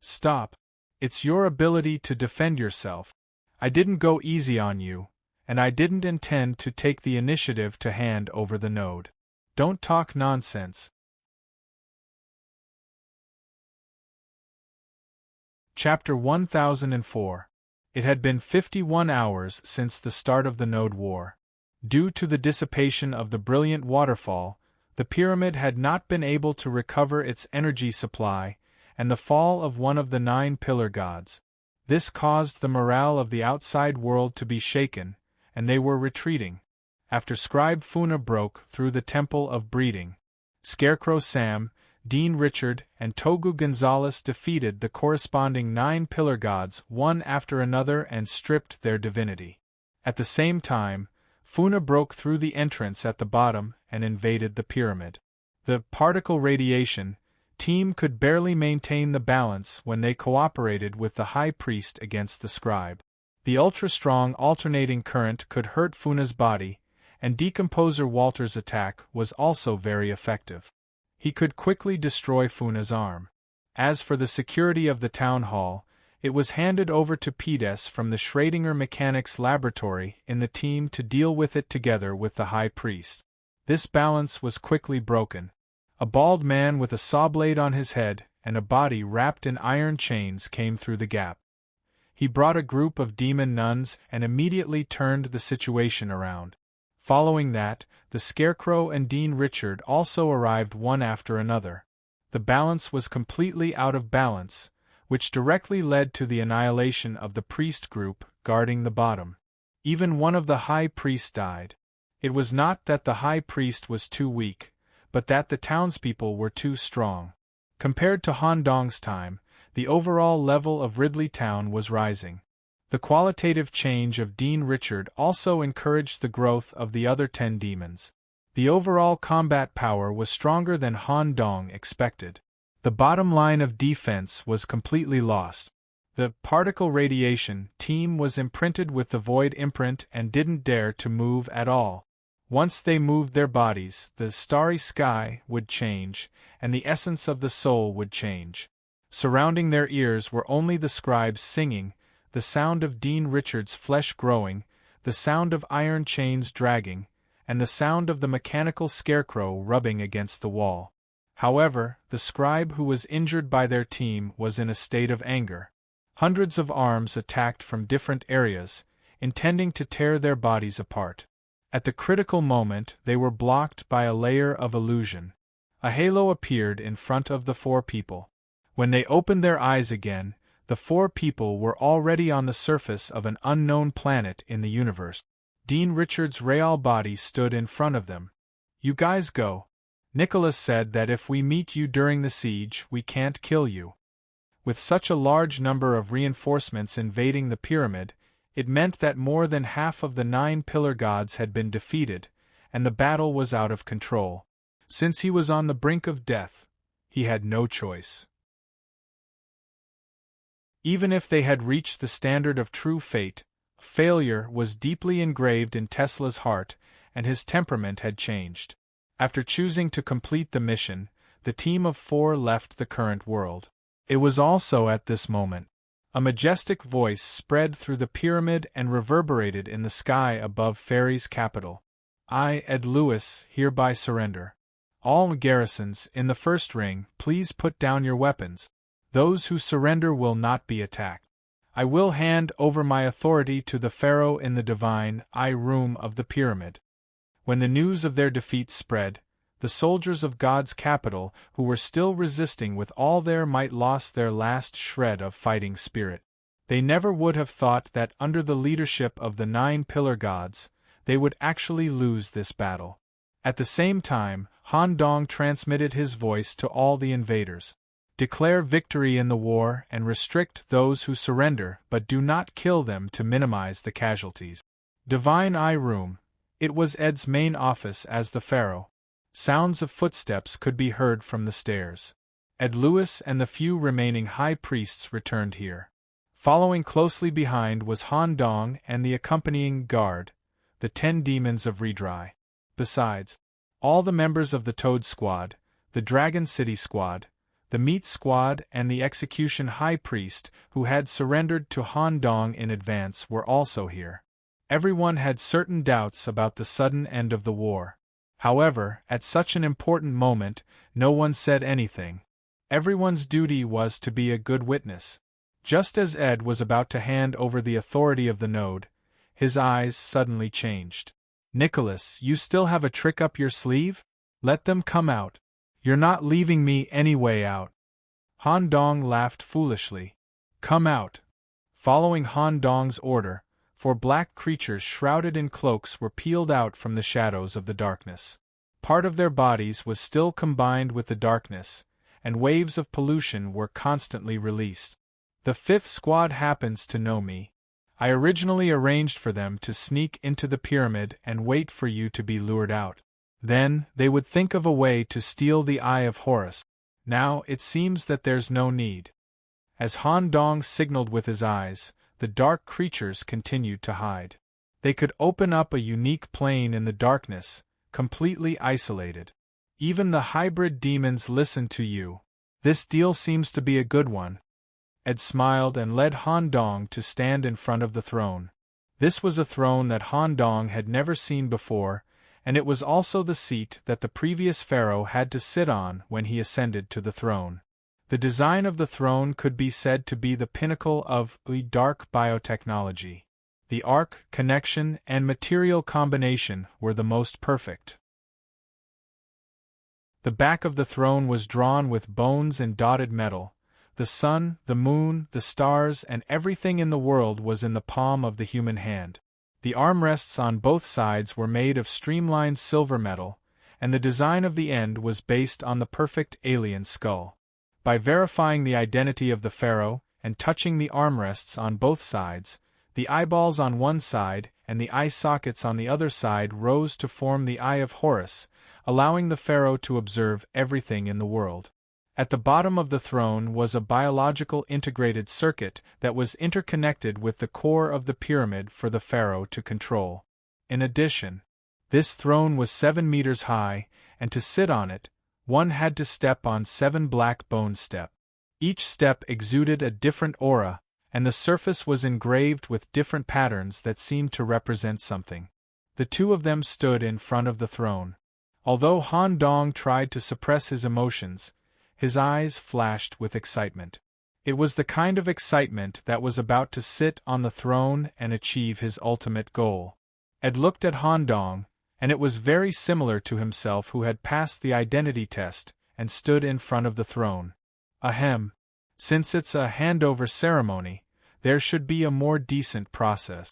Stop. It's your ability to defend yourself. I didn't go easy on you, and I didn't intend to take the initiative to hand over the node. Don't talk nonsense. Chapter 1004. It had been 51 hours since the start of the node war. Due to the dissipation of the brilliant waterfall, the pyramid had not been able to recover its energy supply, and the fall of one of the 9 pillar gods. This caused the morale of the outside world to be shaken, and they were retreating. After Scribe Funa broke through the Temple of Breeding, Scarecrow Sam, Dean Richard, and Togu Gonzalez defeated the corresponding 9 pillar gods one after another and stripped their divinity. At the same time, Funa broke through the entrance at the bottom and invaded the pyramid. The particle radiation team could barely maintain the balance when they cooperated with the High Priest against the Scribe. The ultra-strong alternating current could hurt Funa's body, and Decomposer Walter's attack was also very effective. He could quickly destroy Funa's arm. As for the security of the town hall, it was handed over to Pides from the Schrödinger Mechanics Laboratory in the team to deal with it together with the High Priest. This balance was quickly broken. A bald man with a saw blade on his head and a body wrapped in iron chains came through the gap. He brought a group of demon nuns and immediately turned the situation around. Following that, the Scarecrow and Dean Richard also arrived one after another. The balance was completely out of balance, which directly led to the annihilation of the priest group guarding the bottom. Even one of the high priests died. It was not that the high priest was too weak, but that the townspeople were too strong. Compared to Han Dong's time, the overall level of Ridley Town was rising. The qualitative change of Dean Richard also encouraged the growth of the other 10 demons. The overall combat power was stronger than Han Dong expected. The bottom line of defense was completely lost. The particle radiation team was imprinted with the void imprint and didn't dare to move at all. Once they moved their bodies, the starry sky would change, and the essence of the soul would change. Surrounding their ears were only the scribes singing, the sound of Dean Richards' flesh growing, the sound of iron chains dragging, and the sound of the mechanical scarecrow rubbing against the wall. However, the scribe who was injured by their team was in a state of anger. Hundreds of arms attacked from different areas, intending to tear their bodies apart. At the critical moment, they were blocked by a layer of illusion. A halo appeared in front of the four people. When they opened their eyes again, the four people were already on the surface of an unknown planet in the universe. Dean Richards' real body stood in front of them. "You guys go. Nicholas said that if we meet you during the siege, we can't kill you." With such a large number of reinforcements invading the pyramid, it meant that more than half of the 9 pillar gods had been defeated, and the battle was out of control. Since he was on the brink of death, he had no choice. Even if they had reached the standard of true fate, failure was deeply engraved in Tesla's heart, and his temperament had changed. After choosing to complete the mission, the team of 4 left the current world. It was also at this moment. A majestic voice spread through the pyramid and reverberated in the sky above Fairy's capital. "I, Ed Lewis, hereby surrender. All garrisons in the first ring, please put down your weapons. Those who surrender will not be attacked. I will hand over my authority to the Pharaoh in the divine eye room of the pyramid." When the news of their defeat spread, the soldiers of God's capital, who were still resisting with all their might, lost their last shred of fighting spirit. They never would have thought that under the leadership of the 9 pillar gods, they would actually lose this battle. At the same time, Han Dong transmitted his voice to all the invaders. "Declare victory in the war and restrict those who surrender, but do not kill them to minimize the casualties." Divine Eye Room. It was Ed's main office as the Pharaoh. Sounds of footsteps could be heard from the stairs. Ed Lewis and the few remaining high priests returned here. Following closely behind was Han Dong and the accompanying guard, the 10 demons of Redry. Besides, all the members of the Toad Squad, the Dragon City Squad, the Meat Squad and the Execution High Priest, who had surrendered to Han Dong in advance, were also here. Everyone had certain doubts about the sudden end of the war. However, at such an important moment, no one said anything. Everyone's duty was to be a good witness. Just as Ed was about to hand over the authority of the node, his eyes suddenly changed. "Nicholas, you still have a trick up your sleeve? Let them come out. You're not leaving me any way out." Han Dong laughed foolishly. "Come out." Following Han Dong's order, 4 black creatures shrouded in cloaks were peeled out from the shadows of the darkness. Part of their bodies was still combined with the darkness, and waves of pollution were constantly released. "The 5th squad happens to know me. I originally arranged for them to sneak into the pyramid and wait for you to be lured out. Then, they would think of a way to steal the Eye of Horus. Now, it seems that there's no need." As Han Dong signaled with his eyes, the dark creatures continued to hide. They could open up a unique plane in the darkness, completely isolated. Even the hybrid demons listened to you. "This deal seems to be a good one." Ed smiled and led Han Dong to stand in front of the throne. This was a throne that Han Dong had never seen before, and it was also the seat that the previous pharaoh had to sit on when he ascended to the throne. The design of the throne could be said to be the pinnacle of dark biotechnology. The arc, connection, and material combination were the most perfect. The back of the throne was drawn with bones and dotted metal. The sun, the moon, the stars, and everything in the world was in the palm of the human hand. The armrests on both sides were made of streamlined silver metal, and the design of the end was based on the perfect alien skull. By verifying the identity of the pharaoh, and touching the armrests on both sides, the eyeballs on one side and the eye sockets on the other side rose to form the Eye of Horus, allowing the pharaoh to observe everything in the world. At the bottom of the throne was a biological integrated circuit that was interconnected with the core of the pyramid for the pharaoh to control. In addition, This throne was 7 meters high, and to sit on it, one had to step on 7 black bone steps. Each step exuded a different aura, and the surface was engraved with different patterns that seemed to represent something. The two of them stood in front of the throne. Although Han Dong tried to suppress his emotions, his eyes flashed with excitement. It was the kind of excitement that was about to sit on the throne and achieve his ultimate goal. Ed looked at Han Dong, and it was very similar to himself who had passed the identity test and stood in front of the throne. Ahem. Since it's a handover ceremony, there should be a more decent process.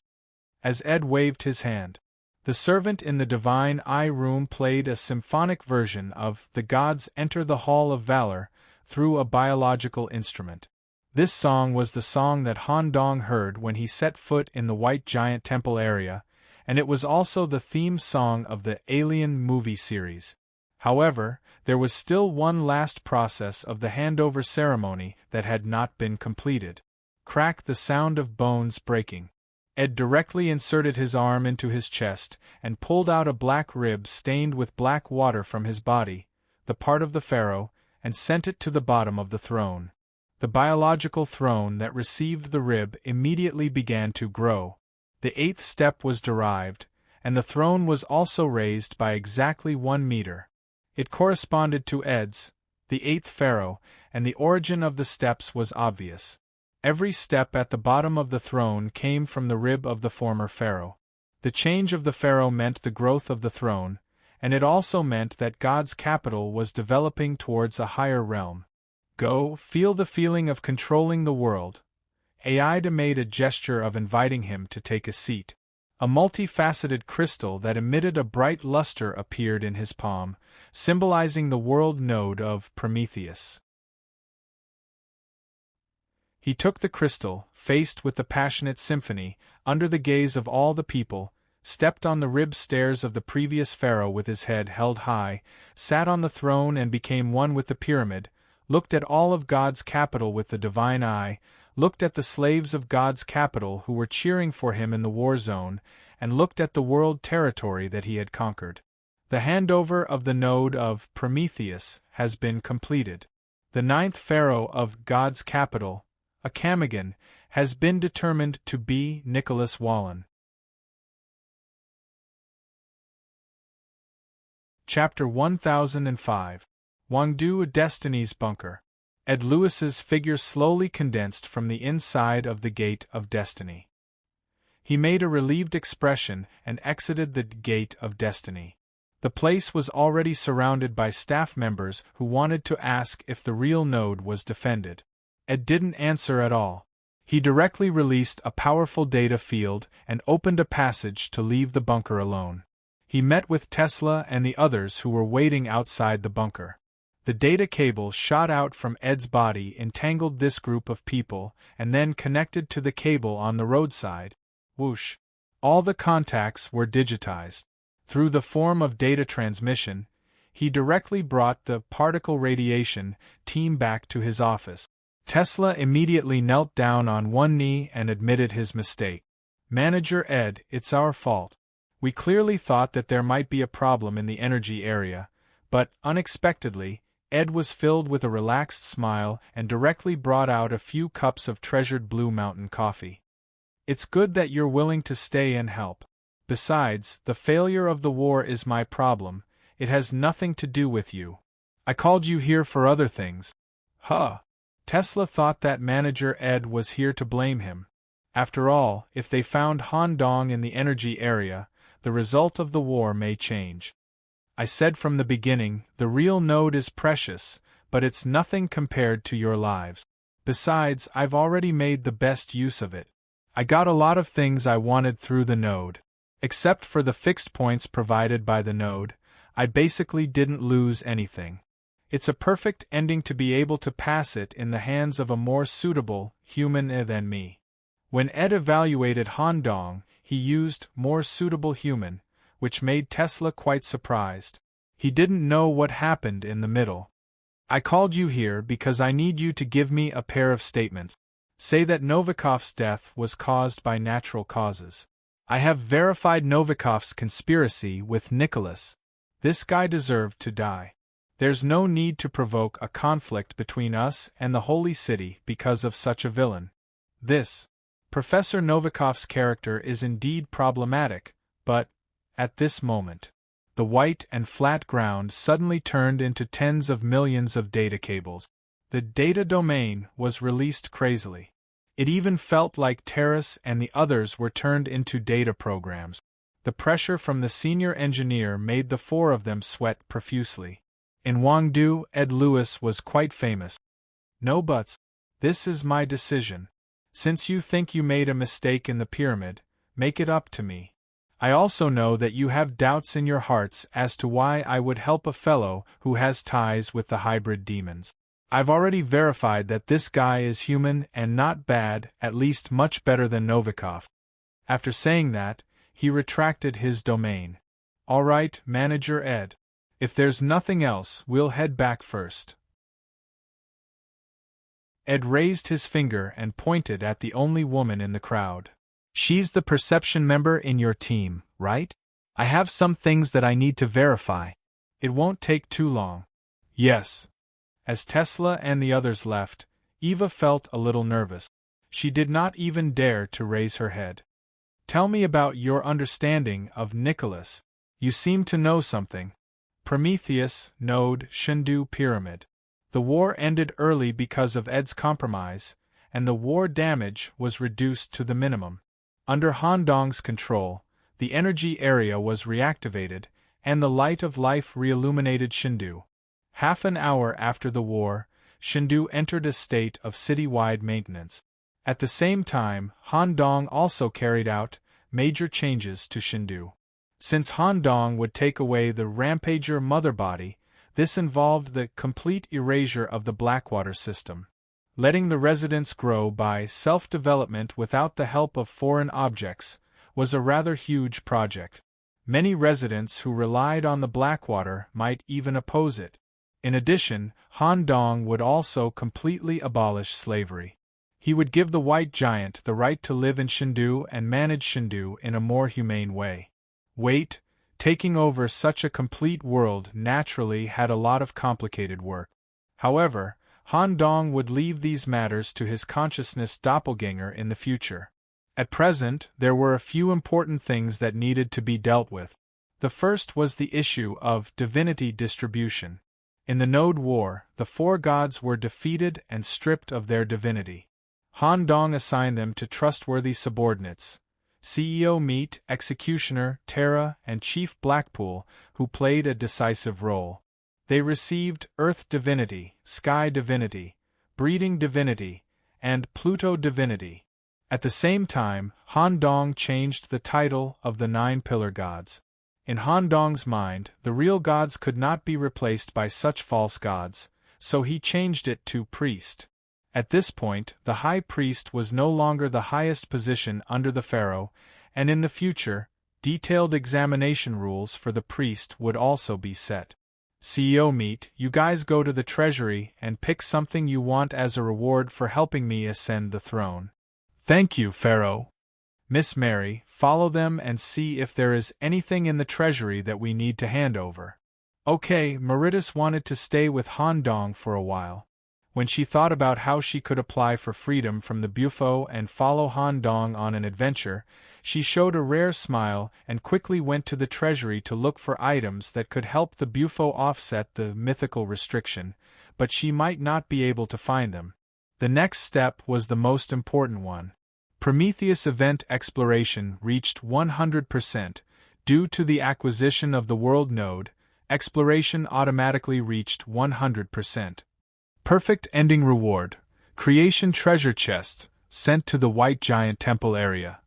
As Ed waved his hand, the servant in the Divine Eye room played a symphonic version of The Gods Enter the Hall of Valor through a biological instrument. This song was the song that Han Dong heard when he set foot in the White Giant Temple area, and it was also the theme song of the Alien movie series. However, there was still one last process of the handover ceremony that had not been completed. Crack, the sound of bones breaking. Ed directly inserted his arm into his chest and pulled out a black rib stained with black water from his body, the part of the pharaoh, and sent it to the bottom of the throne. The biological throne that received the rib immediately began to grow. The 8th step was derived, and the throne was also raised by exactly 1 meter. It corresponded to Ed's, the 8th pharaoh, and the origin of the steps was obvious. Every step at the bottom of the throne came from the rib of the former pharaoh. The change of the pharaoh meant the growth of the throne, and it also meant that God's capital was developing towards a higher realm. Go, feel the feeling of controlling the world. Aida made a gesture of inviting him to take a seat. A multifaceted crystal that emitted a bright luster appeared in his palm, symbolizing the world node of Prometheus. He took the crystal, faced with the passionate symphony, under the gaze of all the people, stepped on the rib stairs of the previous pharaoh with his head held high, sat on the throne and became one with the pyramid, looked at all of God's capital with the divine eye, looked at the slaves of God's capital who were cheering for him in the war zone, and looked at the world territory that he had conquered. The handover of the node of Prometheus has been completed. The 9th pharaoh of God's capital, a Kamagan, has been determined to be Nicholas Wallen. Chapter 1005. Wangdu, Destiny's Bunker. Ed Lewis's figure slowly condensed from the inside of the Gate of Destiny. He made a relieved expression and exited the Gate of Destiny. The place was already surrounded by staff members who wanted to ask if the real node was defended. Ed didn't answer at all. He directly released a powerful data field and opened a passage to leave the bunker alone. He met with Tesla and the others who were waiting outside the bunker. The data cable shot out from Ed's body, entangled this group of people, and then connected to the cable on the roadside. Whoosh! All the contacts were digitized. Through the form of data transmission, he directly brought the particle radiation team back to his office. Tesla immediately knelt down on one knee and admitted his mistake. Manager Ed, it's our fault. We clearly thought that there might be a problem in the energy area, but, unexpectedly, Ed was filled with a relaxed smile and directly brought out a few cups of treasured Blue Mountain coffee. It's good that you're willing to stay and help. Besides, the failure of the war is my problem. It has nothing to do with you. I called you here for other things. Huh. Tesla thought that Manager Ed was here to blame him. After all, if they found Han Dong in the energy area, the result of the war may change. I said from the beginning, the real node is precious, but it's nothing compared to your lives. Besides, I've already made the best use of it. I got a lot of things I wanted through the node. Except for the fixed points provided by the node, I basically didn't lose anything. It's a perfect ending to be able to pass it in the hands of a more suitable human than me. When Ed evaluated Han Dong, he used more suitable human, which made Tesla quite surprised. He didn't know what happened in the middle. I called you here because I need you to give me a pair of statements. Say that Novikov's death was caused by natural causes. I have verified Novikov's conspiracy with Nicholas. This guy deserved to die. There's no need to provoke a conflict between us and the Holy City because of such a villain. This Professor Novikov's character is indeed problematic, but, at this moment, the white and flat ground suddenly turned into tens of millions of data cables. The data domain was released crazily. It even felt like Terrace and the others were turned into data programs. The pressure from the senior engineer made the four of them sweat profusely. In Wangdu, Ed Lewis was quite famous. No buts. This is my decision. Since you think you made a mistake in the pyramid, make it up to me. I also know that you have doubts in your hearts as to why I would help a fellow who has ties with the hybrid demons. I've already verified that this guy is human and not bad, at least much better than Novikov. After saying that, he retracted his domain. All right, Manager Ed. If there's nothing else, we'll head back first. Ed raised his finger and pointed at the only woman in the crowd. She's the perception member in your team, right? I have some things that I need to verify. It won't take too long. Yes. As Tesla and the others left, Eva felt a little nervous. She did not even dare to raise her head. Tell me about your understanding of Nicholas. You seem to know something. Prometheus, Node, Shindu Pyramid. The war ended early because of Ed's compromise, and the war damage was reduced to the minimum. Under Han Dong's control, the energy area was reactivated, and the light of life re-illuminated Shindu. Half an hour after the war, Shindu entered a state of city-wide maintenance. At the same time, Han Dong also carried out major changes to Shindu. Since Han Dong would take away the Rampager mother body, this involved the complete erasure of the Blackwater system. Letting the residents grow by self-development without the help of foreign objects was a rather huge project. Many residents who relied on the Blackwater might even oppose it. In addition, Han Dong would also completely abolish slavery. He would give the White Giant the right to live in Shindu and manage Shindu in a more humane way. Wait, taking over such a complete world naturally had a lot of complicated work. However, Han Dong would leave these matters to his consciousness doppelganger in the future. At present, there were a few important things that needed to be dealt with. The first was the issue of divinity distribution. In the Node War, the four gods were defeated and stripped of their divinity. Han Dong assigned them to trustworthy subordinates, CEO Meat, Executioner, Terra, and Chief Blackpool, who played a decisive role. They received Earth Divinity, Sky Divinity, Breeding Divinity, and Pluto Divinity. At the same time, Han Dong changed the title of the 9 pillar gods. In Han Dong's mind, the real gods could not be replaced by such false gods, so he changed it to priest. At this point, the high priest was no longer the highest position under the pharaoh, and in the future, detailed examination rules for the priest would also be set. CEO Meat, you guys go to the treasury and pick something you want as a reward for helping me ascend the throne. Thank you, Pharaoh. Miss Mary, follow them and see if there is anything in the treasury that we need to hand over. Okay, Meritus wanted to stay with Han Dong for a while. When she thought about how she could apply for freedom from the Bufo and follow Han Dong on an adventure, she showed a rare smile and quickly went to the treasury to look for items that could help the Bufo offset the mythical restriction, but she might not be able to find them. The next step was the most important one. Prometheus event exploration reached 100%. Due to the acquisition of the world node, exploration automatically reached 100%. Perfect ending reward. Creation treasure chests, sent to the White Giant Temple area.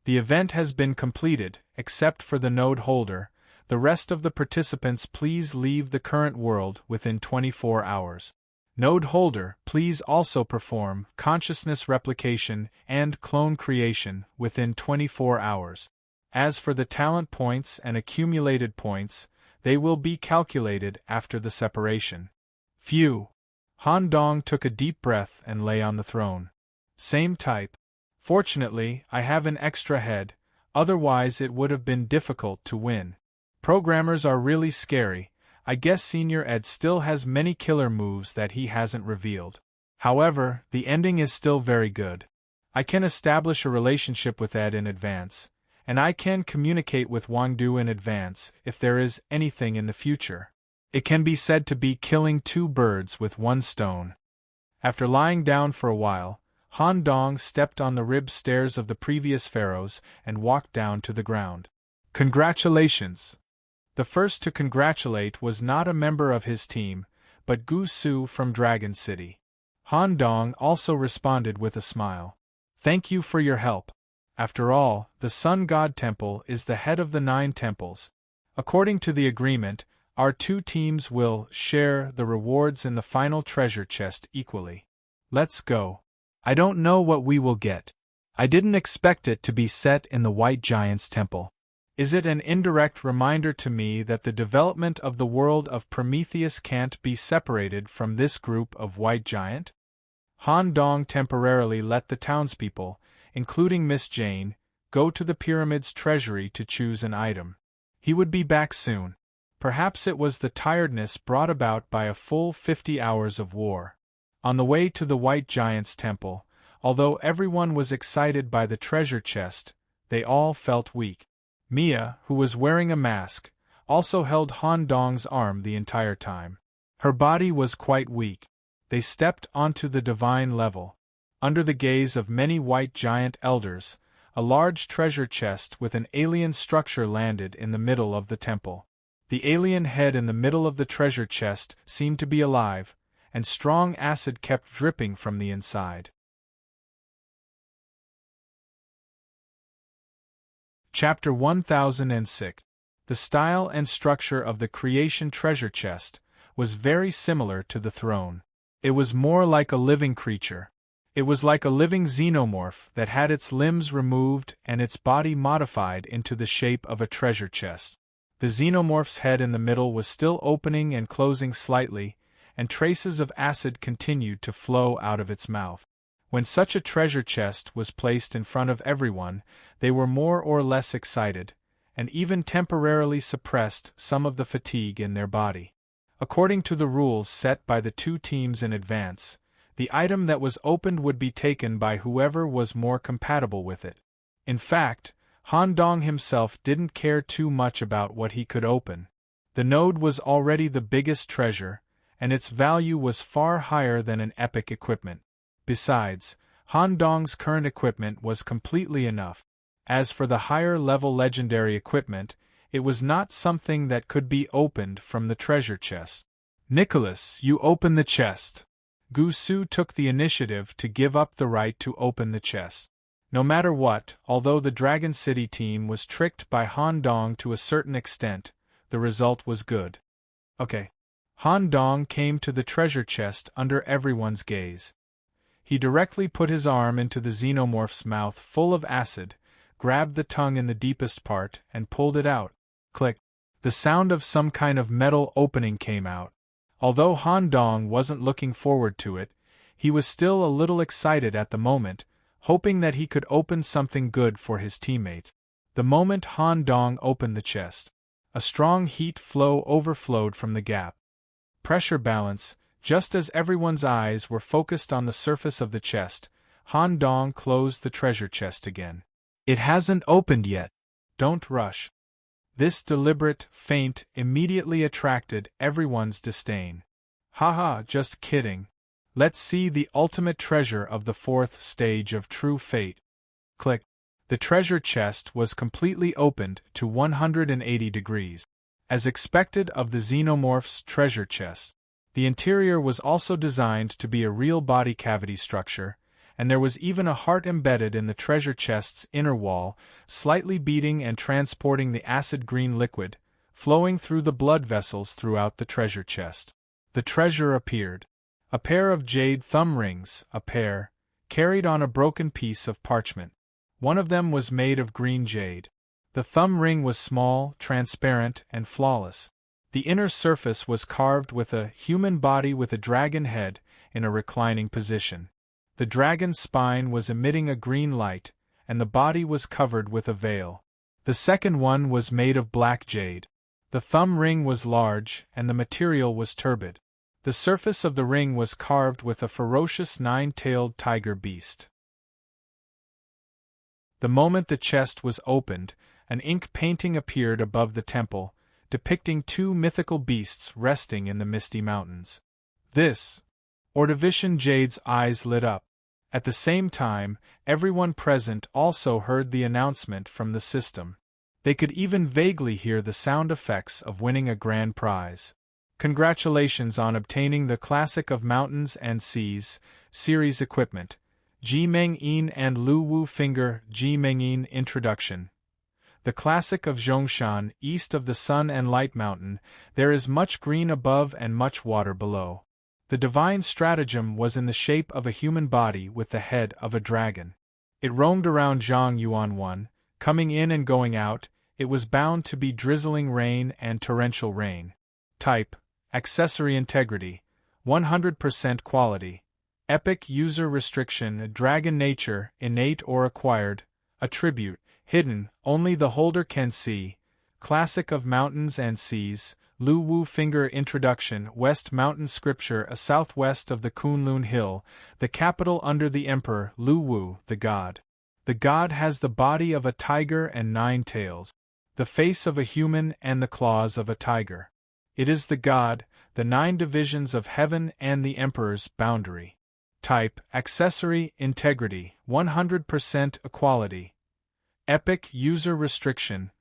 The event has been completed, except for the node holder. The rest of the participants please leave the current world within 24 hours. Node holder, please also perform consciousness replication and clone creation within 24 hours. As for the talent points and accumulated points, they will be calculated after the separation. Phew! Han Dong took a deep breath and lay on the throne. Same type. Fortunately, I have an extra head, otherwise it would have been difficult to win. Programmers are really scary. I guess Senior Ed still has many killer moves that he hasn't revealed. However, the ending is still very good. I can establish a relationship with Ed in advance, and I can communicate with Wangdu in advance if there is anything in the future. It can be said to be killing two birds with one stone. After lying down for a while, Han Dong stepped on the ribbed stairs of the previous pharaohs and walked down to the ground. Congratulations! The first to congratulate was not a member of his team, but Gu Su from Dragon City. Han Dong also responded with a smile. Thank you for your help. After all, the Sun God Temple is the head of the 9 temples. According to the agreement, our 2 teams will share the rewards in the final treasure chest equally. Let's go. I don't know what we will get. I didn't expect it to be set in the White Giant's temple. Is it an indirect reminder to me that the development of the world of Prometheus can't be separated from this group of White Giant? Han Dong temporarily let the townspeople, including Miss Jane, go to the pyramid's treasury to choose an item. He would be back soon. Perhaps it was the tiredness brought about by a full 50 hours of war. On the way to the White Giant's temple, although everyone was excited by the treasure chest, they all felt weak. Mia, who was wearing a mask, also held Han Dong's arm the entire time. Her body was quite weak. They stepped onto the divine level. Under the gaze of many White Giant elders, a large treasure chest with an alien structure landed in the middle of the temple. The alien head in the middle of the treasure chest seemed to be alive, and strong acid kept dripping from the inside. Chapter 1006. The style and structure of the creation treasure chest was very similar to the throne. It was more like a living creature. It was like a living xenomorph that had its limbs removed and its body modified into the shape of a treasure chest. The xenomorph's head in the middle was still opening and closing slightly, and traces of acid continued to flow out of its mouth. When such a treasure chest was placed in front of everyone, they were more or less excited, and even temporarily suppressed some of the fatigue in their body. According to the rules set by the 2 teams in advance, the item that was opened would be taken by whoever was more compatible with it. In fact, Han Dong himself didn't care too much about what he could open. The node was already the biggest treasure, and its value was far higher than an epic equipment. Besides, Han Dong's current equipment was completely enough. As for the higher-level legendary equipment, it was not something that could be opened from the treasure chest. Nicholas, you open the chest. Gu Su took the initiative to give up the right to open the chest. No matter what, although the Dragon City team was tricked by Han Dong to a certain extent, the result was good. Okay. Han Dong came to the treasure chest under everyone's gaze. He directly put his arm into the xenomorph's mouth full of acid, grabbed the tongue in the deepest part, and pulled it out. Click. The sound of some kind of metal opening came out. Although Han Dong wasn't looking forward to it, he was still a little excited at the moment, hoping that he could open something good for his teammates. The moment Han Dong opened the chest, a strong heat flow overflowed from the gap. Pressure balance. Just as everyone's eyes were focused on the surface of the chest, Han Dong closed the treasure chest again. It hasn't opened yet. Don't rush. This deliberate feint immediately attracted everyone's disdain. Haha, just kidding. Let's see the ultimate treasure of the 4th stage of True Fate. Click. The treasure chest was completely opened to 180 degrees. As expected of the xenomorph's treasure chest, the interior was also designed to be a real body cavity structure, and there was even a heart embedded in the treasure chest's inner wall, slightly beating and transporting the acid green liquid, flowing through the blood vessels throughout the treasure chest. The treasure appeared. A pair of jade thumb rings, carried on a broken piece of parchment. One of them was made of green jade. The thumb ring was small, transparent, and flawless. The inner surface was carved with a human body with a dragon head in a reclining position. The dragon's spine was emitting a green light, and the body was covered with a veil. The second one was made of black jade. The thumb ring was large, and the material was turbid. The surface of the ring was carved with a ferocious nine-tailed tiger beast. The moment the chest was opened, an ink painting appeared above the temple, depicting two mythical beasts resting in the misty mountains. This! Ordovician Jade's eyes lit up. At the same time, everyone present also heard the announcement from the system. They could even vaguely hear the sound effects of winning a grand prize. Congratulations on obtaining the Classic of Mountains and Seas series equipment. Jimeng-in and Lu Wu Finger Jimeng-in Introduction. The Classic of Zhongshan, east of the Sun and Light Mountain, there is much green above and much water below. The divine stratagem was in the shape of a human body with the head of a dragon. It roamed around Zhang Yuan 1, coming in and going out. It was bound to be drizzling rain and torrential rain. Type: Accessory Integrity, 100% Quality. Epic User Restriction: Dragon Nature, Innate or Acquired. Attribute: Hidden, only the holder can see. Classic of Mountains and Seas, Lu Wu Finger Introduction. West Mountain Scripture. A southwest of the Kunlun Hill, the capital under the Emperor Lu Wu, the god. The god has the body of a tiger and 9 tails, the face of a human and the claws of a tiger. It is the god, the 9 divisions of heaven and the emperor's boundary. Type: Accessory Integrity, 100% Equality. Epic User Restriction: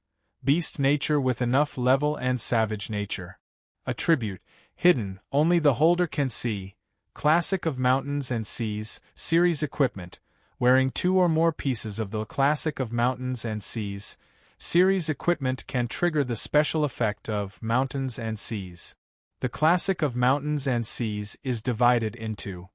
Beast Nature with enough level and Savage Nature. Attribute: Hidden, only the holder can see. Classic of Mountains and Seas series equipment. Wearing 2 or more pieces of the Classic of Mountains and Seas series equipment can trigger the special effect of Mountains and Seas. The Classic of Mountains and Seas is divided into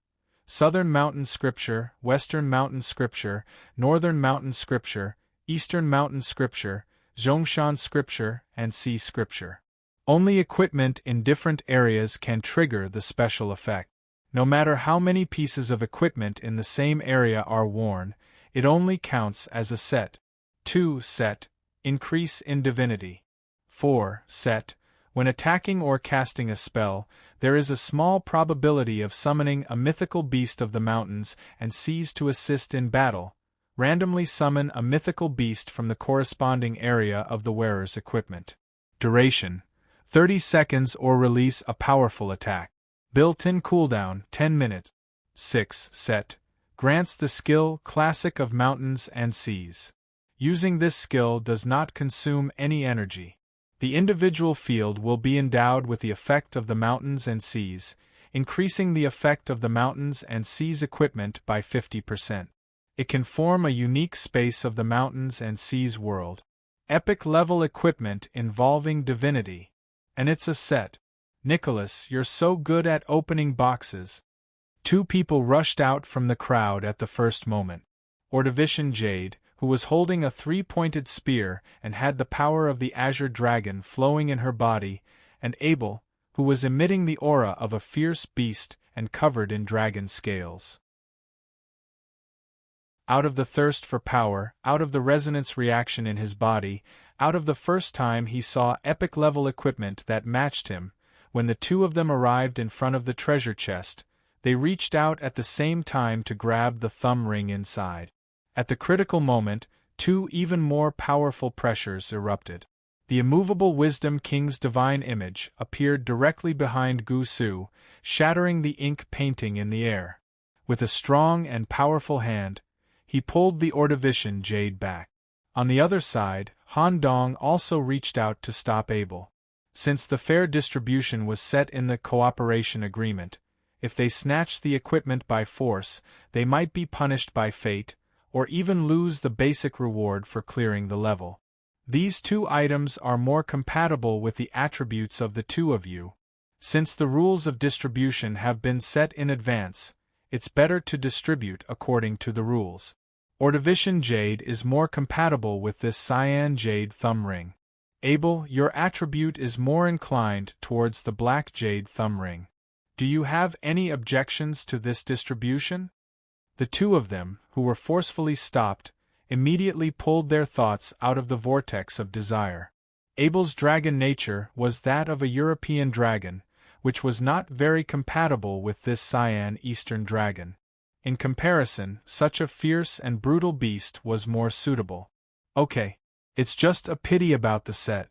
Southern Mountain Scripture, Western Mountain Scripture, Northern Mountain Scripture, Eastern Mountain Scripture, Zhongshan Scripture, and Sea Scripture. Only equipment in different areas can trigger the special effect. No matter how many pieces of equipment in the same area are worn, it only counts as a set. 2. Set. Increase in divinity. 4. Set. When attacking or casting a spell, there is a small probability of summoning a mythical beast of the mountains and seas to assist in battle. Randomly summon a mythical beast from the corresponding area of the wearer's equipment. Duration: 30 seconds or release a powerful attack. Built-in cooldown: 10 minutes. 6. Set. Grants the skill Classic of Mountains and Seas. Using this skill does not consume any energy. The individual field will be endowed with the effect of the mountains and seas, increasing the effect of the mountains and seas equipment by 50%. It can form a unique space of the mountains and seas world. Epic level equipment involving divinity. And it's a set. Nicholas, you're so good at opening boxes. 2 people rushed out from the crowd at the first moment. Ordovician Jade, who was holding a 3-pointed spear and had the power of the azure dragon flowing in her body, and Abel, who was emitting the aura of a fierce beast and covered in dragon scales. Out of the thirst for power, out of the resonance reaction in his body, out of the first time he saw epic-level equipment that matched him, when the 2 of them arrived in front of the treasure chest, they reached out at the same time to grab the thumb ring inside. At the critical moment, 2 even more powerful pressures erupted. The immovable Wisdom King's divine image appeared directly behind Gu Su, shattering the ink painting in the air. With a strong and powerful hand, he pulled the Ordovician Jade back. On the other side, Han Dong also reached out to stop Abel. Since the fair distribution was set in the cooperation agreement, if they snatched the equipment by force, they might be punished by fate, or even lose the basic reward for clearing the level. These 2 items are more compatible with the attributes of the 2 of you. Since the rules of distribution have been set in advance, it's better to distribute according to the rules. Ordovician Jade is more compatible with this cyan jade thumb ring. Abel, your attribute is more inclined towards the black jade thumb ring. Do you have any objections to this distribution? The two of them, who were forcefully stopped, immediately pulled their thoughts out of the vortex of desire. Abel's dragon nature was that of a European dragon, which was not very compatible with this Cyan Eastern dragon. In comparison, such a fierce and brutal beast was more suitable. Okay. It's just a pity about the set.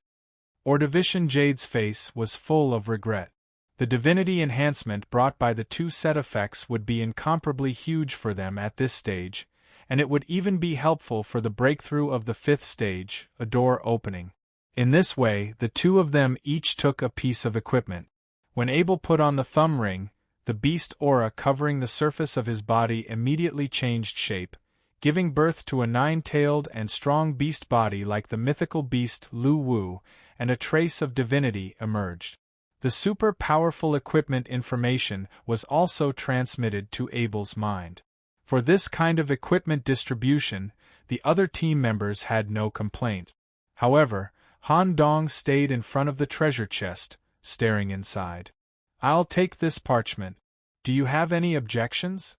Ordovician Jade's face was full of regret. The divinity enhancement brought by the two set effects would be incomparably huge for them at this stage, and it would even be helpful for the breakthrough of the fifth stage, a door opening. In this way, the two of them each took a piece of equipment. When Abel put on the thumb ring, the beast aura covering the surface of his body immediately changed shape, giving birth to a nine-tailed and strong beast body like the mythical beast Lu Wu, and a trace of divinity emerged. The super-powerful equipment information was also transmitted to Abel's mind. For this kind of equipment distribution, the other team members had no complaint. However, Han Dong stayed in front of the treasure chest, staring inside. "I'll take this parchment. Do you have any objections?"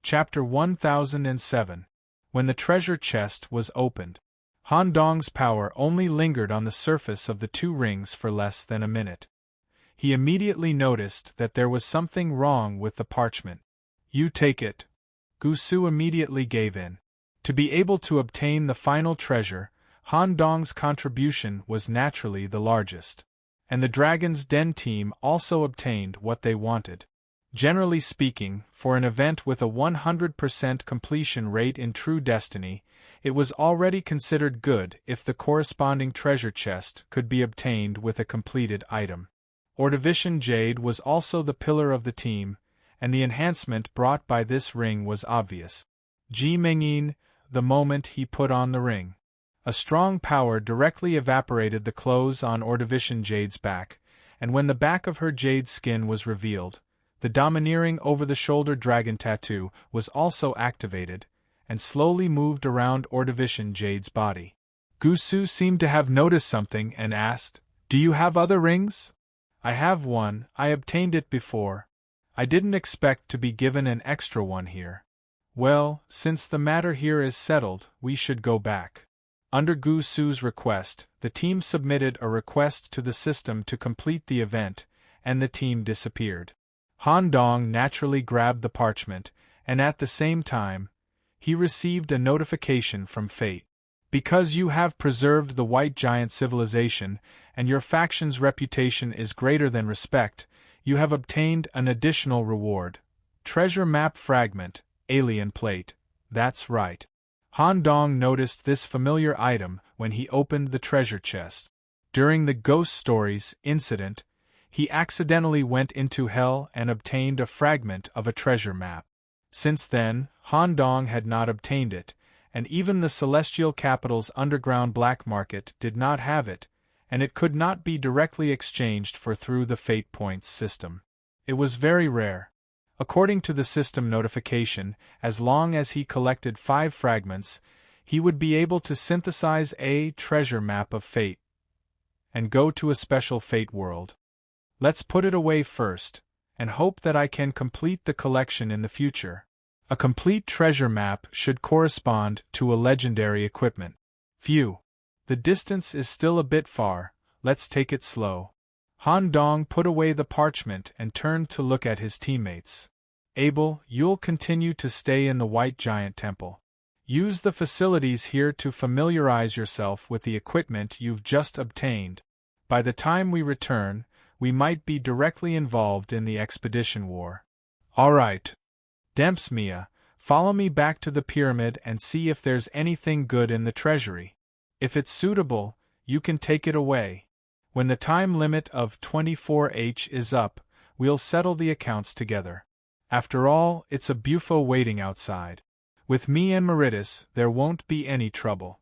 Chapter 1007. When the treasure chest was opened. Han Dong's power only lingered on the surface of the two rings for less than a minute. He immediately noticed that there was something wrong with the parchment. "You take it." Gu Su immediately gave in. To be able to obtain the final treasure, Han Dong's contribution was naturally the largest. And the Dragon's Den team also obtained what they wanted. Generally speaking, for an event with a 100% completion rate in True Destiny, it was already considered good if the corresponding treasure chest could be obtained with a completed item. Ordovician Jade was also the pillar of the team, and the enhancement brought by this ring was obvious. Ji Mengyin, the moment he put on the ring. A strong power directly evaporated the clothes on Ordovician Jade's back, and when the back of her jade skin was revealed, the domineering over-the-shoulder dragon tattoo was also activated, and slowly moved around Ordovician Jade's body. Gu Su seemed to have noticed something and asked, "Do you have other rings?" "I have one, I obtained it before. I didn't expect to be given an extra one here." "Well, since the matter here is settled, we should go back." Under Gu Su's request, the team submitted a request to the system to complete the event, and the team disappeared. Han Dong naturally grabbed the parchment, and at the same time, he received a notification from fate. "Because you have preserved the White Giant civilization, and your faction's reputation is greater than respect, you have obtained an additional reward. Treasure map fragment, alien plate." "That's right." Han Dong noticed this familiar item when he opened the treasure chest. During the Ghost Stories incident, he accidentally went into Hell and obtained a fragment of a treasure map. Since then, Han Dong had not obtained it, and even the Celestial Capital's underground black market did not have it, and it could not be directly exchanged for through the Fate Points system. It was very rare. According to the system notification, as long as he collected 5 fragments, he would be able to synthesize a treasure map of fate and go to a special fate world. Let's put it away first, and hope that I can complete the collection in the future. A complete treasure map should correspond to a legendary equipment. Phew. The distance is still a bit far, let's take it slow. Han Dong put away the parchment and turned to look at his teammates. "Abel, you'll continue to stay in the White Giant Temple. Use the facilities here to familiarize yourself with the equipment you've just obtained. By the time we return, we might be directly involved in the expedition war." "All right. Demps Mia, follow me back to the pyramid and see if there's anything good in the treasury. If it's suitable, you can take it away. When the time limit of 24H is up, we'll settle the accounts together. After all, it's a Bufo waiting outside. With me and Meritus, there won't be any trouble."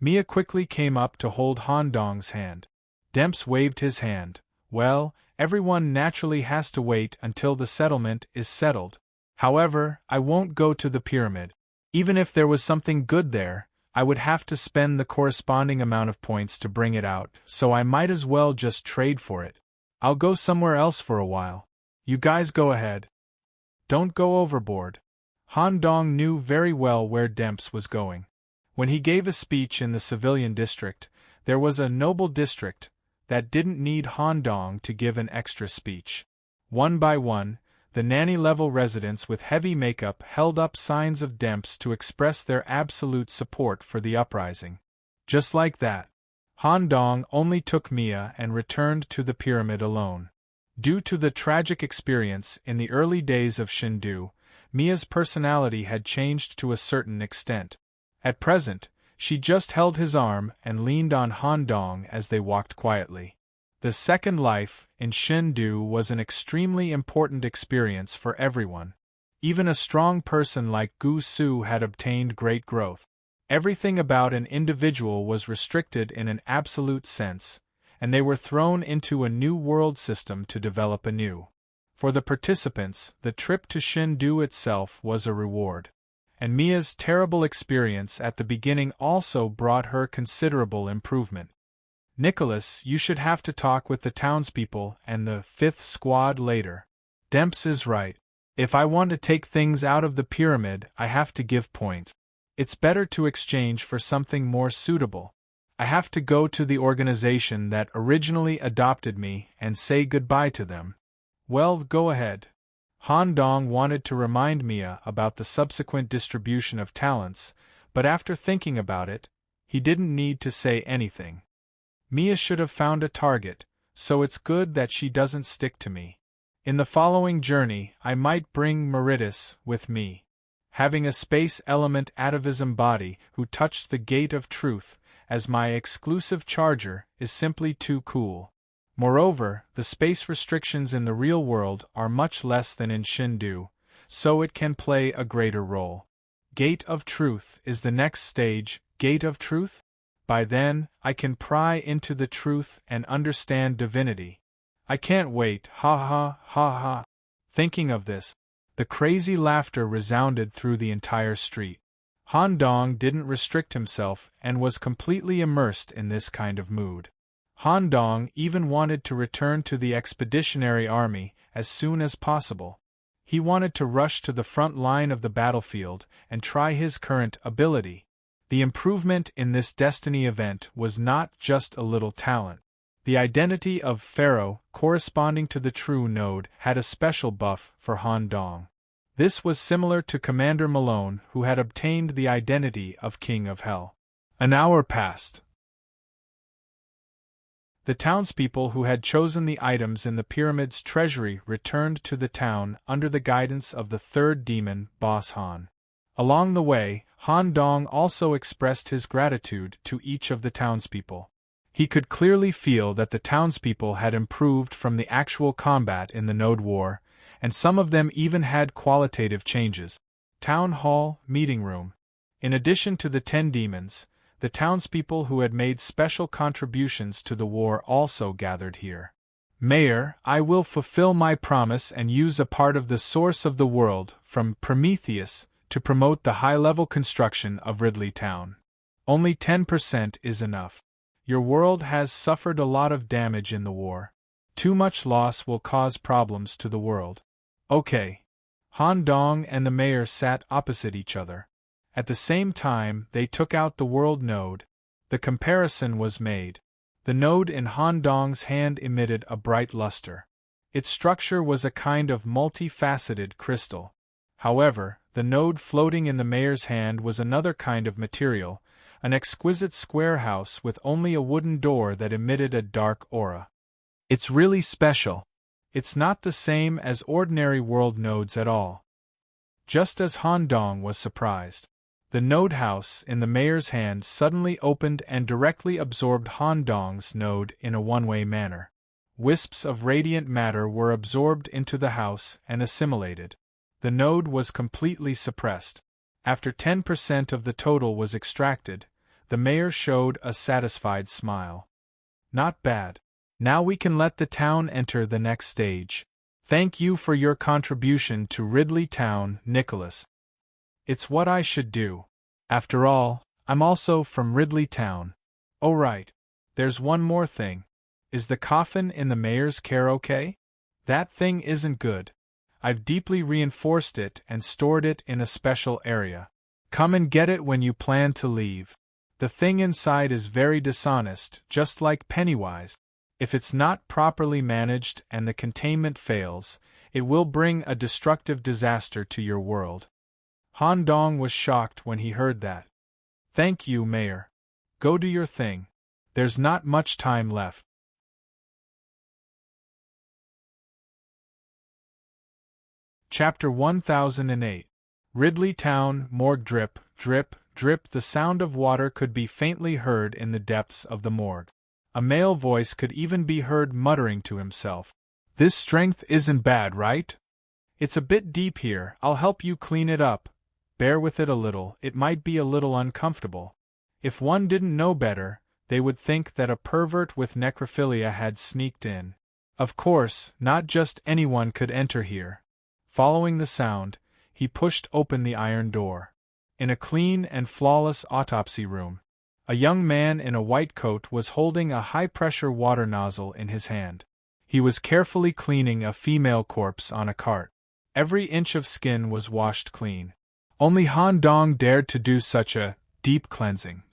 Mia quickly came up to hold Han Dong's hand. Demps waved his hand. "Well, everyone naturally has to wait until the settlement is settled. However, I won't go to the pyramid. Even if there was something good there, I would have to spend the corresponding amount of points to bring it out, so I might as well just trade for it. I'll go somewhere else for a while. You guys go ahead. Don't go overboard. Han Dong knew very well where Demps was going. When he gave a speech in the civilian district, there was a noble district that didn't need Han Dong to give an extra speech. One by one, the nanny-level residents with heavy makeup held up signs of Demps to express their absolute support for the uprising. Just like that, Han Dong only took Mia and returned to the pyramid alone. Due to the tragic experience in the early days of Shindu, Mia's personality had changed to a certain extent. At present, she just held his arm and leaned on Han Dong as they walked quietly. The second life in Shindu was an extremely important experience for everyone. Even a strong person like Gu Su had obtained great growth. Everything about an individual was restricted in an absolute sense, and they were thrown into a new world system to develop anew. For the participants, the trip to Shindu itself was a reward. And Mia's terrible experience at the beginning also brought her considerable improvement. Nicholas, you should have to talk with the townspeople and the 5th squad later. Demps is right. If I want to take things out of the pyramid, I have to give points. It's better to exchange for something more suitable. I have to go to the organization that originally adopted me and say goodbye to them. Well, go ahead. Han Dong wanted to remind Mia about the subsequent distribution of talents, but after thinking about it, he didn't need to say anything. Mia should have found a target, so it's good that she doesn't stick to me. In the following journey, I might bring Meritus with me. Having a space element atavism body who touched the gate of truth as my exclusive charger is simply too cool. Moreover, the space restrictions in the real world are much less than in Shindu, so it can play a greater role. Gate of Truth is the next stage. Gate of Truth? By then, I can pry into the truth and understand divinity. I can't wait, ha ha, ha ha. Thinking of this, the crazy laughter resounded through the entire street. Han Dong didn't restrict himself and was completely immersed in this kind of mood. Han Dong even wanted to return to the expeditionary army as soon as possible. He wanted to rush to the front line of the battlefield and try his current ability. The improvement in this destiny event was not just a little talent. The identity of Pharaoh, corresponding to the true node, had a special buff for Han Dong. This was similar to Commander Malone, who had obtained the identity of King of Hell. An hour passed. The townspeople who had chosen the items in the pyramid's treasury returned to the town under the guidance of the third demon, Boss Han. Along the way, Han Dong also expressed his gratitude to each of the townspeople. He could clearly feel that the townspeople had improved from the actual combat in the Node War, and some of them even had qualitative changes. Town Hall, Meeting Room. In addition to the 10 demons, the townspeople who had made special contributions to the war also gathered here. Mayor, I will fulfill my promise and use a part of the source of the world, from Prometheus, to promote the high-level construction of Ridley Town. Only 10% is enough. Your world has suffered a lot of damage in the war. Too much loss will cause problems to the world. Okay. Han Dong and the mayor sat opposite each other. At the same time, they took out the world node. The comparison was made. The node in Han Dong's hand emitted a bright luster. Its structure was a kind of multifaceted crystal. However, the node floating in the mayor's hand was another kind of material, an exquisite square house with only a wooden door that emitted a dark aura. It's really special. It's not the same as ordinary world nodes at all. Just as Han Dong was surprised, the node house in the mayor's hand suddenly opened and directly absorbed Han Dong's node in a one-way manner. Wisps of radiant matter were absorbed into the house and assimilated. The node was completely suppressed. After 10% of the total was extracted, the mayor showed a satisfied smile. Not bad. Now we can let the town enter the next stage. Thank you for your contribution to Ridley Town, Nicholas. It's what I should do. After all, I'm also from Ridley Town. Oh right. There's one more thing. Is the coffin in the mayor's care okay? That thing isn't good. I've deeply reinforced it and stored it in a special area. Come and get it when you plan to leave. The thing inside is very dishonest, just like Pennywise. If it's not properly managed and the containment fails, it will bring a destructive disaster to your world. Han Dong was shocked when he heard that. Thank you, Mayor. Go do your thing. There's not much time left. Chapter 1008. Ridley Town, morgue. Drip, drip, drip. The sound of water could be faintly heard in the depths of the morgue. A male voice could even be heard muttering to himself. This strength isn't bad, right? It's a bit deep here, I'll help you clean it up. Bear with it a little, it might be a little uncomfortable. If one didn't know better, they would think that a pervert with necrophilia had sneaked in. Of course, not just anyone could enter here. Following the sound, he pushed open the iron door. In a clean and flawless autopsy room, a young man in a white coat was holding a high-pressure water nozzle in his hand. He was carefully cleaning a female corpse on a cart. Every inch of skin was washed clean. Only Han Dong dared to do such a deep cleansing.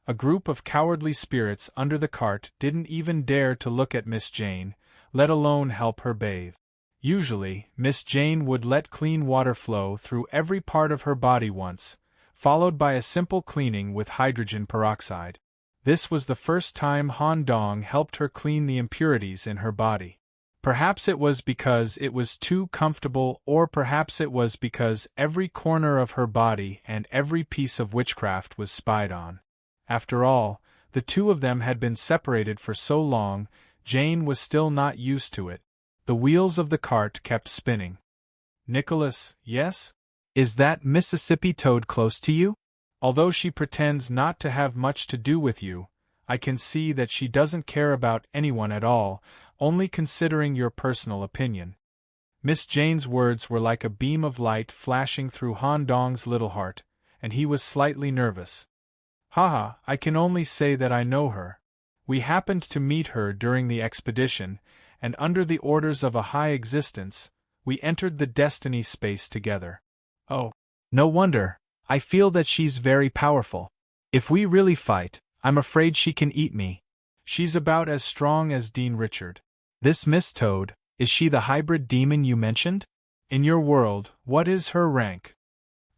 A group of cowardly spirits under the cart didn't even dare to look at Miss Jane, let alone help her bathe. Usually, Miss Jane would let clean water flow through every part of her body once, followed by a simple cleaning with hydrogen peroxide. This was the first time Han Dong helped her clean the impurities in her body. Perhaps it was because it was too comfortable, or perhaps it was because every corner of her body and every piece of witchcraft was spied on. After all, the two of them had been separated for so long, Jane was still not used to it. The wheels of the cart kept spinning. Nicholas, yes? Is that Mississippi Toad close to you? Although she pretends not to have much to do with you, I can see that she doesn't care about anyone at all, only considering your personal opinion. Miss Jane's words were like a beam of light flashing through Han Dong's little heart, and he was slightly nervous. Haha, I can only say that I know her. We happened to meet her during the expedition, and under the orders of a high existence, we entered the destiny space together. Oh, no wonder. I feel that she's very powerful. If we really fight, I'm afraid she can eat me. She's about as strong as Dean Richard. This Miss Toad, is she the hybrid demon you mentioned? In your world, what is her rank?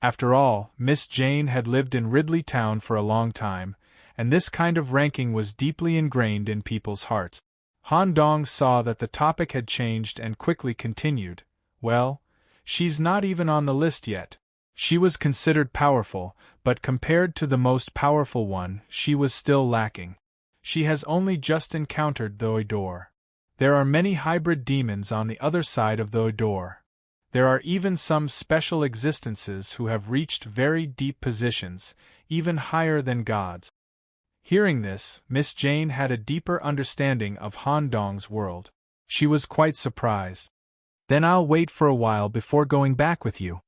After all, Miss Jane had lived in Ridley Town for a long time, and this kind of ranking was deeply ingrained in people's hearts. Han Dong saw that the topic had changed and quickly continued. Well, she's not even on the list yet. She was considered powerful, but compared to the most powerful one, she was still lacking. She has only just encountered the Oidor. There are many hybrid demons on the other side of the Oidor. There are even some special existences who have reached very deep positions, even higher than gods. Hearing this, Miss Jane had a deeper understanding of Han Dong's world. She was quite surprised. Then I'll wait for a while before going back with you.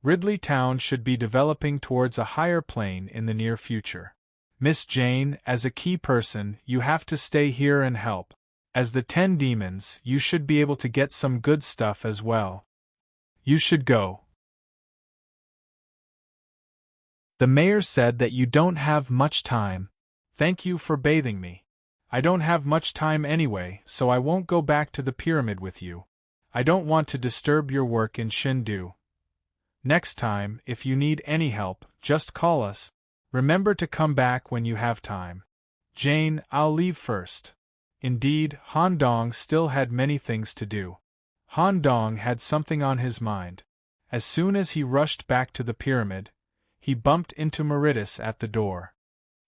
Ridley Town should be developing towards a higher plane in the near future. Miss Jane, as a key person, you have to stay here and help. As the 10 demons, you should be able to get some good stuff as well. You should go. The mayor said that you don't have much time. Thank you for bathing me. I don't have much time anyway, so I won't go back to the pyramid with you. I don't want to disturb your work in Shindu. Next time, if you need any help, just call us. Remember to come back when you have time. Jane, I'll leave first. Indeed, Han Dong still had many things to do. Han Dong had something on his mind. As soon as he rushed back to the pyramid, he bumped into Meritus at the door.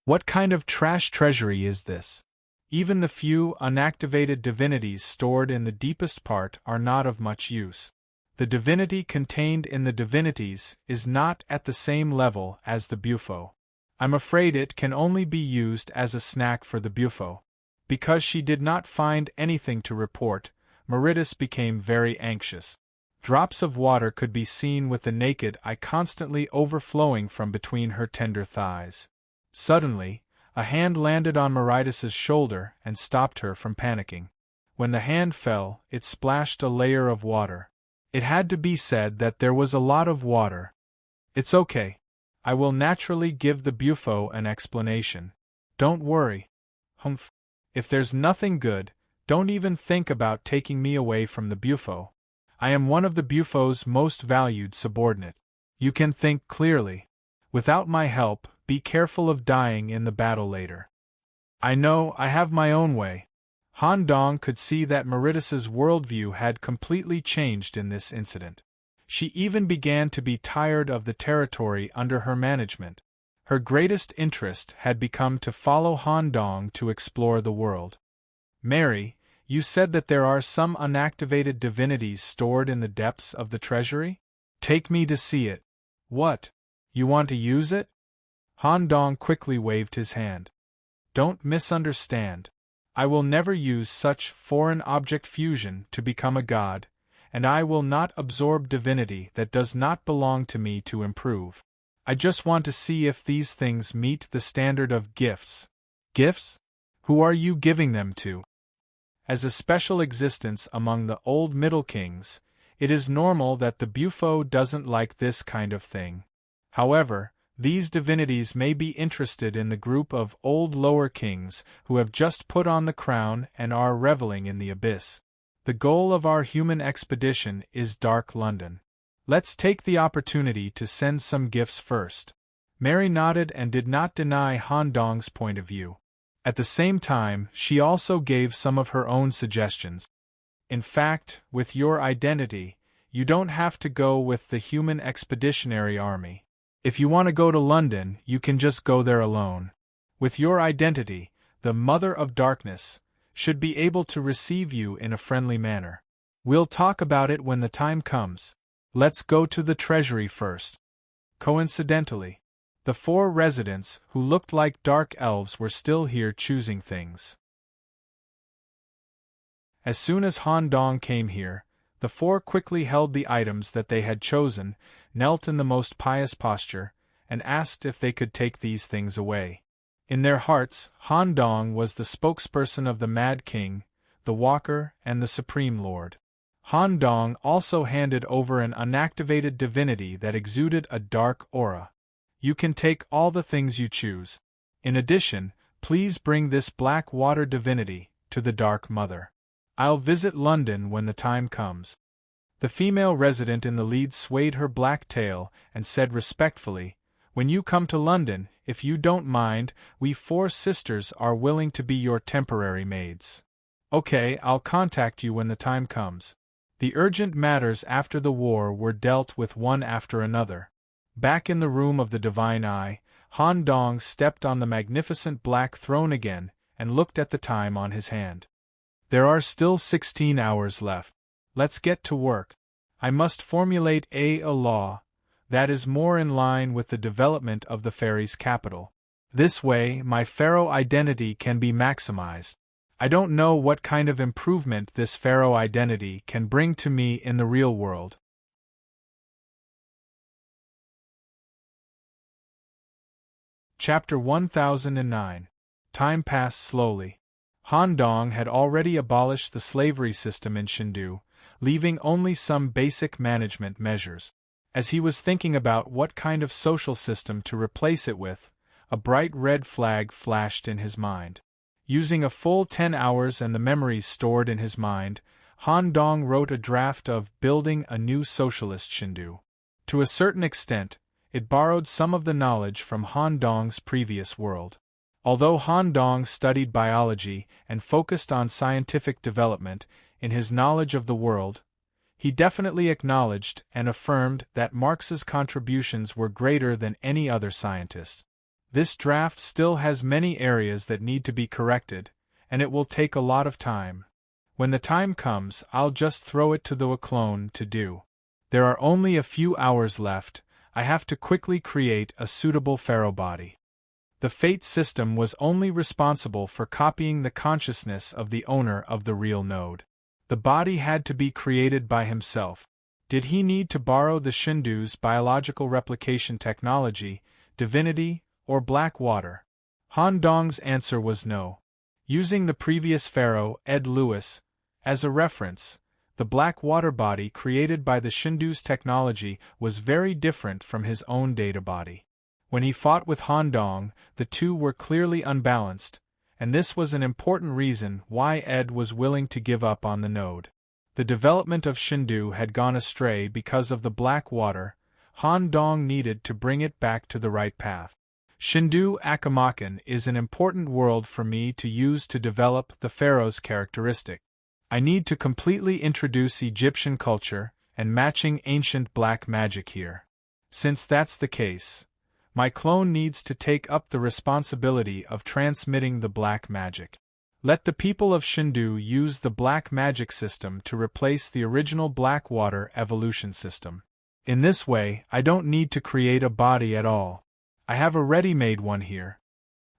What kind of trash treasury is this? Even the few unactivated divinities stored in the deepest part are not of much use. The divinity contained in the divinities is not at the same level as the Bufo. I'm afraid it can only be used as a snack for the Bufo. Because she did not find anything to report, Meritus became very anxious. Drops of water could be seen with the naked eye constantly overflowing from between her tender thighs. Suddenly, a hand landed on Miridas's shoulder and stopped her from panicking. When the hand fell, it splashed a layer of water. It had to be said that there was a lot of water. It's okay. I will naturally give the Bufo an explanation. Don't worry. Humph. If there's nothing good, don't even think about taking me away from the Bufo. I am one of the Bufo's most valued subordinate. You can think clearly. Without my help, be careful of dying in the battle later. I know I have my own way. Han Dong could see that Miridas's worldview had completely changed in this incident. She even began to be tired of the territory under her management. Her greatest interest had become to follow Han Dong to explore the world. Mary, you said that there are some unactivated divinities stored in the depths of the treasury? Take me to see it. What? You want to use it? Han Dong quickly waved his hand. Don't misunderstand. I will never use such foreign object fusion to become a god, and I will not absorb divinity that does not belong to me to improve. I just want to see if these things meet the standard of gifts. Gifts? Who are you giving them to? As a special existence among the old Middle Kings, it is normal that the Bufo doesn't like this kind of thing. However, these divinities may be interested in the group of old Lower Kings who have just put on the crown and are reveling in the abyss. The goal of our human expedition is Dark London. Let's take the opportunity to send some gifts first. Mary nodded and did not deny Han Dong's point of view. At the same time, she also gave some of her own suggestions. In fact, with your identity, you don't have to go with the human expeditionary army. If you want to go to London, you can just go there alone. With your identity, the Mother of Darkness should be able to receive you in a friendly manner. We'll talk about it when the time comes. Let's go to the treasury first. Coincidentally, the 4 residents who looked like dark elves were still here choosing things. As soon as Han Dong came here, the 4 quickly held the items that they had chosen, knelt in the most pious posture, and asked if they could take these things away. In their hearts, Han Dong was the spokesperson of the Mad King, the Walker, and the Supreme Lord. Han Dong also handed over an unactivated divinity that exuded a dark aura. You can take all the things you choose. In addition, please bring this black water divinity to the Dark Mother. I'll visit London when the time comes. The female resident in the lead swayed her black tail and said respectfully, When you come to London, if you don't mind, we 4 sisters are willing to be your temporary maids. Okay, I'll contact you when the time comes. The urgent matters after the war were dealt with one after another. Back in the room of the Divine Eye, Han Dong stepped on the magnificent black throne again and looked at the time on his hand. There are still 16 hours left. Let's get to work. I must formulate a law that is more in line with the development of the fairies' capital. This way, my pharaoh identity can be maximized. I don't know what kind of improvement this pharaoh identity can bring to me in the real world. Chapter 1009. Time passed slowly. Han Dong had already abolished the slavery system in Shindu, leaving only some basic management measures. As he was thinking about what kind of social system to replace it with, a bright red flag flashed in his mind. Using a full 10 hours and the memories stored in his mind, Han Dong wrote a draft of Building a New Socialist Shindu. To a certain extent, it borrowed some of the knowledge from Han Dong's previous world. Although Han Dong studied biology and focused on scientific development in his knowledge of the world, he definitely acknowledged and affirmed that Marx's contributions were greater than any other scientist. This draft still has many areas that need to be corrected, and it will take a lot of time. When the time comes, I'll just throw it to the clone to do. There are only a few hours left. I have to quickly create a suitable pharaoh body. The fate system was only responsible for copying the consciousness of the owner of the real node. The body had to be created by himself. Did he need to borrow the Shindu's biological replication technology, divinity, or black water? Han Dong's answer was no. Using the previous pharaoh, Ed Lewis, as a reference, the black water body created by the Shindu's technology was very different from his own data body. When he fought with Han Dong, the two were clearly unbalanced, and this was an important reason why Ed was willing to give up on the node. The development of Shindu had gone astray because of the black water. Han Dong needed to bring it back to the right path. Shindu Akamakan is an important world for me to use to develop the pharaoh's characteristic. I need to completely introduce Egyptian culture and matching ancient black magic here. Since that's the case, my clone needs to take up the responsibility of transmitting the black magic. Let the people of Shindu use the black magic system to replace the original black water evolution system. In this way, I don't need to create a body at all. I have a ready-made one here.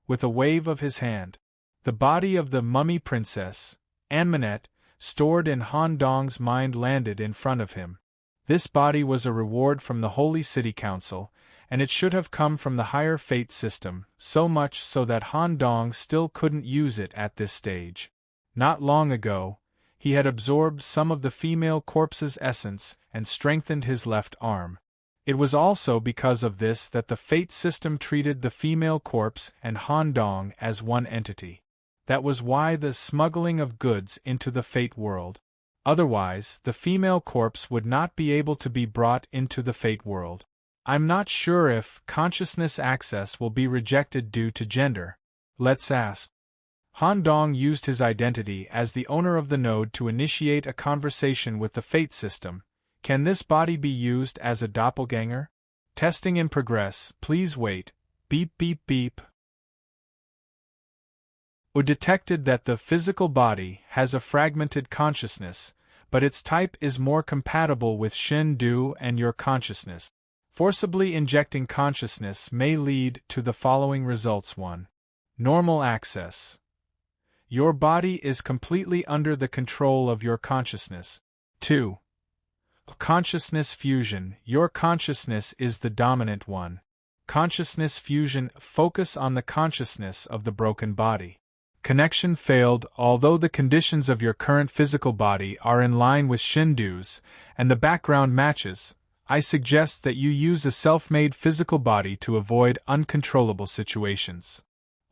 With a wave of his hand, the body of the mummy princess, Anmanet, stored in Han Dong's mind landed in front of him. This body was a reward from the Holy City Council, and it should have come from the higher fate system, so much so that Han Dong still couldn't use it at this stage. Not long ago, he had absorbed some of the female corpse's essence and strengthened his left arm. It was also because of this that the fate system treated the female corpse and Han Dong as one entity. That was why the smuggling of goods into the fate world. Otherwise, the female corpse would not be able to be brought into the fate world. I'm not sure if consciousness access will be rejected due to gender. Let's ask. Han Dong used his identity as the owner of the node to initiate a conversation with the fate system. Can this body be used as a doppelganger? Testing in progress, please wait. Beep beep beep. U detected that the physical body has a fragmented consciousness, but its type is more compatible with Shindu and your consciousness. Forcibly injecting consciousness may lead to the following results. 1. Normal access. Your body is completely under the control of your consciousness. 2. Consciousness fusion. Your consciousness is the dominant one. Consciousness fusion. Focus on the consciousness of the broken body. Connection failed. Although the conditions of your current physical body are in line with Shindu's, and the background matches, I suggest that you use a self-made physical body to avoid uncontrollable situations.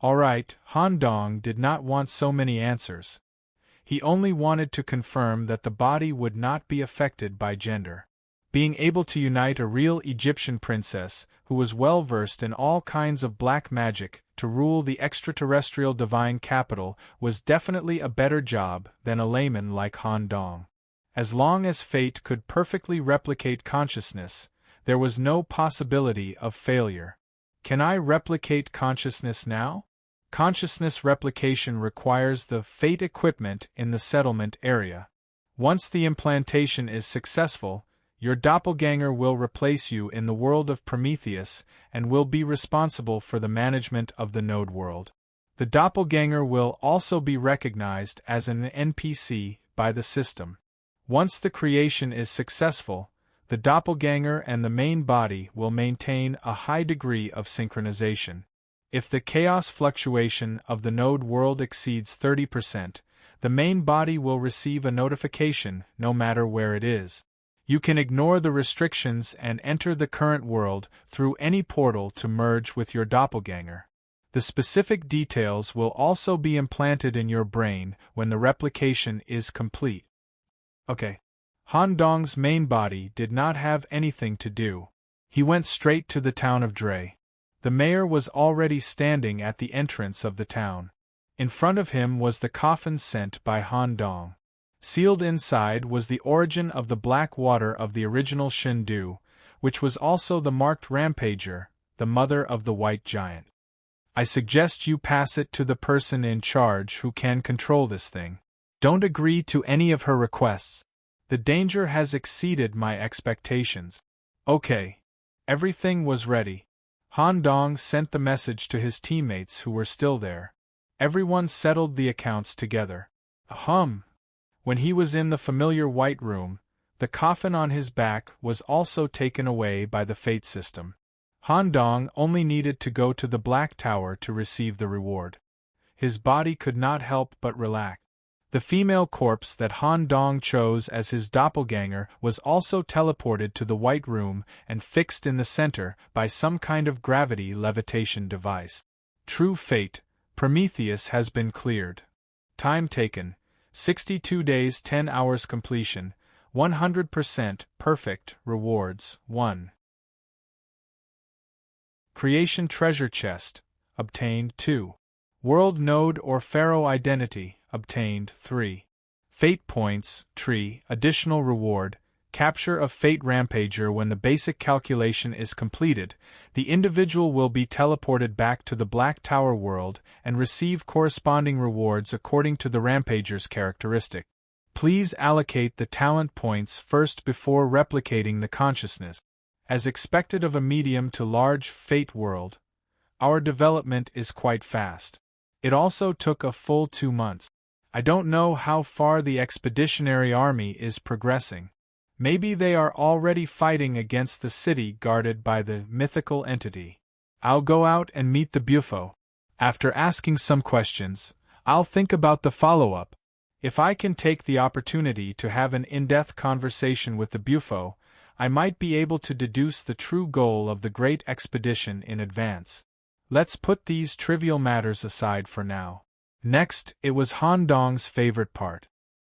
Alright, Han Dong did not want so many answers. He only wanted to confirm that the body would not be affected by gender. Being able to unite a real Egyptian princess, who was well versed in all kinds of black magic, to rule the extraterrestrial divine capital was definitely a better job than a layman like Han Dong. As long as fate could perfectly replicate consciousness, there was no possibility of failure. Can I replicate consciousness now? Consciousness replication requires the fate equipment in the settlement area. Once the implantation is successful, your doppelganger will replace you in the world of Prometheus and will be responsible for the management of the node world. The doppelganger will also be recognized as an NPC by the system. Once the creation is successful, the doppelganger and the main body will maintain a high degree of synchronization. If the chaos fluctuation of the node world exceeds 30%, the main body will receive a notification no matter where it is. You can ignore the restrictions and enter the current world through any portal to merge with your doppelganger. The specific details will also be implanted in your brain when the replication is complete. Okay. Han Dong's main body did not have anything to do. He went straight to the town of Dre. The mayor was already standing at the entrance of the town. In front of him was the coffin sent by Han Dong. Sealed inside was the origin of the black water of the original Shindu, which was also the marked Rampager, the mother of the white giant. I suggest you pass it to the person in charge who can control this thing. Don't agree to any of her requests. The danger has exceeded my expectations. Okay. Everything was ready. Han Dong sent the message to his teammates who were still there. Everyone settled the accounts together. When he was in the familiar white room, The coffin on his back was also taken away by the fate system. Han Dong only needed to go to the Black Tower to receive the reward. His body could not help but relax. The female corpse that Han Dong chose as his doppelganger was also teleported to the White Room and fixed in the center by some kind of gravity levitation device. True fate, Prometheus has been cleared. Time taken, 62 days 10 hours completion, 100% perfect, rewards, 1. Creation treasure chest, obtained 2. World node or pharaoh identity, obtained 3. Fate points, tree, additional reward, capture of fate rampager. When the basic calculation is completed, the individual will be teleported back to the Black Tower world and receive corresponding rewards according to the rampager's characteristic. Please allocate the talent points first before replicating the consciousness. As expected of a medium to large fate world, our development is quite fast. It also took a full 2 months. I don't know how far the expeditionary army is progressing. Maybe they are already fighting against the city guarded by the mythical entity. I'll go out and meet the Bufo. After asking some questions, I'll think about the follow-up. If I can take the opportunity to have an in-depth conversation with the Bufo, I might be able to deduce the true goal of the great expedition in advance. Let's put these trivial matters aside for now. Next, it was Han Dong's favorite part.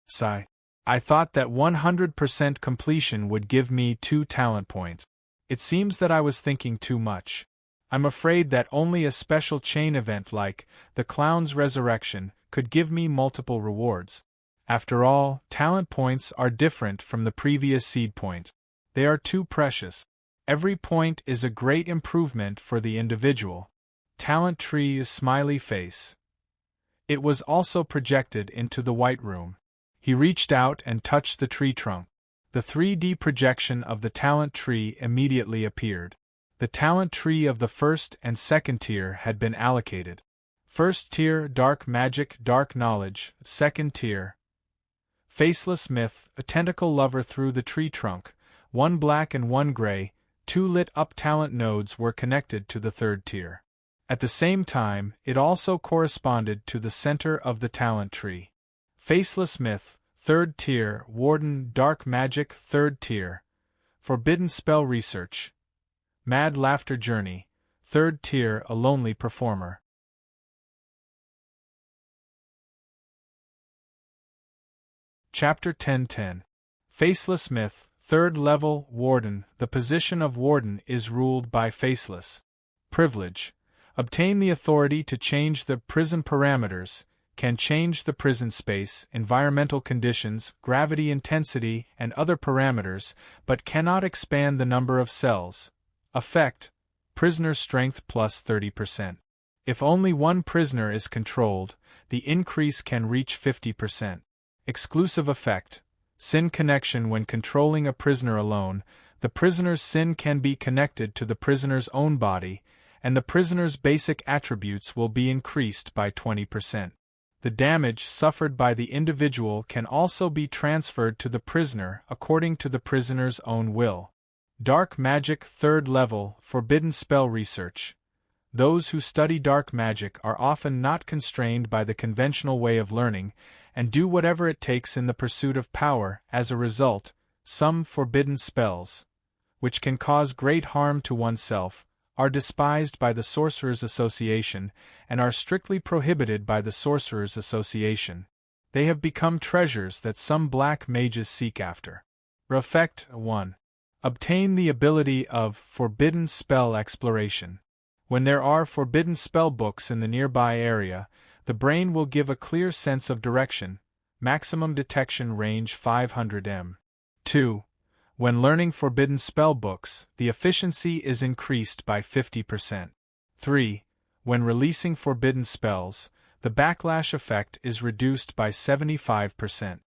Sigh. I thought that 100% completion would give me 2 talent points. It seems that I was thinking too much. I'm afraid that only a special chain event like the Clown's Resurrection could give me multiple rewards. After all, talent points are different from the previous seed points. They are too precious. Every point is a great improvement for the individual. Talent tree, smiley face. It was also projected into the White Room. He reached out and touched the tree trunk. The 3D projection of the talent tree immediately appeared. The talent tree of the first and second tier had been allocated. First tier, dark magic, dark knowledge. Second tier, faceless myth, a tentacle lover through the tree trunk. 1 black and 1 gray, 2 lit-up talent nodes were connected to the third tier. At the same time, it also corresponded to the center of the talent tree. Faceless myth, third tier, warden, dark magic, third tier. Forbidden spell research. Mad laughter journey, third tier, a lonely performer. Chapter 1010. Faceless myth. Third level, Warden. The position of Warden is ruled by Faceless. Privilege. Obtain the authority to change the prison parameters, can change the prison space, environmental conditions, gravity intensity, and other parameters, but cannot expand the number of cells. Effect. Prisoner strength plus 30%. If only one prisoner is controlled, the increase can reach 50%. Exclusive effect. Sin connection. When controlling a prisoner alone, the prisoner's sin can be connected to the prisoner's own body, and the prisoner's basic attributes will be increased by 20%. The damage suffered by the individual can also be transferred to the prisoner according to the prisoner's own will. Dark magic, third level, forbidden spell research. Those who study dark magic are often not constrained by the conventional way of learning, and do whatever it takes in the pursuit of power. As a result, some forbidden spells, which can cause great harm to oneself, are despised by the Sorcerers' Association, and are strictly prohibited by the Sorcerers' Association. They have become treasures that some black mages seek after. Effect 1. Obtain the ability of Forbidden Spell Exploration. When there are forbidden spell books in the nearby area, the brain will give a clear sense of direction. Maximum detection range 500 m. 2. When learning forbidden spell books, the efficiency is increased by 50%. 3. When releasing forbidden spells, the backlash effect is reduced by 75%.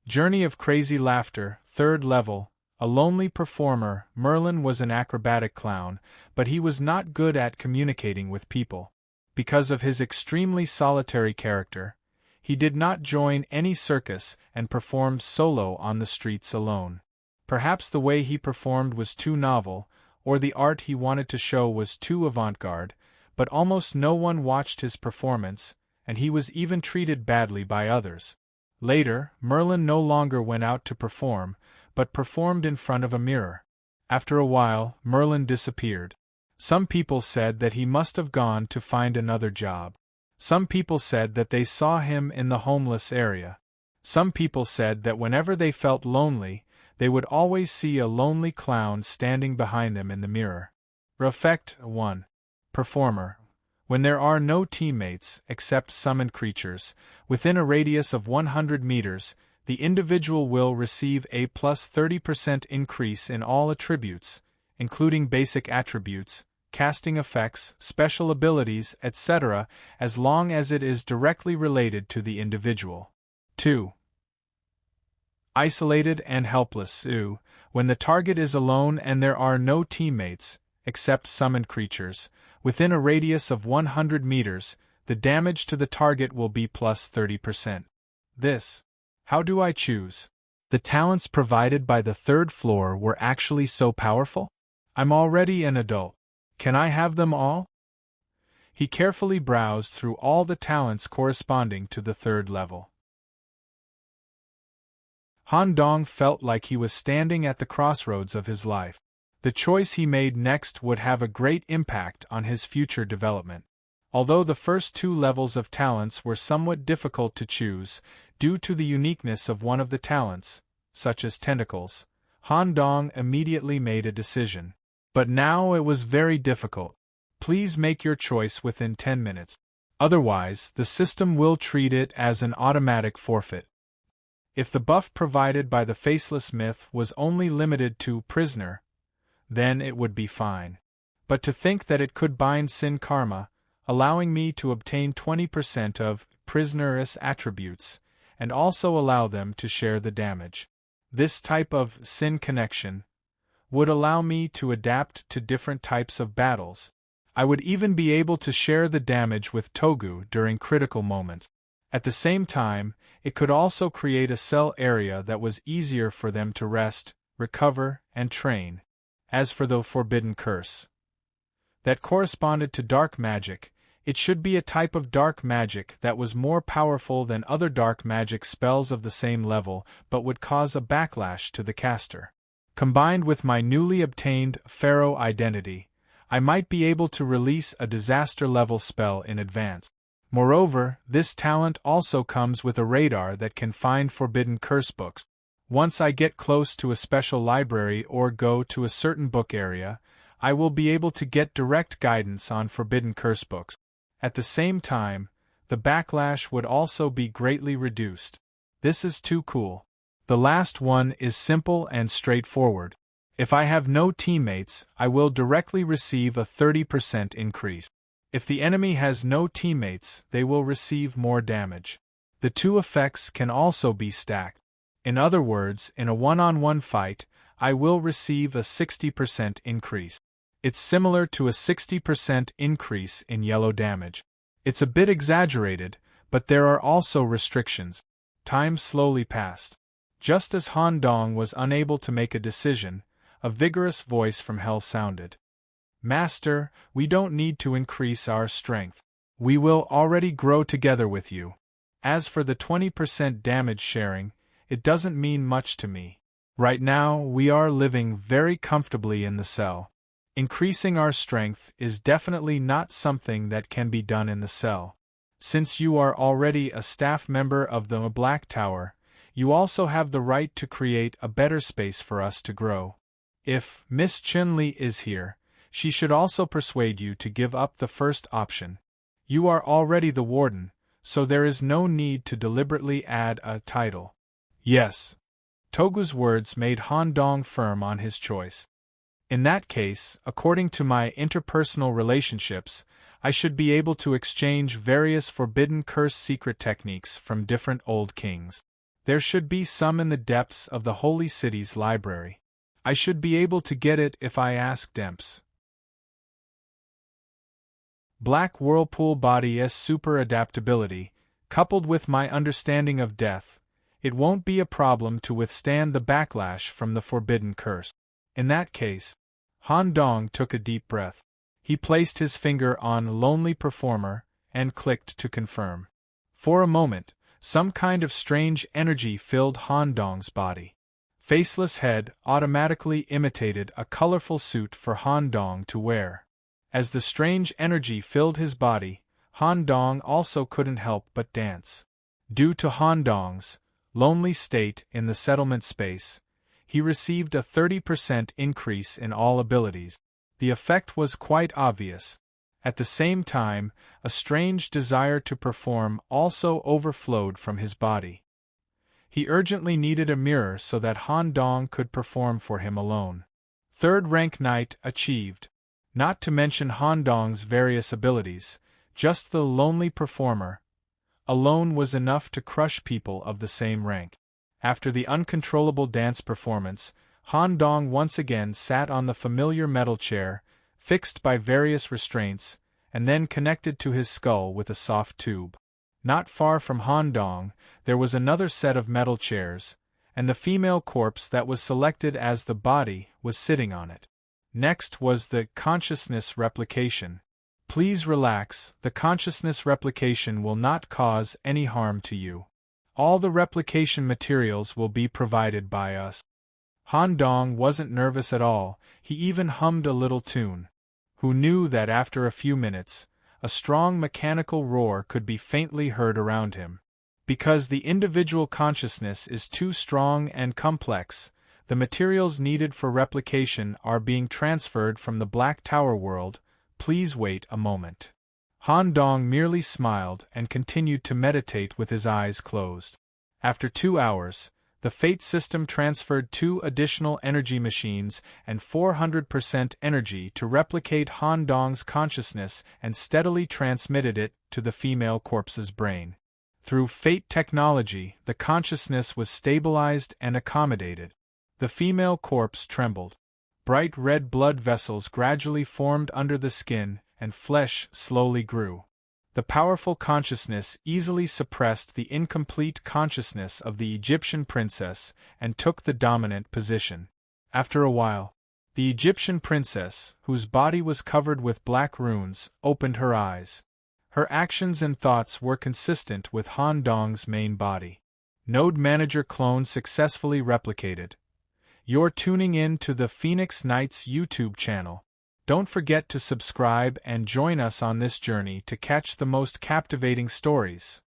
Journey of Crazy Laughter, third level. A lonely performer. Merlin was an acrobatic clown, but he was not good at communicating with people. Because of his extremely solitary character, he did not join any circus and performed solo on the streets alone. Perhaps the way he performed was too novel, or the art he wanted to show was too avant-garde, but almost no one watched his performance, and he was even treated badly by others. Later, Merlin no longer went out to perform, but performed in front of a mirror. After a while, Merlin disappeared. Some people said that he must have gone to find another job. Some people said that they saw him in the homeless area. Some people said that whenever they felt lonely, they would always see a lonely clown standing behind them in the mirror. Effect 1. Performer. When there are no teammates, except summoned creatures, within a radius of 100 meters, the individual will receive a plus 30% increase in all attributes, including basic attributes, casting effects, special abilities, etc., as long as it is directly related to the individual. 2. Isolated and helpless. When the target is alone and there are no teammates, except summoned creatures, within a radius of 100 meters, the damage to the target will be plus 30%. This. How do I choose? The talents provided by the third floor were actually so powerful? I'm already an adult. Can I have them all? He carefully browsed through all the talents corresponding to the third level. Han Dong felt like he was standing at the crossroads of his life. The choice he made next would have a great impact on his future development. Although the first two levels of talents were somewhat difficult to choose, due to the uniqueness of one of the talents, such as tentacles, Han Dong immediately made a decision. But now it was very difficult. Please make your choice within 10 minutes. Otherwise, the system will treat it as an automatic forfeit. If the buff provided by the Faceless Myth was only limited to prisoner, then it would be fine. But to think that it could bind sin karma, allowing me to obtain 20% of prisoner's attributes, and also allow them to share the damage. This type of sin connection would allow me to adapt to different types of battles. I would even be able to share the damage with Togu during critical moments. At the same time, it could also create a cell area that was easier for them to rest, recover, and train. As for the forbidden curse that corresponded to dark magic, it should be a type of dark magic that was more powerful than other dark magic spells of the same level but would cause a backlash to the caster. Combined with my newly obtained Pharaoh identity, I might be able to release a disaster-level spell in advance. Moreover, this talent also comes with a radar that can find forbidden curse books. Once I get close to a special library or go to a certain book area, I will be able to get direct guidance on forbidden curse books. At the same time, the backlash would also be greatly reduced. This is too cool. The last one is simple and straightforward. If I have no teammates, I will directly receive a 30% increase. If the enemy has no teammates, they will receive more damage. The two effects can also be stacked. In other words, in a one-on-one fight, I will receive a 60% increase. It's similar to a 60% increase in yellow damage. It's a bit exaggerated, but there are also restrictions. Time slowly passed. Just as Han Dong was unable to make a decision, a vigorous voice from hell sounded. Master, we don't need to increase our strength. We will already grow together with you. As for the 20% damage sharing, it doesn't mean much to me. Right now, we are living very comfortably in the cell. Increasing our strength is definitely not something that can be done in the cell. Since you are already a staff member of the Black Tower, you also have the right to create a better space for us to grow. If Miss Chun-Li is here, she should also persuade you to give up the first option. You are already the warden, so there is no need to deliberately add a title. Yes. Togu's words made Han Dong firm on his choice. In that case, according to my interpersonal relationships, I should be able to exchange various forbidden curse secret techniques from different old kings. There should be some in the depths of the Holy City's library. I should be able to get it if I ask Demps. Black Whirlpool Body's super adaptability, coupled with my understanding of death, it won't be a problem to withstand the backlash from the forbidden curse. In that case, Han Dong took a deep breath. He placed his finger on Lonely Performer and clicked to confirm. For a moment, some kind of strange energy filled Han Dong's body. Faceless Head automatically imitated a colorful suit for Han Dong to wear. As the strange energy filled his body, Han Dong also couldn't help but dance. Due to Han Dong's lonely state in the settlement space, he received a 30% increase in all abilities. The effect was quite obvious. At the same time, a strange desire to perform also overflowed from his body. He urgently needed a mirror so that Han Dong could perform for him alone. Third rank Knight achieved. Not to mention Han Dong's various abilities, just the Lonely Performer alone was enough to crush people of the same rank. After the uncontrollable dance performance, Han Dong once again sat on the familiar metal chair, fixed by various restraints, and then connected to his skull with a soft tube. Not far from Han Dong, there was another set of metal chairs, and the female corpse that was selected as the body was sitting on it. Next was the consciousness replication. Please relax, the consciousness replication will not cause any harm to you. All the replication materials will be provided by us. Han Dong wasn't nervous at all, he even hummed a little tune. Who knew that after a few minutes, a strong mechanical roar could be faintly heard around him. Because the individual consciousness is too strong and complex, the materials needed for replication are being transferred from the Black Tower world. Please wait a moment. Han Dong merely smiled and continued to meditate with his eyes closed. After 2 hours, the Fate system transferred 2 additional energy machines and 400% energy to replicate Han Dong's consciousness and steadily transmitted it to the female corpse's brain. Through Fate technology, the consciousness was stabilized and accommodated. The female corpse trembled. Bright red blood vessels gradually formed under the skin, and flesh slowly grew. The powerful consciousness easily suppressed the incomplete consciousness of the Egyptian princess and took the dominant position. After a while, the Egyptian princess, whose body was covered with black runes, opened her eyes. Her actions and thoughts were consistent with Han Dong's main body. Node Manager clone successfully replicated. You're tuning in to the Phoenix Knights YouTube channel. Don't forget to subscribe and join us on this journey to catch the most captivating stories.